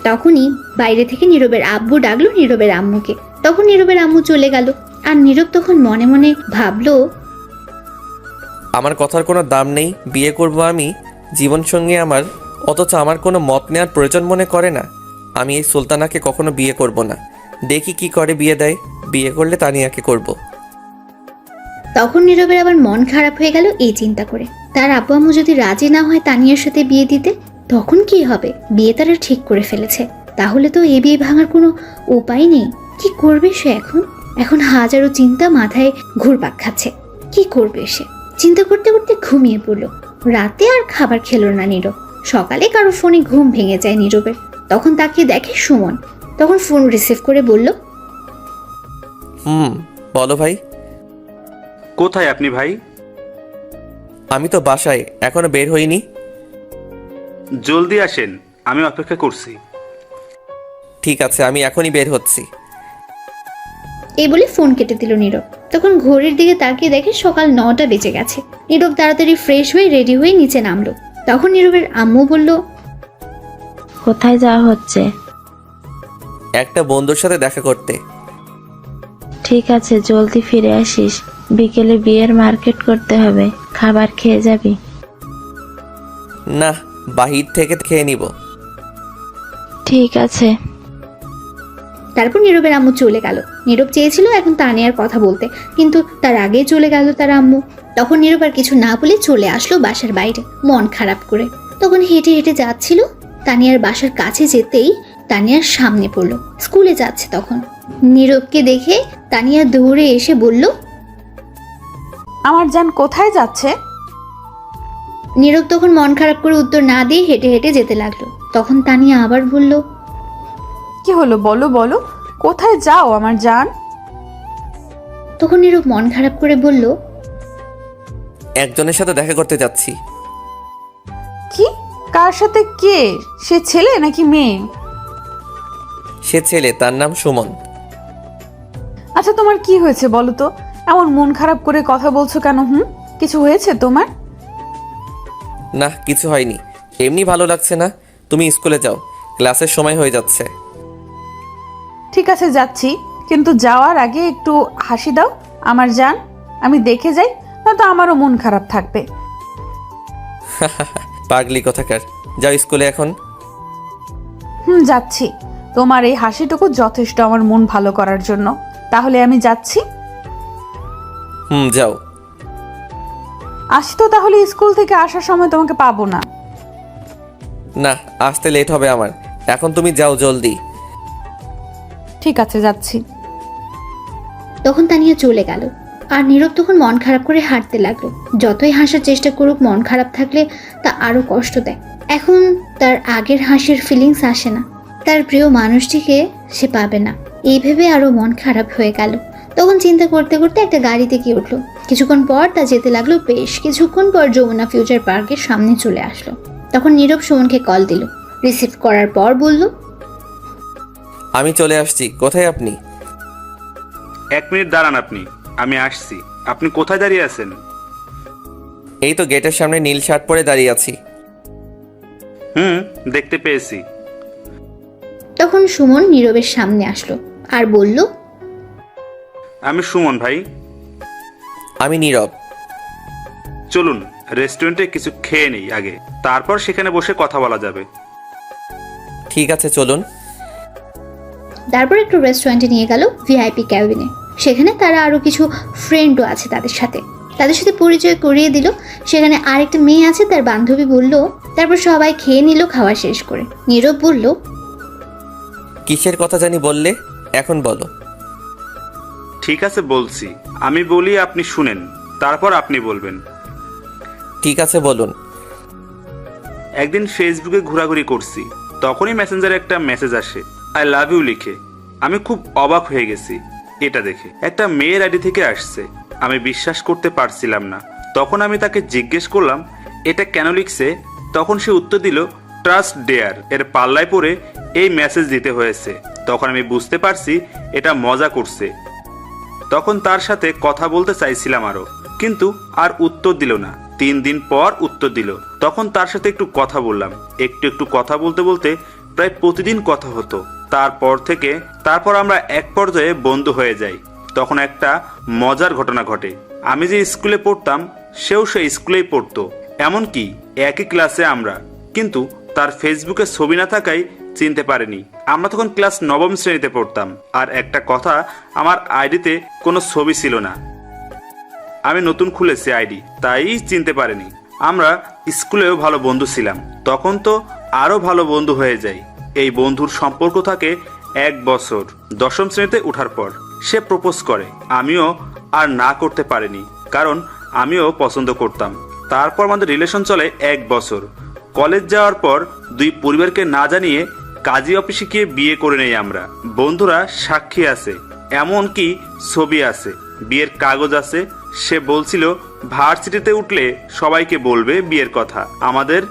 তখনই বাইরে থেকে নীরবের আব্বু ডাকলো নীরবের আম্মুকে। তখন নীরবের আম্মু চলে গেল। আর নীরব তখন মনে মনে ভাবলো, আমার কথার কোনো দাম নেই, বিয়ে করব আমি জীবনসঙ্গী আমার, অথচ আমার কোনো মত নেওয়ার প্রয়োজন মনে করে না। আমি এই সুলতানাকে কখনো বিয়ে করব না, দেখি কি করে বিয়ে দেয়, বিয়ে করলে তানিয়াকে করব। তখন নীরবের আবার মন খারাপ হয়ে গেল এই চিন্তা করে। তার আব্বু আম্মু যদি রাজি না হয় তানিয়ার সাথে বিয়ে দিতে, তখন কি হবে? বিয়ে তারা ঠিক করে ফেলেছে, তাহলে তো এ বিয়ে ভাঙার কোনো উপায় নেই। কি করবে সে এখন? এখন হাজারো চিন্তা মাথায় ঘুরপাক খাচ্ছে। কি করবে সে? চিন্তা করতে করতে ঘুমিয়ে পড়লো। রাতে আর খাবার খেলো না নীরব। সকালে কারো ফোনে ঘুম ভেঙে যায় নীরবের। তখন তাকে দেখে সুমন। তখন ফোন রিসিভ করে বলল, বলো ভাই। কোথায় আপনি ভাই? আমি তো বাসায়, এখনো বের হইনি। জলদি আসেন, আমি অপেক্ষা করছি। ঠিক আছে, আমি এখনই বের হচ্ছি। এই বলে ফোন কেটে দিল নীরব। তখন ঘড়ির দিকে তাকিয়ে দেখে সকাল 9টা বেজে গেছে। নীরব তাড়াতাড়ি ফ্রেশ হয়ে রেডি হয়ে নিচে নামলো। তখন নীরবের আম্মু বলল, কোথায় যাওয়া হচ্ছে? একটা বন্ধুর সাথে দেখা করতে। ঠিক আছে, জলদি ফিরে আসিস। বিকেলে বিয়ের মার্কেট করতে হবে, খাবার খেয়ে যাবি? না, বাহির থেকে খেয়ে নিব। ঠিক আছে। তারপর নীরবের আম্মু চলে গেল। নীরব চেয়েছিল এখন তানিয়ার কথা বলতে, কিন্তু তার আগেই চলে গেল তার আম্মু। তখন নীরব আর কিছু না বলে চলে আসলো বাসার বাইরে মন খারাপ করে। তখন হেঁটে হেঁটে যাচ্ছিল। তানিয়ার বাসার কাছে যেতেই তানিয়ার সামনে পড়লো। স্কুলে যাচ্ছে তখন। নীরবকে দেখে তানিয়া দৌড়ে এসে বলল, আমার জান কোথায় যাচ্ছে? নীরব তখন মন খারাপ করে উত্তর না দিয়ে হেঁটে হেঁটে যেতে লাগলো। তখন তানিয়া আবার বলল, কি হলো বলো বলো, কোথায় যাও আমার জান? তখন নীরব মন খারাপ করে বলল, একজনের সাথে দেখা করতে যাচ্ছি। কি? কার সাথে? কে সে? ছেলে নাকি মেয়ে? সে ছেলে, তার নাম সুমন। আচ্ছা তোমার কি হয়েছে বলো তো? এমন মন খারাপ করে কথা বলছো কেন? কিছু হয়েছে তোমার? না, কিছু হয়নি, এমনি ভালো লাগছে না। তুমি স্কুলে যাও, ক্লাসের সময় হয়ে যাচ্ছে। ঠিক আছে যাচ্ছি, কিন্তু যাওয়ার আগে একটু হাসি দাও আমার জান, আমি দেখে যাই, না তো আমারও মন খারাপ থাকবে। পাগলি কথাকার, যাও স্কুলে এখন। যাচ্ছি। তোমার এই হাসিটুকু যথেষ্ট আমার মন ভালো করার জন্য। তাহলে আমি যাচ্ছি। যাও। আসি তো তাহলে, স্কুল থেকে আসার সময় তোমাকে পাবো না। না, আসতে লেট হবে আমার, এখন তুমি যাও জলদি। ঠিক আছে যাচ্ছি। তখন তানিয়া চলে গেল। আর নীরব তখন মন খারাপ করে হাঁটতে লাগলো। যতই হাসার চেষ্টা করুক, মন খারাপ থাকলে তা আরো কষ্ট দেয়। এখন তার আগের হাসির ফিলিংস আসে না। তার প্রিয় মানুষটিকে সে পাবে না, এই ভেবে আরো মন খারাপ হয়ে গেল। তখন চিন্তা করতে করতে একটা গাড়িতে গিয়ে উঠলো। কিছুক্ষণ পর তা যেতে লাগলো। বেশ কিছুক্ষণ পর যমুনা ফিউচার পার্কের সামনে চলে আসলো। তখন নীরব সুমনকে কল দিল। রিসিভ করার পর বলল, আমি চলে আসছি, কোথায় আপনি? 1 মিনিট দাঁড়ান আপনি, আমি আসছি। আপনি কোথায় দাঁড়িয়ে আছেন? এই তো গেটের সামনে নীল শার্ট পরে দাঁড়িয়ে আছি। দেখতে পেয়েছি। তখন সুমন নীরবের সামনে আসলো আর বলল, আমি সুমন ভাই। আমি নীরব। চলুন রেস্টুরেন্টে কিছু খেয়ে নেই আগে, তারপর সেখানে বসে কথা বলা যাবে। ঠিক আছে, চলুন। তারপর একটু রেস্টুরেন্টে নিয়ে গেল, ভিআইপি ক্যাবিনে। সেখানে তারা আরো কিছু ফ্রেন্ডও আছে তাদের সাথে পরিচয় করিয়ে দিল। সেখানে আরেকটা মেয়ে আছে, তার বান্ধবী বলল। তারপর সবাই খেয়ে নিল। খাওয়া শেষ করে নীরব বলল, কিসের কথা জানি বললে, এখন বলো। ঠিক আছে বলছি, আমি বলি আপনি শুনেন, তারপর আপনি বলবেন। ঠিক আছে, বলুন। একদিন ফেসবুকে ঘোরাঘুরি করছি, তখনই মেসেঞ্জারে একটা মেসেজ আসে, আই লাভ ইউ লিখে। আমি খুব অবাক হয়ে গেছি এটা দেখে। একটা মেয়ের আইডি থেকে আসছে। আমি বিশ্বাস করতে পারছিলাম না। তখন আমি তাকে জিজ্ঞেস করলাম এটা কেন লিখছে। তখন সে উত্তর দিল, ট্রাস্ট ডেয়ার এর পাল্লায় পড়ে এই মেসেজ দিতে হয়েছে। তখন আমি বুঝতে পারছি এটা মজা করছে। তখন তার সাথে কথা বলতে চাইছিলাম আরো, কিন্তু আর উত্তর দিল না। 3 দিন পর উত্তর দিল। তখন তার সাথে একটু কথা বললাম। একটু কথা বলতে বলতে প্রায় প্রতিদিন কথা হতো। তারপর আমরা এক পর্যায়ে বন্ধু হয়ে যাই। তখন একটা মজার ঘটনা ঘটে। আমি যে স্কুলে পড়তাম সেও সেই স্কুলেই পড়তো, এমনকি একই ক্লাসে আমরা। কিন্তু তার ফেসবুকে ছবি না থাকায় চিনতে পারেনি। আমরা তখন ক্লাস 9ম শ্রেণীতে পড়তাম। আর একটা কথা, আমার আইডিতে কোনো ছবি ছিল না। আমি নতুন খুলেছি আইডি, তাই চিনতে পারেনি। আমরা স্কুলেও ভালো বন্ধু ছিলাম। তখন তো আরো ভালো বন্ধু হয়ে যায়। এই বন্ধুর সম্পর্ক থাকে 1 বছর। 10ম শ্রেণীতে ওঠার পর সে প্রপোজ করে। আমিও আর না করতে পারিনি, কারণ আমিও পছন্দ করতাম। তারপর আমাদের রিলেশন চলে 1 বছর। কলেজ যাওয়ার পর 2 পরিবারকে না জানিয়ে কাজী অফিসে গিয়ে বিয়ে করে নেই আমরা। বন্ধুরা সাক্ষী আছে, এমনকি ছবি আছে, বিয়ের কাগজ আছে। সে বলছিল ভার্সিটিতে উঠলে সবাইকে বলবে বিয়ের কথা আমাদের,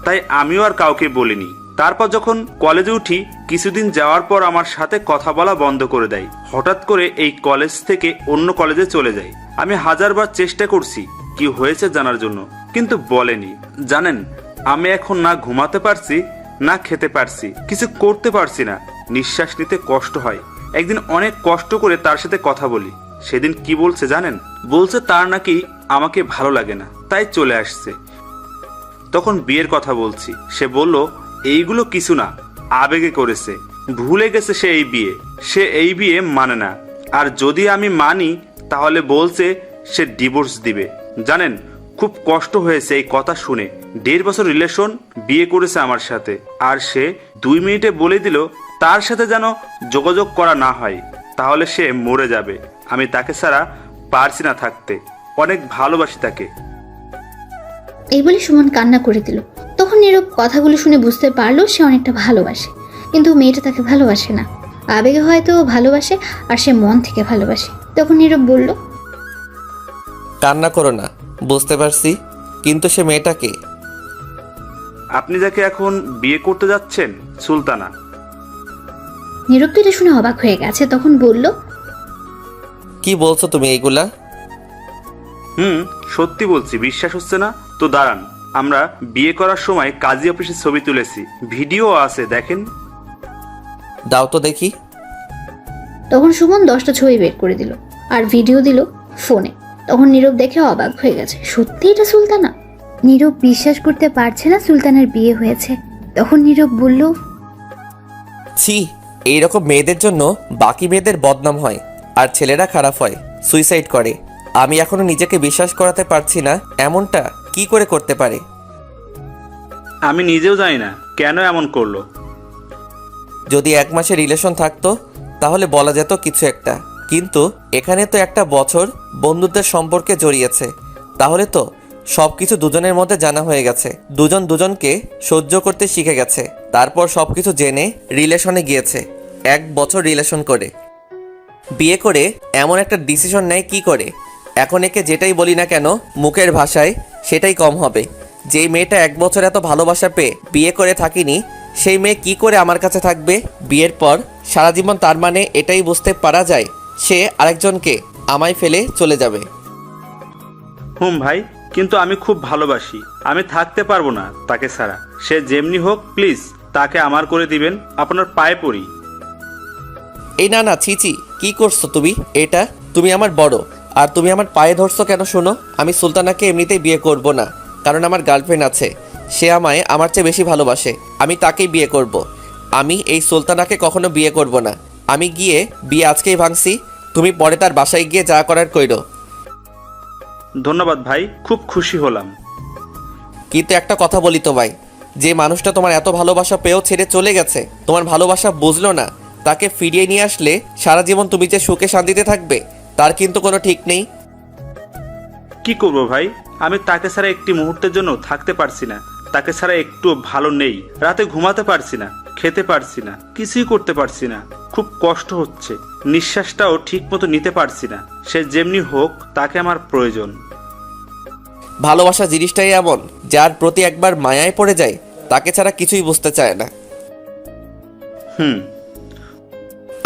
তাই আমিও আর কাউকে বলিনি। তারপর যখন কলেজে উঠি, কিছুদিন যাওয়ার পর আমার সাথে কথা বলা বন্ধ করে দেয়। হঠাৎ করে এই কলেজ থেকে অন্য কলেজে চলে যায়। আমি হাজারবার চেষ্টা করছি কি হয়েছে জানার জন্য, কিন্তু বলেনি। জানেন, আমি এখন না ঘুমাতে পারছি, না খেতে পারছি, কিছু করতে পারছি না। নিঃশ্বাস নিতে কষ্ট হয়। একদিন অনেক কষ্ট করে তার সাথে কথা বলি। সেদিন কি বলছে জানেন? বলছে তার নাকি আমাকে ভালো লাগে না, তাই চলে আসছে। তখন বিয়ের কথা বলছি। সে বলল এইগুলো কিছু না, আবেগে করেছে, ভুলে গেছে সে এই বিয়ে মানে না। আর যদি আমি মানি তাহলে বলছে সে ডিভোর্স দিবে। জানেন, খুব কষ্ট হয়েছে এই কথা শুনে। 1.5 বছর রিলেশন, বিয়ে করেছে আমার সাথে, আর সে 2 মিনিটে বলে দিল তার সাথে যেন যোগাযোগ করা না হয়, তাহলে সে মরে যাবে। আমি তাকে ছাড়া পারছি না থাকতে, অনেক ভালোবাসি তাকে। এই বলে সুমন কান্না করে দিল। তখন নীরব কথাগুলো শুনে বুঝতে পারলো সে অনেকটা ভালোবাসে, কিন্তু মেয়েটা তাকে ভালোবাসে না। আবেগে হয়তো ভালোবাসে, আর সে মন থেকে ভালোবাসে। তখন নীরব বলল, কান্না করো না, বুঝতে পারছি, কিন্তু সে মেয়েটাকে। আপনি যাকে এখন বিয়ে করতে যাচ্ছেন, সুলতানা। নীরব তো এটা শুনে অবাক হয়ে গেছে। তখন বলল, কি বলছো তুমি এইগুলা? সত্যি বলছি, বিশ্বাস হচ্ছে না তো দাঁড়ান, আমরা বিয়ে করার সময় কাজী অফিসের ছবি তুলেছি, ভিডিও আছে, দেখেন। দাও তো দেখি। তখন সুমন 10টা ছবি বের করে দিল আর ভিডিও দিল ফোনে। তখন নীরব দেখে অবাক হয়ে গেছে, সত্যি এটা সুলতানা। নীরব বিশ্বাস করতে পারছে না সুলতানার বিয়ে হয়েছে। তখন নীরব বলল, ছি, এইরকম মেয়েদের জন্য বাকি মেয়েদের বদনাম হয়, আর ছেলেরা খারাপ হয়, সুইসাইড করে। আমি এখনো নিজেকে বিশ্বাস করাতে পারছি না এমনটা কি করে করতে পারে। আমি নিজেও জানি না কেন এমন করলো। যদি 1 মাসের রিলেশন থাকতো তাহলে বলা যেত কিছু একটা, কিন্তু এখানে তো 1 বছর বন্ধুত্বের সম্পর্কে জড়িয়েছে। তাহলে তো সবকিছু দুজনের মধ্যে জানা হয়ে গেছে, দুজন দুজনকে সহ্য করতে শিখে গেছে। তারপর সবকিছু জেনে রিলেশনে গিয়েছে। 1 বছর রিলেশন করে বিয়ে করে এমন একটা ডিসিশন নেয় কি করে? এখন একে যেটাই বলি না কেন মুখের ভাষায় সেটাই কম হবে। যেই মেয়েটা 1 বছর এত ভালোবাসা পেয়ে বিয়ে করে থাকিনি, সেই মেয়ে কি করে আমার কাছে থাকবে বিয়ের পর সারা জীবন? তার মানে এটাই বুঝতে পারা যায় সে আরেকজনকে আমায় ফেলে চলে যাবে। ভাই, কিন্তু আমি খুব ভালোবাসি, আমি থাকতে পারবো না তাকে ছাড়া। সে যেমনি হোক, প্লিজ তাকে আমার করে দিবেন, আপনার পায়ে পড়ি। এই না, ছিচি, কি করছো তুমি? এটা তুমি আমার বড়, আর তুমি আমার পায়ে ধরছো কেন? শোনো, আমি সুলতানাকে এমনিতেই বিয়ে করব না, কারণ আমার গার্লফ্রেন্ড আছে। সে আমায় আমার চেয়ে বেশি ভালোবাসে, আমি তাকেই বিয়ে করব। আমি এই সুলতানাকে কখনো বিয়ে করব না। আমি গিয়ে বিয়ে আজকেই ভাঙছি, তুমি পরে তার বাসায় গিয়ে যা করার কইরো। ধন্যবাদ ভাই, খুব খুশি হলাম। কিন্তু একটা কথা বলি তোমায়, যে মানুষটা তোমার এত ভালোবাসা পেয়েও ছেড়ে চলে গেছে, তোমার ভালোবাসা বুঝলো না, তাকে ফিরিয়ে নিয়ে আসলে সারা জীবন তুমি যে সুখে শান্তিতে থাকবে তার কিন্তু কোনো ঠিক নেই। কি করব ভাই, আমি তাকে ছাড়া একটি মুহূর্তের জন্য থাকতে পারছি না। তাকে ছাড়া একটু ভালো নেই, রাতে ঘুমাতে পারছি না, খেতে পারছি না, কিছুই করতে পারছি না, খুব কষ্ট হচ্ছে, নিঃশ্বাসটাও ঠিক মতো নিতে পারছি না। সে যেমনি হোক, তাকে আমার প্রয়োজন। ভালোবাসা জিনিসটাই এমন, যার প্রতি একবার মায়ায় পড়ে যায় তাকে ছাড়া কিছুই বুঝতে চায় না। হুম।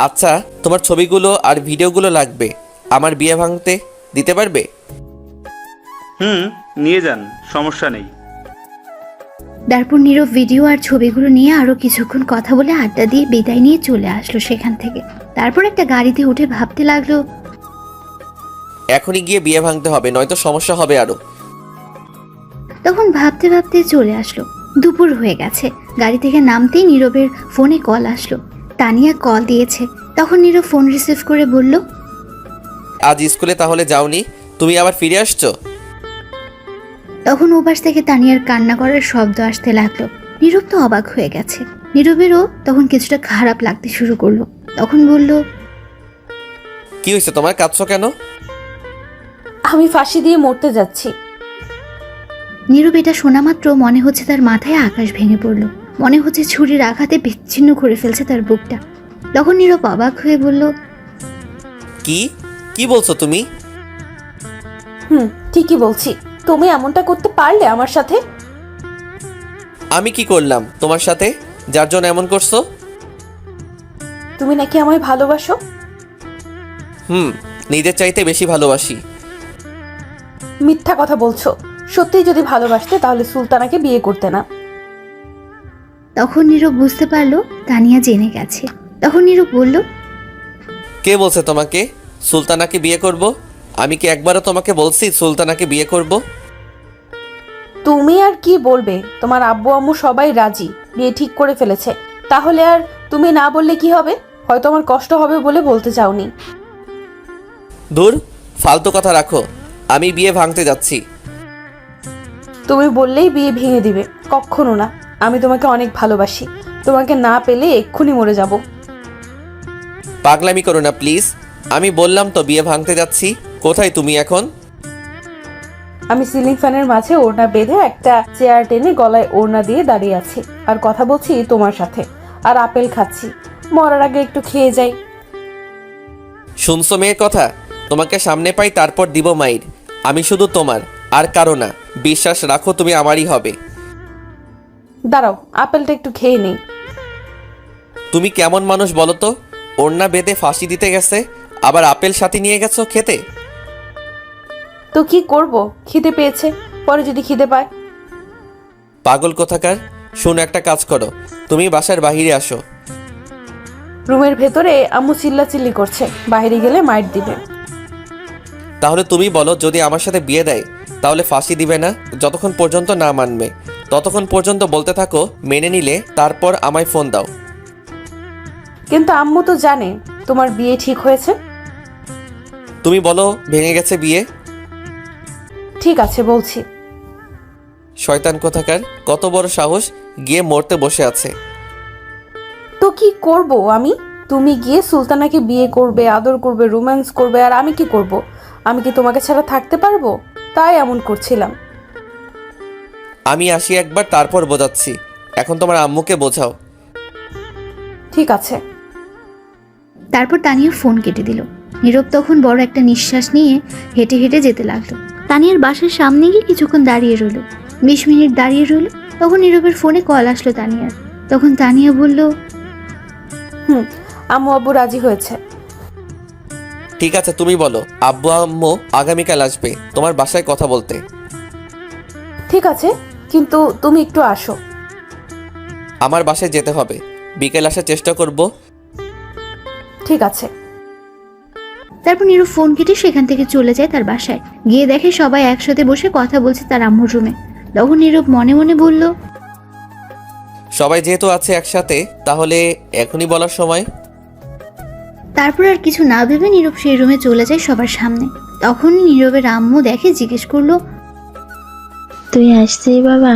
আচ্ছা, তোমার ছবিগুলো আর ভিডিওগুলো লাগবে, আমার বিয়ে ভাঙতে দিতে পারবে? হুম, নিয়ে যান, সমস্যা নেই। তারপর নীরব ভিডিও আর ছবিগুলো নিয়ে আরো কিছুক্ষণ কথা বলে আড্ডা দিয়ে বিদায় নিয়ে চলে আসলো সেখান থেকে। তারপর একটা গাড়িতে উঠে ভাবতে লাগলো, এখনই গিয়ে বিয়ে ভাঙতে হবে, নয়তো সমস্যা হবে আরো। তখন ভাবতে ভাবতে চলে আসলো। দুপুর হয়ে গেছে। গাড়ি থেকে নামতেই নীরবের ফোনে কল আসলো। তানিয়া কল দিয়েছে। তখন নীরব ফোন রিসিভ করে বলল, আজ স্কুলে তাহলে যাওনি, তুমি আবার ফিরে আসছো? তখন ওপাশ থেকে তানিয়ার কান্না করার শব্দ আসতে লাগলো। নীরব তো অবাক হয়ে গেছে। নীরবেরও তখন কিছুটা খারাপ লাগতে শুরু করলো। তখন বলল, কি হয়েছে তোমার, কাঁদছো কেন? আমি ফাঁসি দিয়ে মরতে যাচ্ছি। নীরব এটা শোনা মাত্র মনে হচ্ছে তার মাথায় আকাশ ভেঙে পড়ল। মনে হচ্ছে ছুরির আঘাতে বিচ্ছিন্ন করে ফেলছে তার বুকটা। তখন নীরব অবাক হয়ে বলল, কি কি বলছো তুমি? ঠিকই বলছি। তুমি এমনটা করতে পারলে আমার সাথে? আমি কি করলাম তোমার সাথে, যার জন্য এমন করছো? তুমি নাকি আমায় ভালোবাসো? নিজের চাইতে বেশি ভালোবাসি। মিথ্যা কথা বলছো। সত্যিই যদি ভালোবাসতে তাহলে সুলতানাকে বিয়ে করতে না। তখন নীরব বুঝতে পারলো তানিয়া জেনে গেছে। তখন নীরব বলল, কে বলছে তোমাকে সুলতানাকে বিয়ে করব? আমি কি একবারও তোমাকে বলছি সুলতানাকে বিয়ে করব? তুমি আর কি বলবে? তোমার আব্বু আম্মু সবাই রাজি, বিয়ে ঠিক করে ফেলেছে। তাহলে আর তুমি না বললে কি হবে? হয়তো আমার কষ্ট হবে বলে বলতে চাওনি। দূর, ফালতু কথা রাখো, আমি বিয়ে ভাঙতে যাচ্ছি। তুমি বললেই বিয়ে ভেঙে দিবে? কখনো না। আমি তোমাকে অনেক ভালোবাসি। তোমাকে না পেলে এক্ষুনি মরে যাব। পাগলামি করো না প্লিজ, আমি বললাম তো বিয়ে ভাঙতে যাচ্ছি। কোথায় তুমি এখন? আমি সিলিং ফ্যানের মাঝে ওড়না বেঁধে একটা চেয়ার টেনে গলায় ওড়না দিয়ে দাঁড়িয়ে আছি আর কথা বলছি তোমার সাথে, আর আপেল খাচ্ছি। মরার আগে একটু খেয়ে যাই। শুনছো মেয়ের কথা? তোমাকে সামনে পাই তারপর দিব মাইর। আমি শুধু তোমার, আর কারো না। বিশ্বাস রাখো তুমি আমারই হবে। দাঁড়াও, আপেলটা একটু খেয়ে নেই। তুমি কেমন মানুষ বলো তো? ওড়না বেঁধে ফাঁসি দিতে গেছে, আবার আপেল সাথে নিয়ে গেছো খেতে। তো কি করব? খিদে পেয়েছে, পরে যদি খিদে পায়। পাগল কোথাকার। শোনো, একটা কাজ করো, তুমি বাসার বাহিরে আসো। রুমের ভেতরে আম্মু চিল্লাচিল্লি করছে, বাইরে গেলে মাইর দিবে। তাহলে তুমি বলো, যদি আমার সাথে বিয়ে দেয় তাহলে ফাঁসি দিবে না? যতক্ষণ পর্যন্ত না মানবে ততক্ষণ পর্যন্ত বলতে থাকো, মেনে নিলে তারপর আমায় ফোন দাও। কিন্তু আম্মু তো জানে তোমার বিয়ে ঠিক হয়েছে। তুমি বলো ভেঙে গেছে বিয়ে। ঠিক আছে, বলছি। শয়তান কোথাকার, কত বড় সাহস, গিয়ে মরতে বসে আছে। তো কি করব আমি? তুমি গিয়ে সুলতানাকে বিয়ে করবে, আদর করবে, রোম্যান্স করবে, আর আমি কি করব? আমি কি তোমাকে ছাড়া থাকতে পারবো? তাই এমন করছিলাম। আমি আসি একবার, তারপর বোঝাচ্ছি। এখন তোমার আম্মুকে বোঝাও। ঠিক আছে। তারপর তানিয়া ফোন কেটে দিল। নীরব তখন বড় একটা নিঃশ্বাস নিয়ে হেঁটে হেঁটে যেতে লাগলো। তানিয়ার বাসার সামনে গিয়ে কিছুক্ষণ দাঁড়িয়ে রইল। 20 মিনিট দাঁড়িয়ে রইল। তখন নীরবের ফোনে কল আসলো তানিয়ার। তখন তানিয়া বলল, আম্মু আব্বু রাজি হয়েছে। ঠিক আছে, তুমি বলো আব্বু আম্মু আগামীকাল আসবে তোমার বাসায় কথা বলতে। ঠিক আছে, কিন্তু তুমি একটু আসো। আমার বাসায় যেতে হবে, বিকেল আসার চেষ্টা করব। ঠিক আছে। তারপর নীরব ফোন কেটে সেখান থেকে চলে যায় তার বাসায়। গিয়ে দেখে সবাই একসাথে বসে কথা বলছে তার আম্মুর রুমে। তখন নীরব মনে মনে বলল, সবাই যেহেতু আছে একসাথে, তাহলে এখনই বলার সময়। তারপর আর কিছু না ভেবে নীরব সেই রুমে চলে যায় সবার সামনে। তখন নীরবের আম্মু দেখে জিজ্ঞেস করলো, তুই আসছিস বাবা?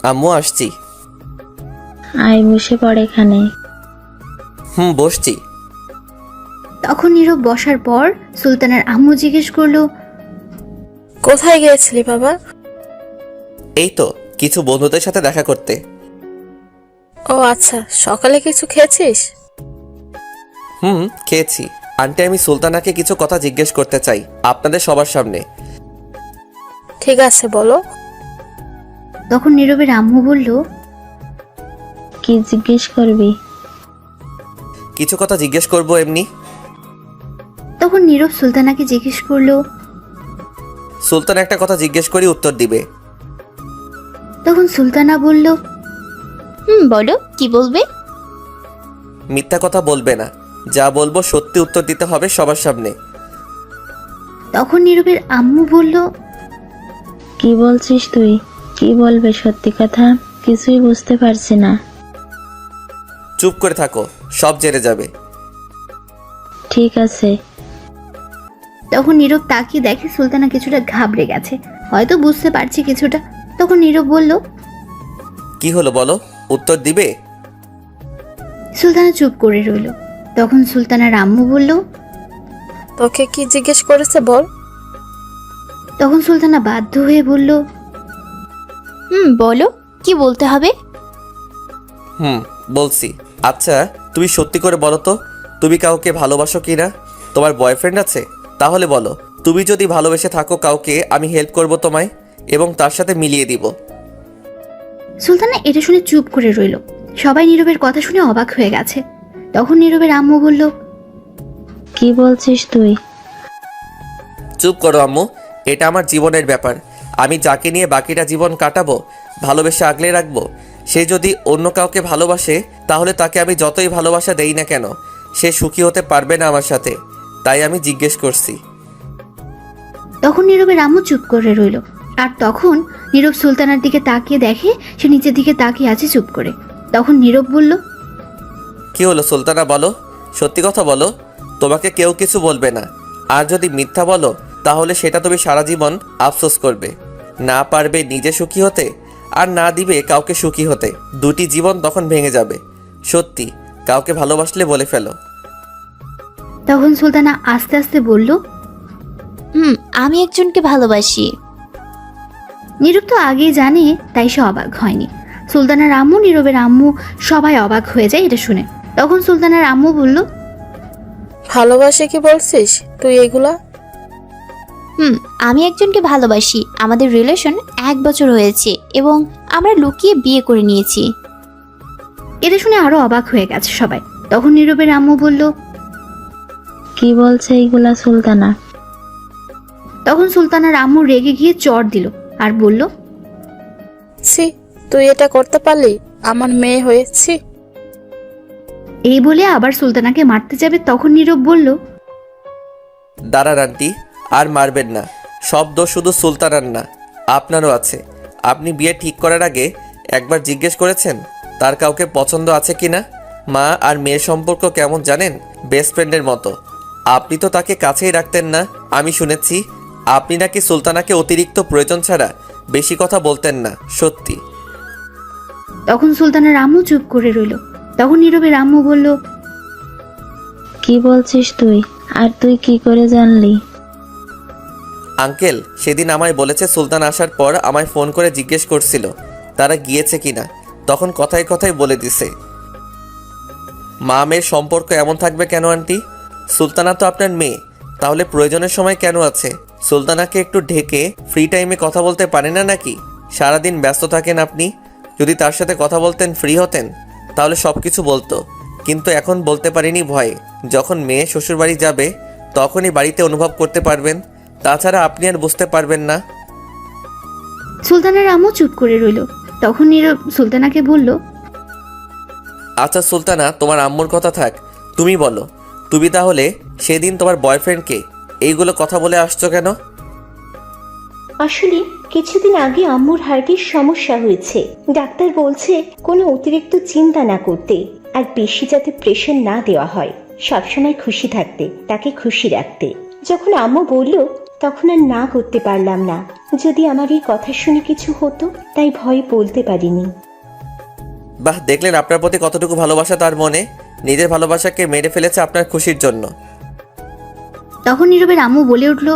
আম্মু আসছি। আয় বসে পড় এখানে। বসছি। তখন নীরব বসার পর সুলতানার আম্মু জিজ্ঞেস করলো, কোথায় গিয়েছিলি বাবা? এই তো কিছু বন্ধুদের সাথে দেখা করতে। ও আচ্ছা, সকালে কিছু খেয়েছিস? খেয়েছি। আন্টি, আমি সুলতানাকে কিছু কথা জিজ্ঞেস করতে চাই আপনাদের সবার সামনে। ঠিক আছে, বলো। তখন নীরবের আম্মু বলল, কি জিজ্ঞেস করবি? কিছু কথা জিজ্ঞেস করবো এমনি। তখন নীরব সুলতানাকে জিজ্ঞেস করলো। সুলতান একটা কথা জিজ্ঞেস করি, উত্তর দিবে। তখন সুলতানা বলল, বলো কি বলবে? মিথ্যা কথা বলবে না, যা বলবো সত্যি উত্তর দিতে হবে সবার সামনে। তখন নীরবের আম্মু বলল, কি বলছিস তুই? কি বলবে সত্যি কথা? কিছুই বুঝতে পারছি না। চুপ করে থাকো, সব জেনে যাবে। ঠিক আছে। তখন নীরব তাকিয়ে দেখে সুলতানা কিছুটা ঘাবড়ে গেছে, হয়তো বুঝতে পারছি কিছুটা। তখন নীরব বলল, কি হলো বলো, উত্তর দিবে? সুলতানা চুপ করে রইল। তখন সুলতানার আম্মু বলল, তোকে কি জিজ্ঞেস করেছে বল। তখন সুলতানা বাধ্য হয়ে বলল, বলো কি বলতে হবে। বলছি। আচ্ছা তুমি সত্যি করে বলো তো, তুমি কাউকে ভালোবাসো কি না? তোমার বয়ফ্রেন্ড আছে? তাহলে বলো, তুমি যদি ভালোবেসে থাকো কাউকে, আমি হেল্প করব তোমায় এবং তার সাথে মিলিয়ে দিব। সুলতানা এটা শুনে চুপ করে রইল। সবাই নীরবের কথা শুনে অবাক হয়ে গেছে। তখন নীরবের আম্মু বলল, কি বলছিস তুই? চুপ করো আম্মু, এটা আমার জীবনের ব্যাপার। আমি যাকে নিয়ে বাকিটা জীবন কাটাবো, ভালোবেসে আগলে রাখবো, সে যদি অন্য কাউকে ভালোবাসে তাহলে তাকে আমি যতই ভালোবাসা দেই না কেন, সে সুখী হতে পারবে না আমার সাথে। তাই আমি জিজ্ঞেস করছি। তখন নীরবের আম্মু চুপ করে রইল। আর তখন নীরব সুলতানার দিকে তাকিয়ে দেখে সে নিচের দিকে তাকিয়ে আছে চুপ করে। তখন নীরব বলল, কি হলো সুলতানা, বলো, সত্যি কথা বলো। তোমাকে কেউ কিছু বলবে না, আর যদি মিথ্যা বলো তাহলে সেটা তুমি সারা জীবন আফসোস করবে। না পারবে নিজে সুখী হতে, আর না দিবে কাউকে সুখী হতে। দুটি জীবন তখন ভেঙে যাবে। সত্যি, কাউকে ভালোবাসলে বলে ফেলো। তখন সুলতানা আস্তে আস্তে বলল, আমি একজনকে ভালোবাসি। নীরব তো আগেই জানে, তাই সে অবাক হয়নি। সুলতানার আম্মু, নীরবের আম্মু সবাই অবাক হয়ে যায় এটা শুনে। তখন সুলতানার আম্মু বলল, ভালোবাসে কি বলছিস তুই এগুলা? আমি একজনকে ভালোবাসি। আমাদের রিলেশন 1 বছর হয়েছে এবং আমরা লুকিয়ে বিয়ে করে নিয়েছি। এটা শুনে আরো অবাক হয়ে গেছে সবাই। তখন নীরবের আম্মু বলল, কি বলছে এইগুলা সুলতানা? তখন সুলতানার আম্মু রেগে গিয়ে চড় দিল আর বলল, ছি, তুই এটা করতে পারলি? আমার মেয়ে হয়েছি। এই বলে আবার সুলতানাকে মারতে যাবে। তখন নীরব বলল, দাঁড়ান আন্টি, আর মারবেন না। সব দোষ শুধু সুলতানার না, আপনারও আছে। আপনি বিয়ে ঠিক করার আগে একবার জিজ্ঞেস করেছেন তার কাউকে পছন্দ আছে কিনা? মা আর মেয়ের সম্পর্ক কেমন জানেন? বেস্ট ফ্রেন্ডের মতো। আপনি তো তাকে কাছেই রাখতেন না। আমি শুনেছি আপনি নাকি সুলতানাকে অতিরিক্ত প্রয়োজন ছাড়া বেশি কথা বলতেন না। সত্যি? তখন সুলতানার আম্মু চুপ করে রইল। তখন নীরবের আম্মু বলল, কি বলছিস তুই? আর তুই কি করে জানলি? আঙ্কেল সেদিন আমায় বলেছে সুলতান আসার পর আমায় ফোন করে জিজ্ঞেস করছিল তারা গিয়েছে কিনা। তখন কথায় কথায় বলে দিছে। মা মেয়ের সম্পর্ক এমন থাকবে কেন আন্টি? সুলতানা তো আপনার মেয়ে, তাহলে প্রয়োজনের সময় কেন আছে? সুলতানাকে একটু ঢেকে ফ্রি টাইমে কথা বলতে পারে না নাকি? সারাদিন ব্যস্ত থাকেন আপনি। যদি তার সাথে কথা বলতেন, ফ্রি হতেন, তাহলে সব কিছু বলতো। কিন্তু এখন বলতে পারিনি ভয়ে। যখন মেয়ে শ্বশুরবাড়ি যাবে তখনই বাড়িতে অনুভব করতে পারবেন, তাছাড়া আপনি আর বুঝতে পারবেন না। সুলতানার আম্মু চুপ করে রইল। তখন নীরব সুলতানাকে বলল, আচ্ছা সুলতানা, তোমার আম্মুর কথা থাক, তুমি বলো, তুমি তাহলে সেদিন তোমার বয়ফ্রেন্ডকে এইগুলো কথা বলে আসছো কেন? আসলে কিছুদিন আগে আম্মুর হার্টের সমস্যা হয়েছে। ডাক্তার বলছে কোনো অতিরিক্ত চিন্তা না করতে, আর বেশি যাতে প্রেশার না দেওয়া হয়, সবসময় খুশি থাকতে, তাকে খুশি রাখতে। যখন আম্মু বলল তখন আর না করতে পারলাম না। যদি আমার এই কথা শুনে কিছু হতো, তাই ভয়ে বলতে পারিনি। বাহ, দেখলেন আপনার প্রতি কতটুকু ভালোবাসা তার মনে। নিজের ভালোবাসাকে মেরে ফেলেছে আপনার খুশির জন্য। তখন নীরবের আম্মু বলে উঠল,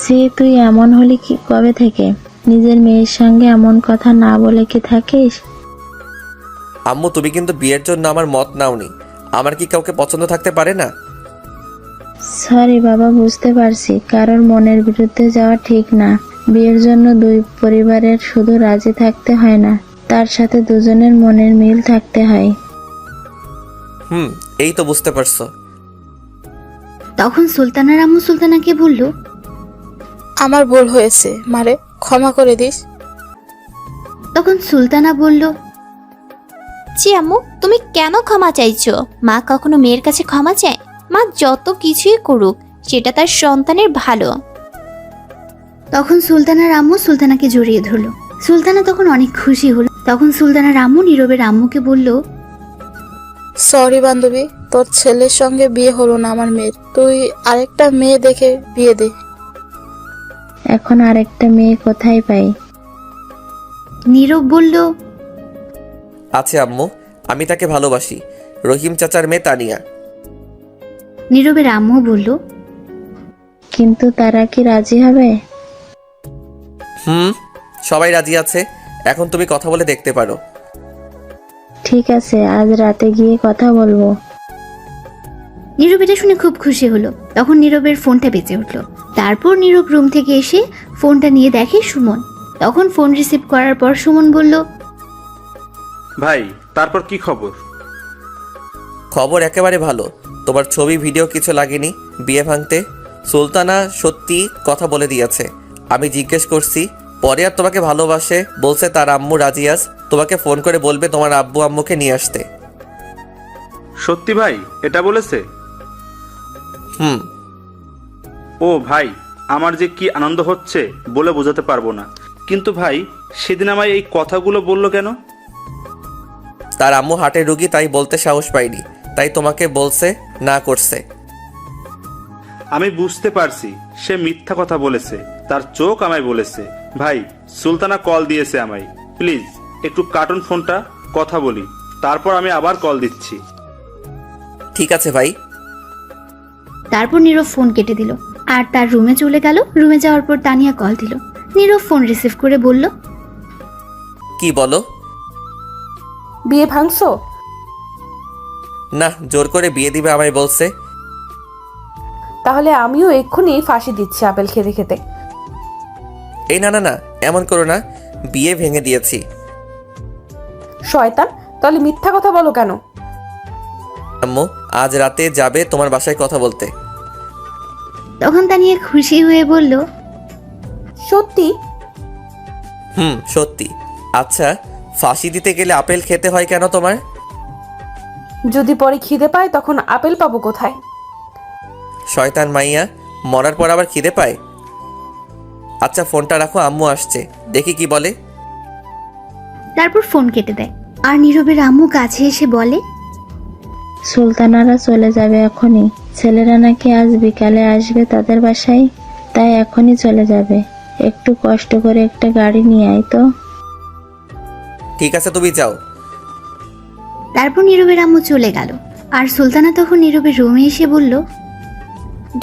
সে তুই এমন হলি কি কবে থেকে? নিজের মেয়ের সঙ্গে এমন কথা না বলে কি থাকিস? আম্মু তুমি কিন্তু বিয়ের জন্য আমার মত নাওনি। আমার কি কাউকে পছন্দ থাকতে পারে না? সরি বাবা, বুঝতে পারছি কারোর মনের বিরুদ্ধে যাওয়া ঠিক না। বিয়ের জন্য দুই পরিবারের শুধু রাজি থাকতে হয় না, তার সাথে দুজনের মনের মিল থাকতে হয়। এই তো বুঝতে পারছো। তখন সুলতানার আম্মু সুলতানাকে বলল, আমার ভুল হয়েছে, মারে ক্ষমা করে দিস। তখন সুলতানা বলল, জি আম্মু, তুমি কেন ক্ষমা চাইছো? মা কখনো মেয়ের কাছে ক্ষমা চায়? মা যত কিছুই করুক সেটা তার সন্তানের ভালো। তখন সুলতানার আম্মু সুলতানাকে জড়িয়ে ধরলো। সুলতানা তখন অনেক খুশি হলো। তখন সুলতানার আম্মু নীরবের আম্মুকে বলল, সরি বান্ধবী, তোর ছেলের সঙ্গে বিয়ে হলো না আমার মেয়ের। তুই আরেকটা মেয়ে দেখে বিয়ে দে। এখন আরেকটা মেয়ে কোথায় পাই? নীরব বলল, আছে আম্মু, আমি তাকে ভালোবাসি। রহিম চাচার মেয়ে তানিয়া। নীরবের আম্মু বলল, কিন্তু তারা কি রাজি হবে? সবাই রাজি আছে। এখন তুমি কথা বলে দেখতে পারো। ঠিক আছে, আজ রাতে গিয়ে কথা বলবো। নীরব এটা শুনে খুব খুশি হলো। তখন নীরবের ফোনটা বেজে উঠলো। তারপর নীরব রুম থেকে এসে ফোনটা নিয়ে দেখে সুমন। তখন ফোন রিসিভ করার পর সুমন বলল, ভাই, তারপর কি খবর? খবর একেবারে ভালো। তোমার ছবি ভিডিও কিছু লাগেনি বিয়ে ভাঙতে। সুলতানা সত্যি কথা বলে দিয়েছে। আমি জিজ্ঞেস করছি, পরে আর তোমাকে ভালোবাসে বলছে। তার আম্মু রাজিয়াস তোমাকে ফোন করে বলবে তোমার আব্বু আম্মুকে নিয়ে আসতে। সত্যি ভাই এটা বলেছে? ও ভাই, আমার যে কি আনন্দ হচ্ছে বলে বোঝাতে পারবো না। কিন্তু ভাই, সেদিন আমায় এই কথাগুলো বললো কেন? তার আম্মু হার্টের রুগী, তাই বলতে সাহস পাইনি, তাই তোমাকে বলছে না করছে। আমি বুঝতে পারছি সে মিথ্যা কথা বলেছে, তার চোখ আমায় বলেছে। ভাই, সুলতানা কল দিয়েছে আমায়। প্লিজ একটু কাটুন ফোনটা, কথা বলি, তারপর আমি আবার কল দিচ্ছি। ঠিক আছে ভাই। তারপর নীরব ফোন কেটে দিল আর তার রুমে চলে গেল। রুমে যাওয়ার পর তানিয়া কল দিল। নীরব ফোন রিসিভ করে বলল, কি বলো? বিয়ে ভাঙছো? না, জোর করে বিয়ে দিবে আমায় বলছে। তাহলে আমিও এক্ষুনি ফাঁসি দিচ্ছি আপেল খেতে খেতে। এই না না না, এমন করো না, বিয়ে ভেঙে দিয়েছি। শয়তান, তাহলে মিথ্যা কথা বলো কেন? আম্মু আজ রাতে যাবে তোমার বাসায় কথা বলতে। তখন তানিয়া খুশি হয়ে বলল, সত্যি? সত্যি। আচ্ছা, ফাঁসি দিতে গেলে আপেল খেতে হয় কেন তোমার? যদি পরে খিদে পায় তখন আপেল পাবো কোথায়? শয়তান মাইয়া, মরার পর আবার খিদে পায়? আচ্ছা ফোনটা রাখো, আম্মু আসছে, দেখি কি বলে। তারপর ফোন কেটে দেয়। আর নীরবের আম্মু কাছে এসে বলে, সুলতানারা চলে যাবে এখনই। ছেলেরা নাকি আজ বিকালে আসবে তাদের বাসায়, তাই এখনই চলে যাবে। একটু কষ্ট করে একটা গাড়ি নিয়ে আয় তো। ঠিক আছে, তুমি যাও। তারপর নীরবের আম্মু চলে গেল। আর সুলতানা তখন নীরবের রুমে এসে বলল,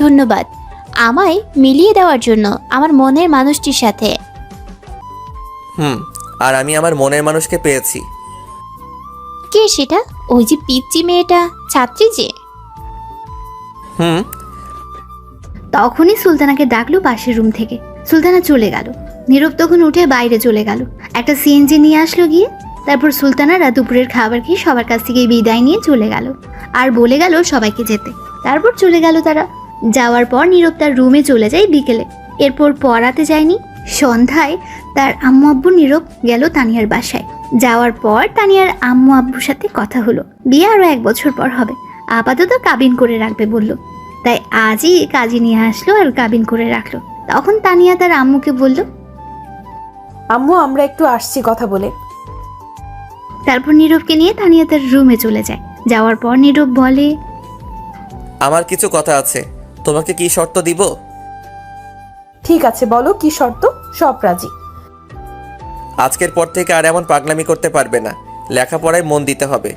ধন্যবাদ আমায় মিলিয়ে দেওয়ার জন্য আমার মনের মানুষটির সাথে। আর আমি আমার মনের মানুষকে পেয়েছি। কে সেটা? ওই যে পিচ্চি মেয়েটা, ছাত্রী যে। তখনই সুলতানাকে ডাকলো পাশের রুম থেকে। সুলতানা চলে গেল। নীরব তখন উঠে বাইরে চলে গেল। একটা সিএনজি নিয়ে আসলো গিয়ে। তারপর সুলতানারা দুপুরের খাবার খেয়ে সবার কাছ থেকে বিদায় নিয়ে চলে গেল আর বলে গেল সবাইকে যেতে। তারপর চলে গেল তারা। যাওয়ার পর নীরব তার রুমে চলে যায় বিকেলে। এরপর পড়াতে যায়নি। সন্ধ্যায় তার আম্মু আব্বু নীরব গেল তানিয়ার বাসায়। যাওয়ার পর তানিয়ার আম্মু আব্বুর সাথে কথা হলো। বিয়ে আরো 1 বছর পর হবে। আপাতত কাবিন করে রাখবে বলল। তাই আজই কাজী নিয়ে আসলো আর কাবিন করে রাখলো। তখন তানিয়া তার আম্মুকে বলল, আম্মু আমরা একটু আসছি কথা বলে। তারপর নীরবকে নিয়ে তানিয়া তার রুমে চলে যায়। যাওয়ার পর নীরব বলে, আমার কিছু কথা আছে, তোমাকে কি শর্ত দিব? ঠিক আছে বলো, কি শর্ত? সব রাজি। আজকের পর থেকে আর এমন পাগলামি করতে পারবে না। লেখাপড়ায় মন দিতে হবে,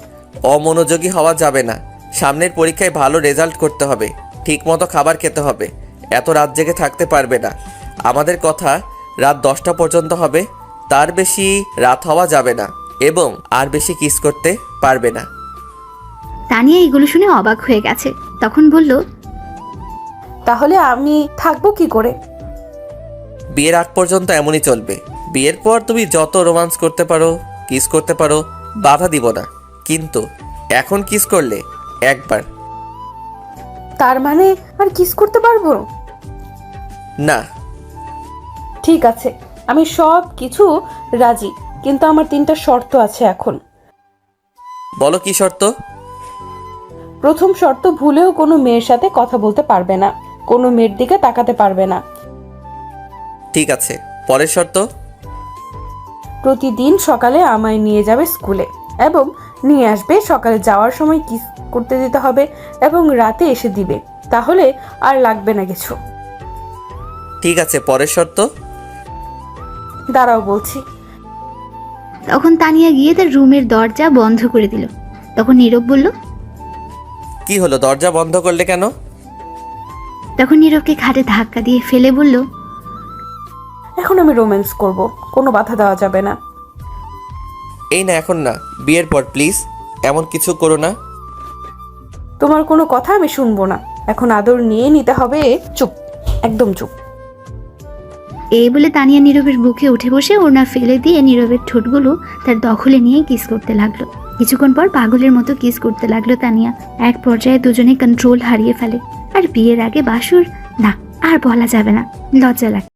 অমনোযোগী হওয়া যাবে না। সামনের পরীক্ষায় ভালো রেজাল্ট করতে হবে, ঠিকমতো খাবার খেতে হবে। এত রাত জেগে থাকতে পারবে না। আমাদের কথা রাত 10টা পর্যন্ত হবে, তার বেশি রাত হওয়া যাবে না। এবং আর বেশি কিস করতে পারবে না। তানিয়া এগুলো শুনে অবাক হয়ে গেছে। তখন বলল, তাহলে আমি থাকবো কি করে? বিয়ের আগ পর্যন্ত এমনই চলবে। বিয়ের পর তুমি যত রোমান্স করতে পারো কিস করতে পারো, বাধা দিব না, কিন্তু এখন কিস করলে একবার। তার মানে আর কিস করতে পারবো? না। ঠিক আছে, আমি সব কিছু রাজি, কিন্তু আমার 3টা শর্ত আছে এখন। বলো কি শর্ত? প্রথম শর্ত, ভুলেও কোনো মেয়ের সাথে কথা বলতে পারবে না, কোনো মেয়ের দিকে তাকাতে পারবে না। ঠিক আছে, পরের শর্ত? প্রতিদিন সকালে আমায় নিয়ে যাবে স্কুলে এবং নিয়ে আসবে। সকালে যাওয়ার সময় কিস করতে দিতে হবে এবং রাতে এসে দিবে, তাহলে আর লাগবে না কিছু। ঠিক আছে, পরের শর্ত? দাঁড়াও বলছি। তখন তানিয়া গিয়ে তার রুমের দরজা বন্ধ করে দিল। তখন নীরব বলল, কি হলো, দরজা বন্ধ করলে কেন? তখন নীরবকে খাটে ধাক্কা দিয়ে ফেলে বলল, এখন আমি রোম্যান্স করব, কোনো বাধা দেওয়া যাবে না। এই না, এখন না, বিয়ের পর প্লিজ, এমন কিছু করো না। তোমার কোনো কথা আমি শুনবো না, এখন আদর নিয়ে নিতে হবে। চুপ, একদম চুপ। এই বলে তানিয়া নীরবের বুকে উঠে বসে ওড়না ফেলে দিয়ে নীরবের ঠোঁটগুলো তার দখলে নিয়ে কিস করতে লাগলো। কিছুক্ষণ পর পাগলের মতো কিস করতে লাগলো তানিয়া। এক পর্যায়ে দুজনে কন্ট্রোল হারিয়ে ফেলে। আর বিয়ের আগে বাসর, না আর বলা যাবে না, লজ্জা লাগে।